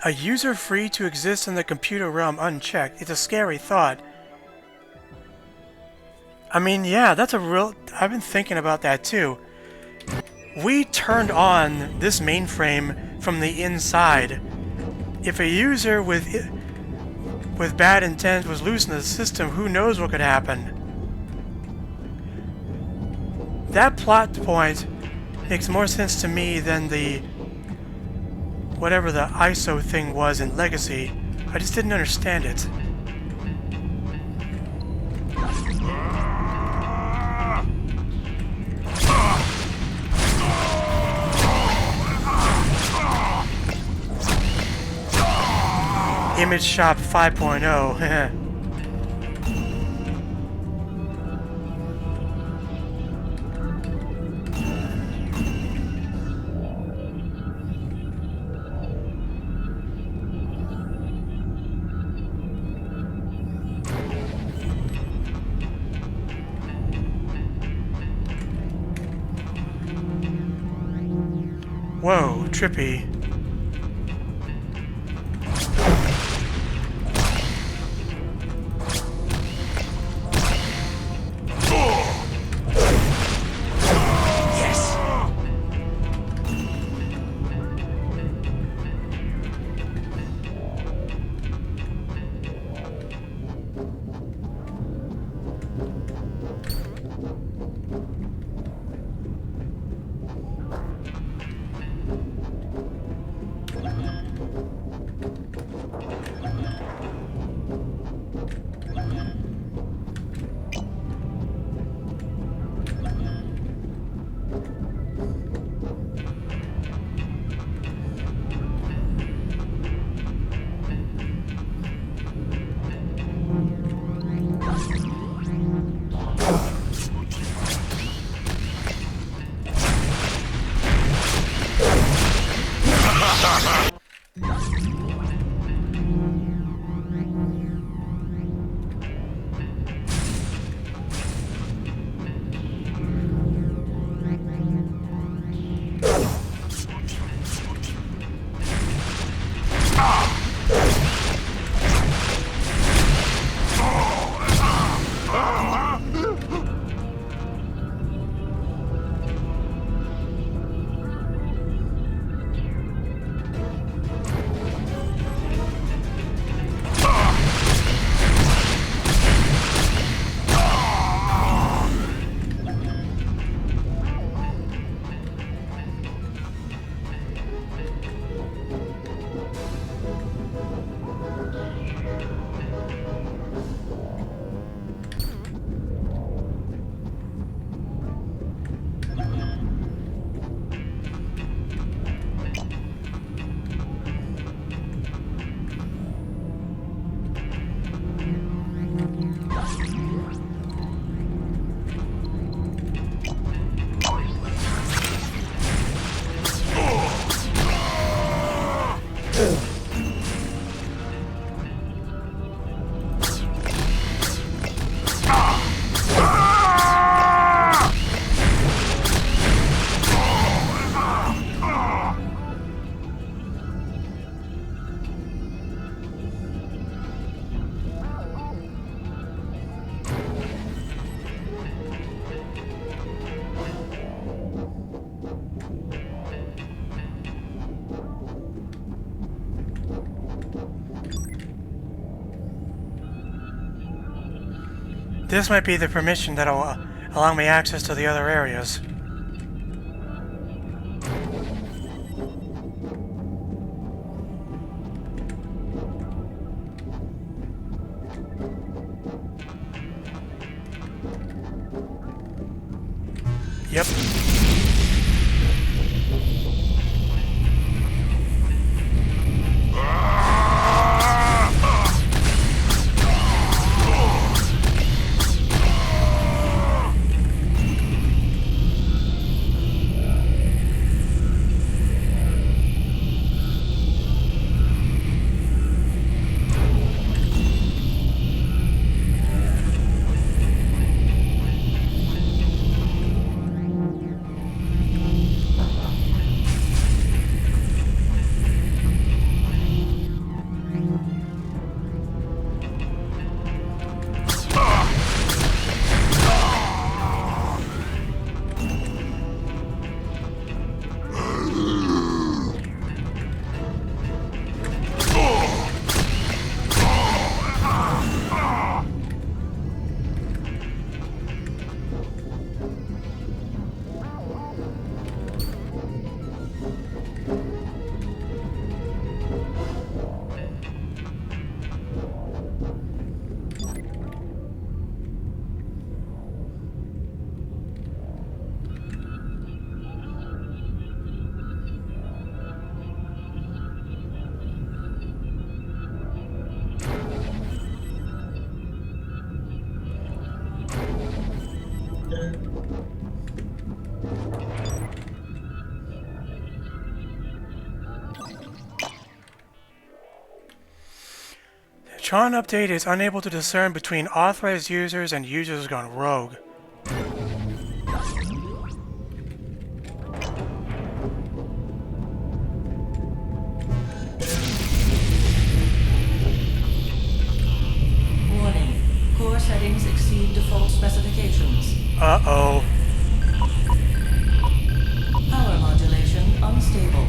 A user free to exist in the computer realm unchecked. It's a scary thought. I mean, yeah, that's a real... I've been thinking about that too. We turned on this mainframe from the inside. If a user with bad intent was loose in the system, who knows what could happen? That plot point makes more sense to me than the... whatever the ISO thing was in Legacy. I just didn't understand it. Image Shop 5.0. Whoa, trippy. This might be the permission that'll allow me access to the other areas. Yep. Tron update is unable to discern between authorized users and users gone rogue. Warning. Core settings exceed default specifications. Uh-oh. Power modulation unstable.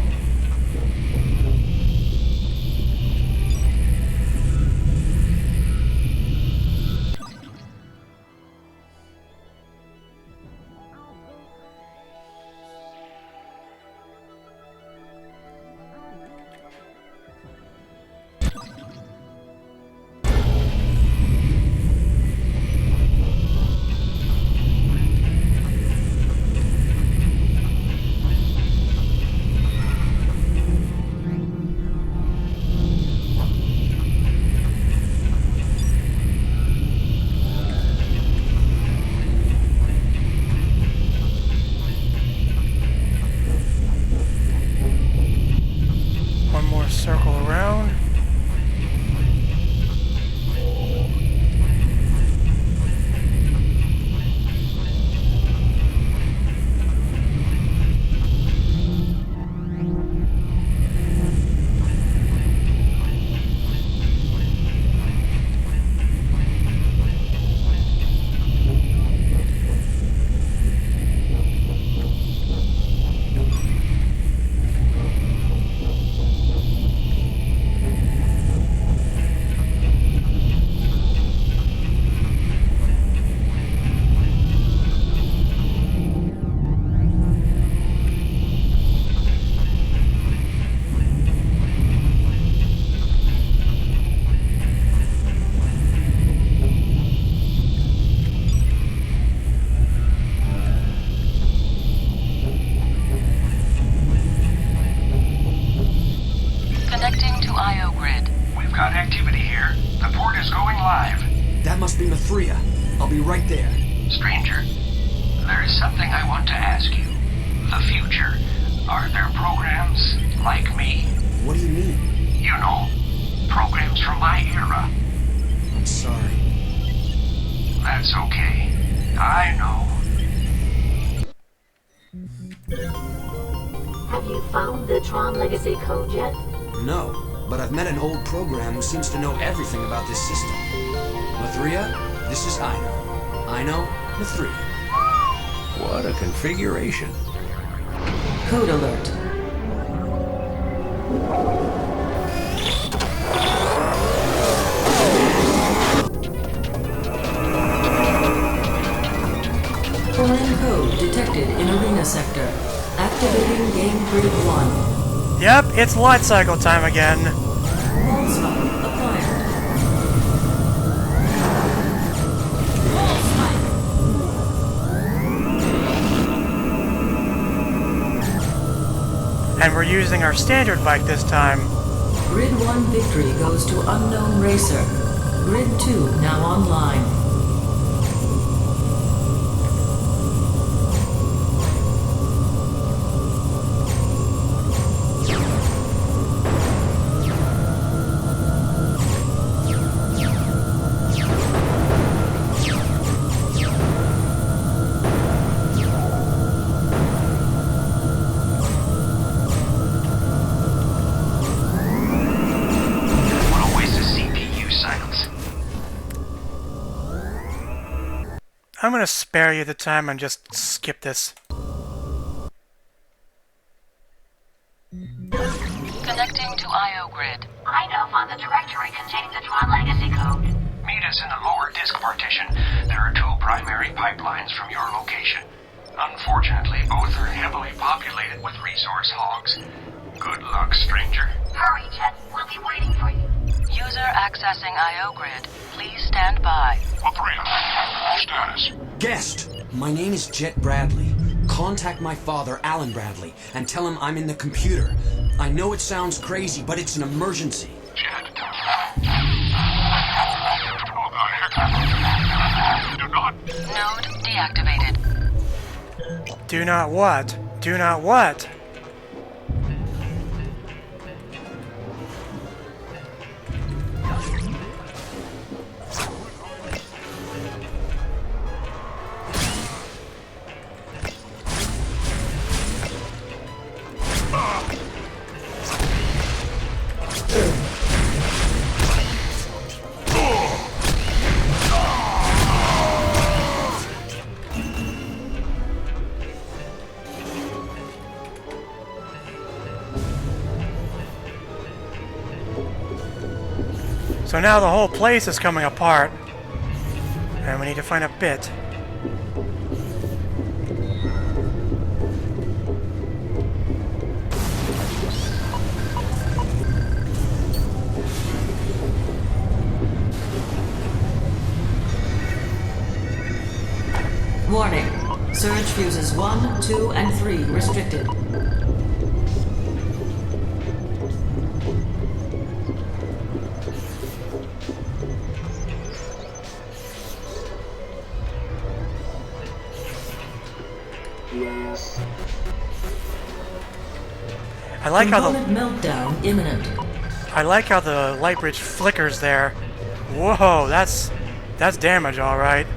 One more circle around. Connecting to IO grid. We've got activity here. The port is going live. That must be Mithria. I'll be right there. Stranger, there is something I want to ask you. The future. Are there programs like me? What do you mean? You know, programs from my era. I'm sorry. That's okay. I know. Have you found the Tron Legacy code yet? No, but I've met an old program who seems to know everything about this system. Mithria, this is Ino. Ino, Mithria. What a configuration. Code alert. code detected in Arena Sector. Activating Game Grid 1. Yep, it's light cycle time again. Wall acquired. And we're using our standard bike this time. Grid 1 victory goes to Unknown Racer. Grid 2 now online. I'm gonna spare you the time and just skip this. Connecting to IO grid. I know on the directory contains the Tron legacy code. Meet us in the lower disk partition. There are two primary pipelines from your location. Unfortunately, both are heavily populated with resource hogs. Good luck, stranger. Hurry, Jet. We'll be waiting for you. User accessing IO grid. Please stand by. Operator, status. Guest, my name is Jet Bradley. Contact my father, Alan Bradley, and tell him I'm in the computer. I know it sounds crazy, but it's an emergency. Jet. What the heck? Do not. Node deactivated. Do not what? Do not what? So now the whole place is coming apart, and we need to find a bit. Warning. Surge fuses 1, 2, and 3 restricted. I like how the meltdown imminent. I like how the light bridge flickers there. Whoa, that's damage, all right.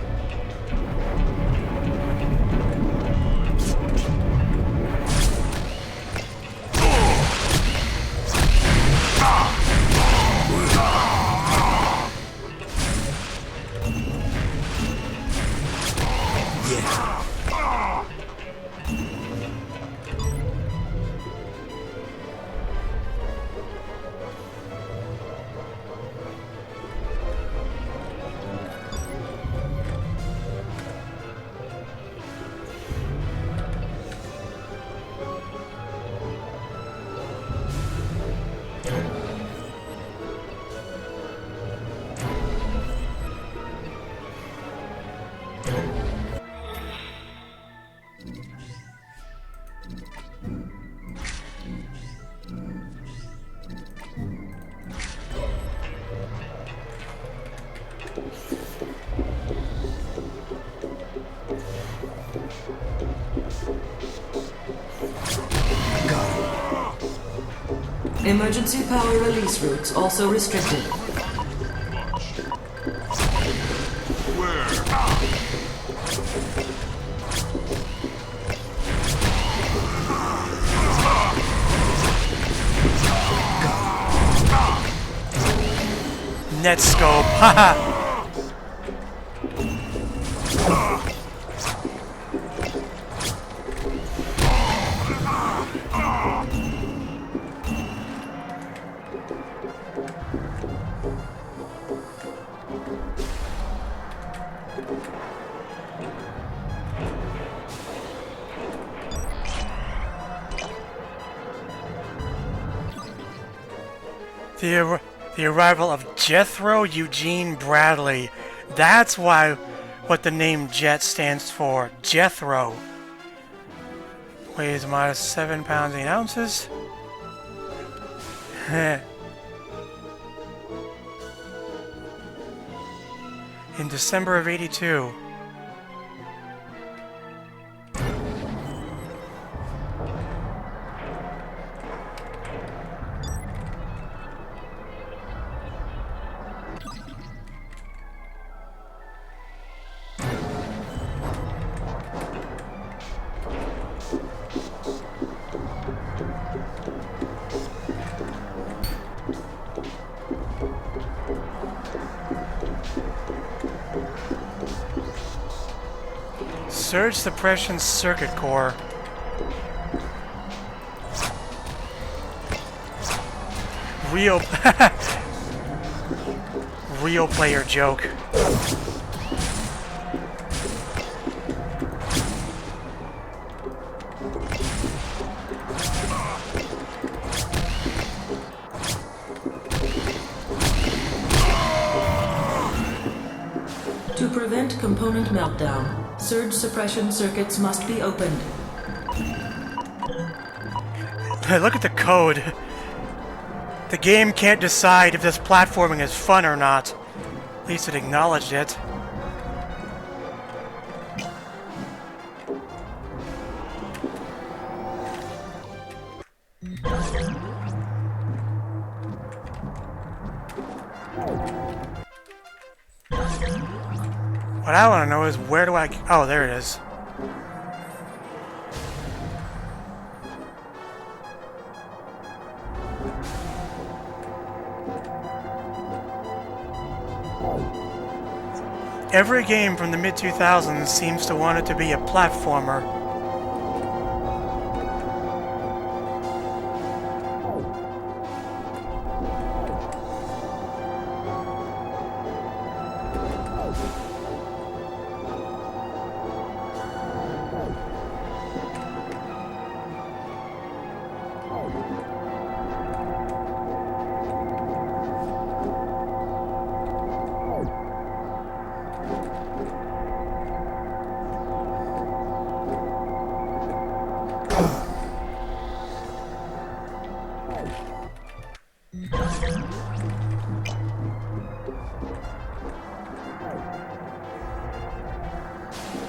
Emergency power release routes also restricted. Netscope, haha! The arrival of Jethro Eugene Bradley. That's what the name Jet stands for. Jethro. Weighs minus 7 pounds 8 ounces. In December of '82. Surge suppression circuit core. Real real player joke. To prevent component meltdown, surge suppression circuits must be opened. Look at the code. The game can't decide if this platforming is fun or not. At least it acknowledged it. What I want to know is where do I... Oh, there it is. Every game from the mid-2000s seems to want it to be a platformer.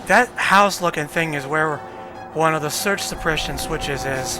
That house-looking thing is where one of the surge suppression switches is.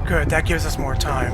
Good, that gives us more time.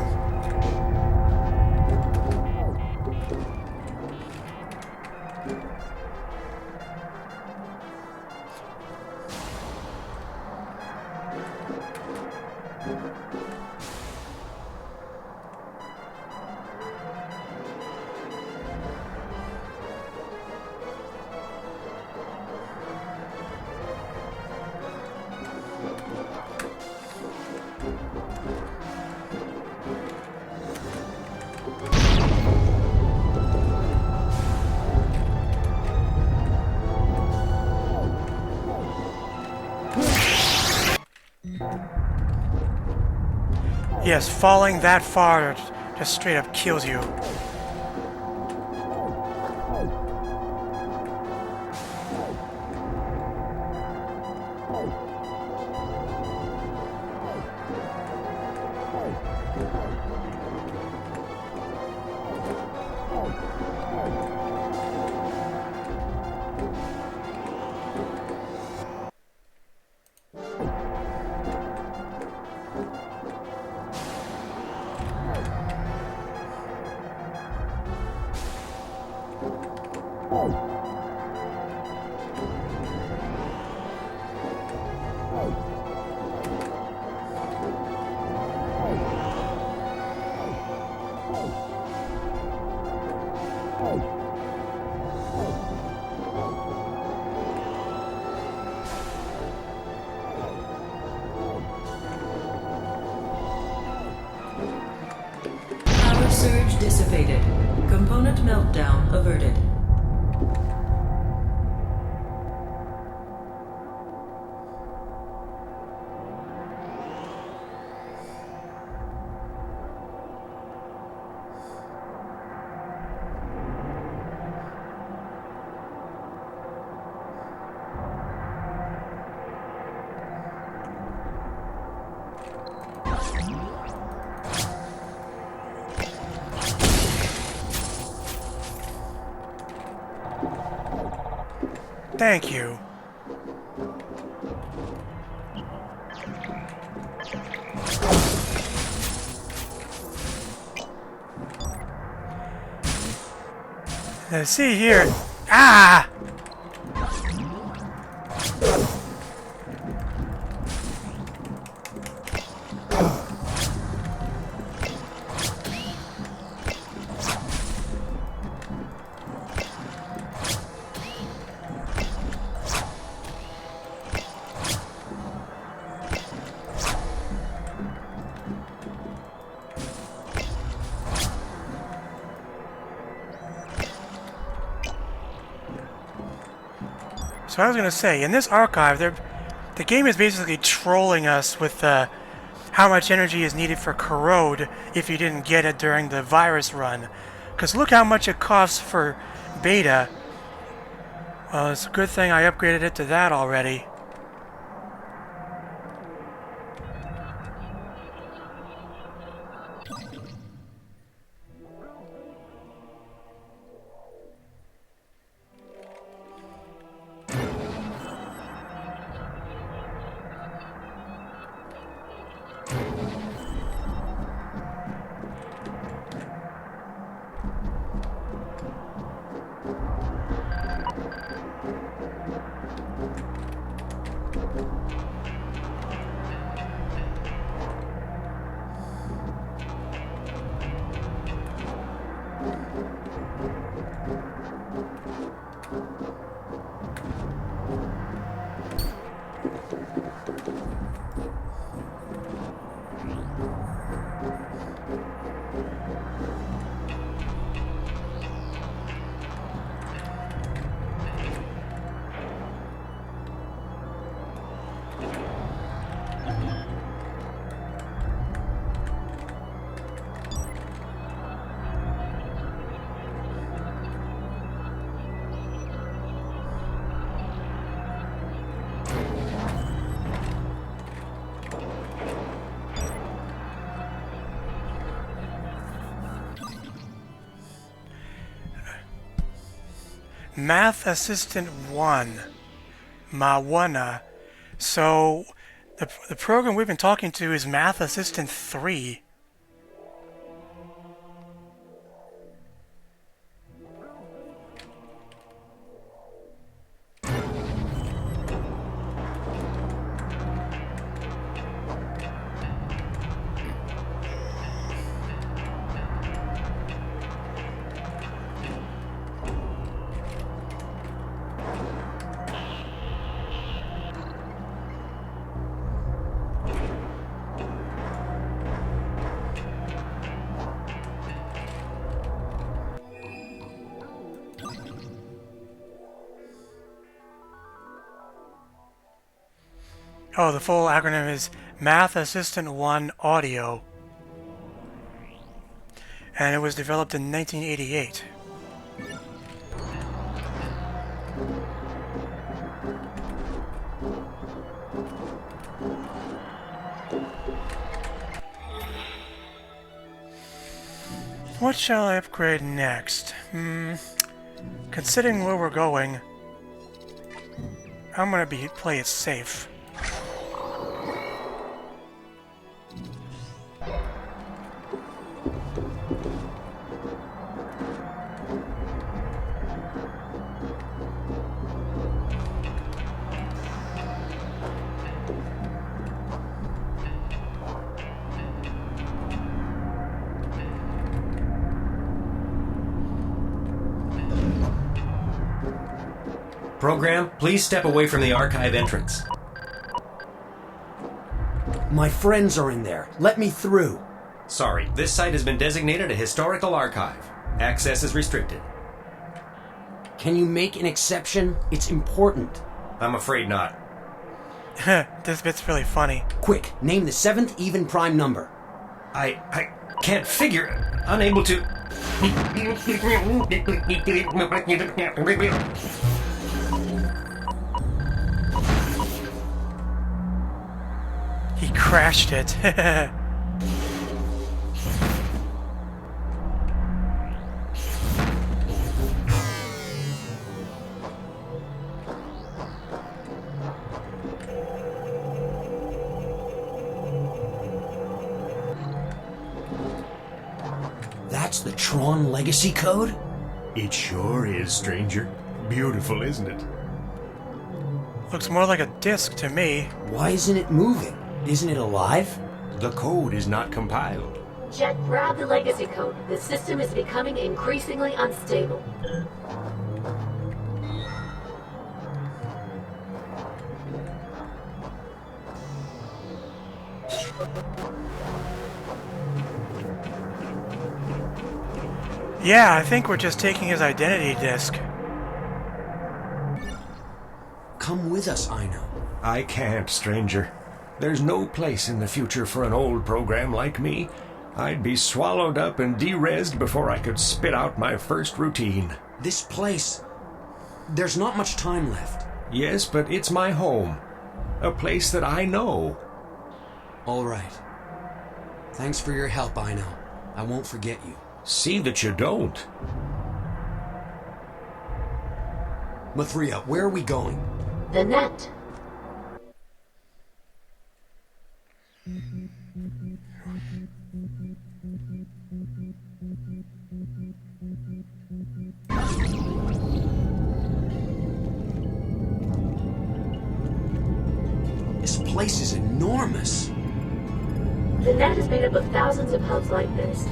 Yes, falling that far just straight up kills you. surge dissipated. Component meltdown averted. Thank you. Let's see here. Ah! So I was gonna say, in this archive, the game is basically trolling us with how much energy is needed for corrode if you didn't get it during the virus run. Because look how much it costs for beta. Well, it's a good thing I upgraded it to that already. Math Assistant 1, Mawana. So the program we've been talking to is Math Assistant 3. Oh, the full acronym is Math Assistant 1 Audio. And it was developed in 1988. What shall I upgrade next? Considering where we're going, I'm gonna play it safe. Program, please step away from the archive entrance. My friends are in there. Let me through. Sorry, this site has been designated a historical archive. Access is restricted. Can you make an exception? It's important. I'm afraid not. This bit's really funny. Quick, name the 7th even prime number. I can't figure. Unable to. He crashed it. That's the Tron Legacy code? It sure is, stranger. Beautiful, isn't it? Looks more like a disc to me. Why isn't it moving? Isn't it alive? The code is not compiled. Jet, grab the legacy code. The system is becoming increasingly unstable. Yeah, I think we're just taking his identity disc. Come with us, Ino. I can't, stranger. There's no place in the future for an old program like me. I'd be swallowed up and de-rezzed before I could spit out my first routine. This place... There's not much time left. Yes, but it's my home. A place that I know. All right. Thanks for your help, Ino. I won't forget you. See that you don't. Mithria, where are we going? The net. This place is enormous. The net is made up of thousands of hubs like this.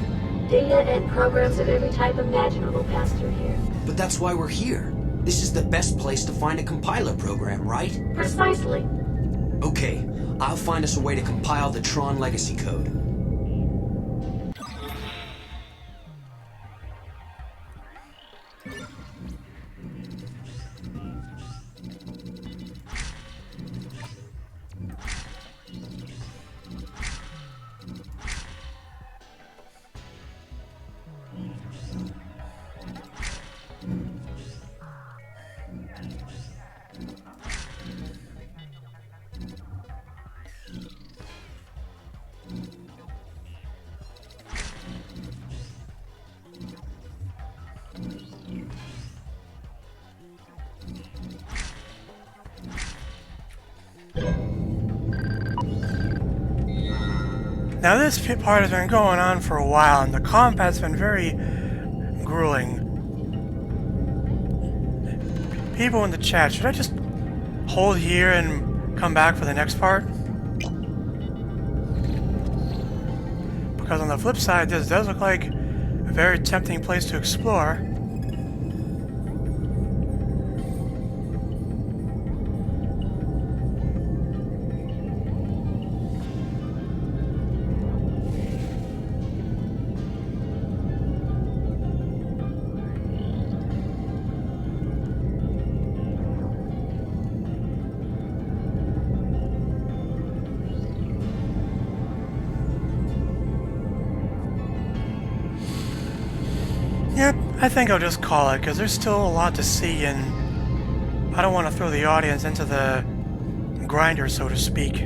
Data and programs of every type imaginable pass through here. But that's why we're here. This is the best place to find a compiler program, right? Precisely. Okay, I'll find us a way to compile the Tron Legacy code. Now this part has been going on for a while, and the combat's been very grueling. People in the chat, should I just hold here and come back for the next part? Because on the flip side, this does look like a very tempting place to explore. Yep, I think I'll just call it, because there's still a lot to see, and I don't want to throw the audience into the grinder, so to speak.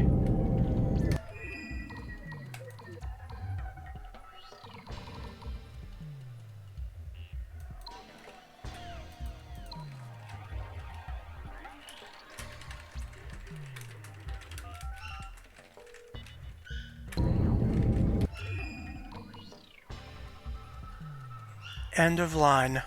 End of line.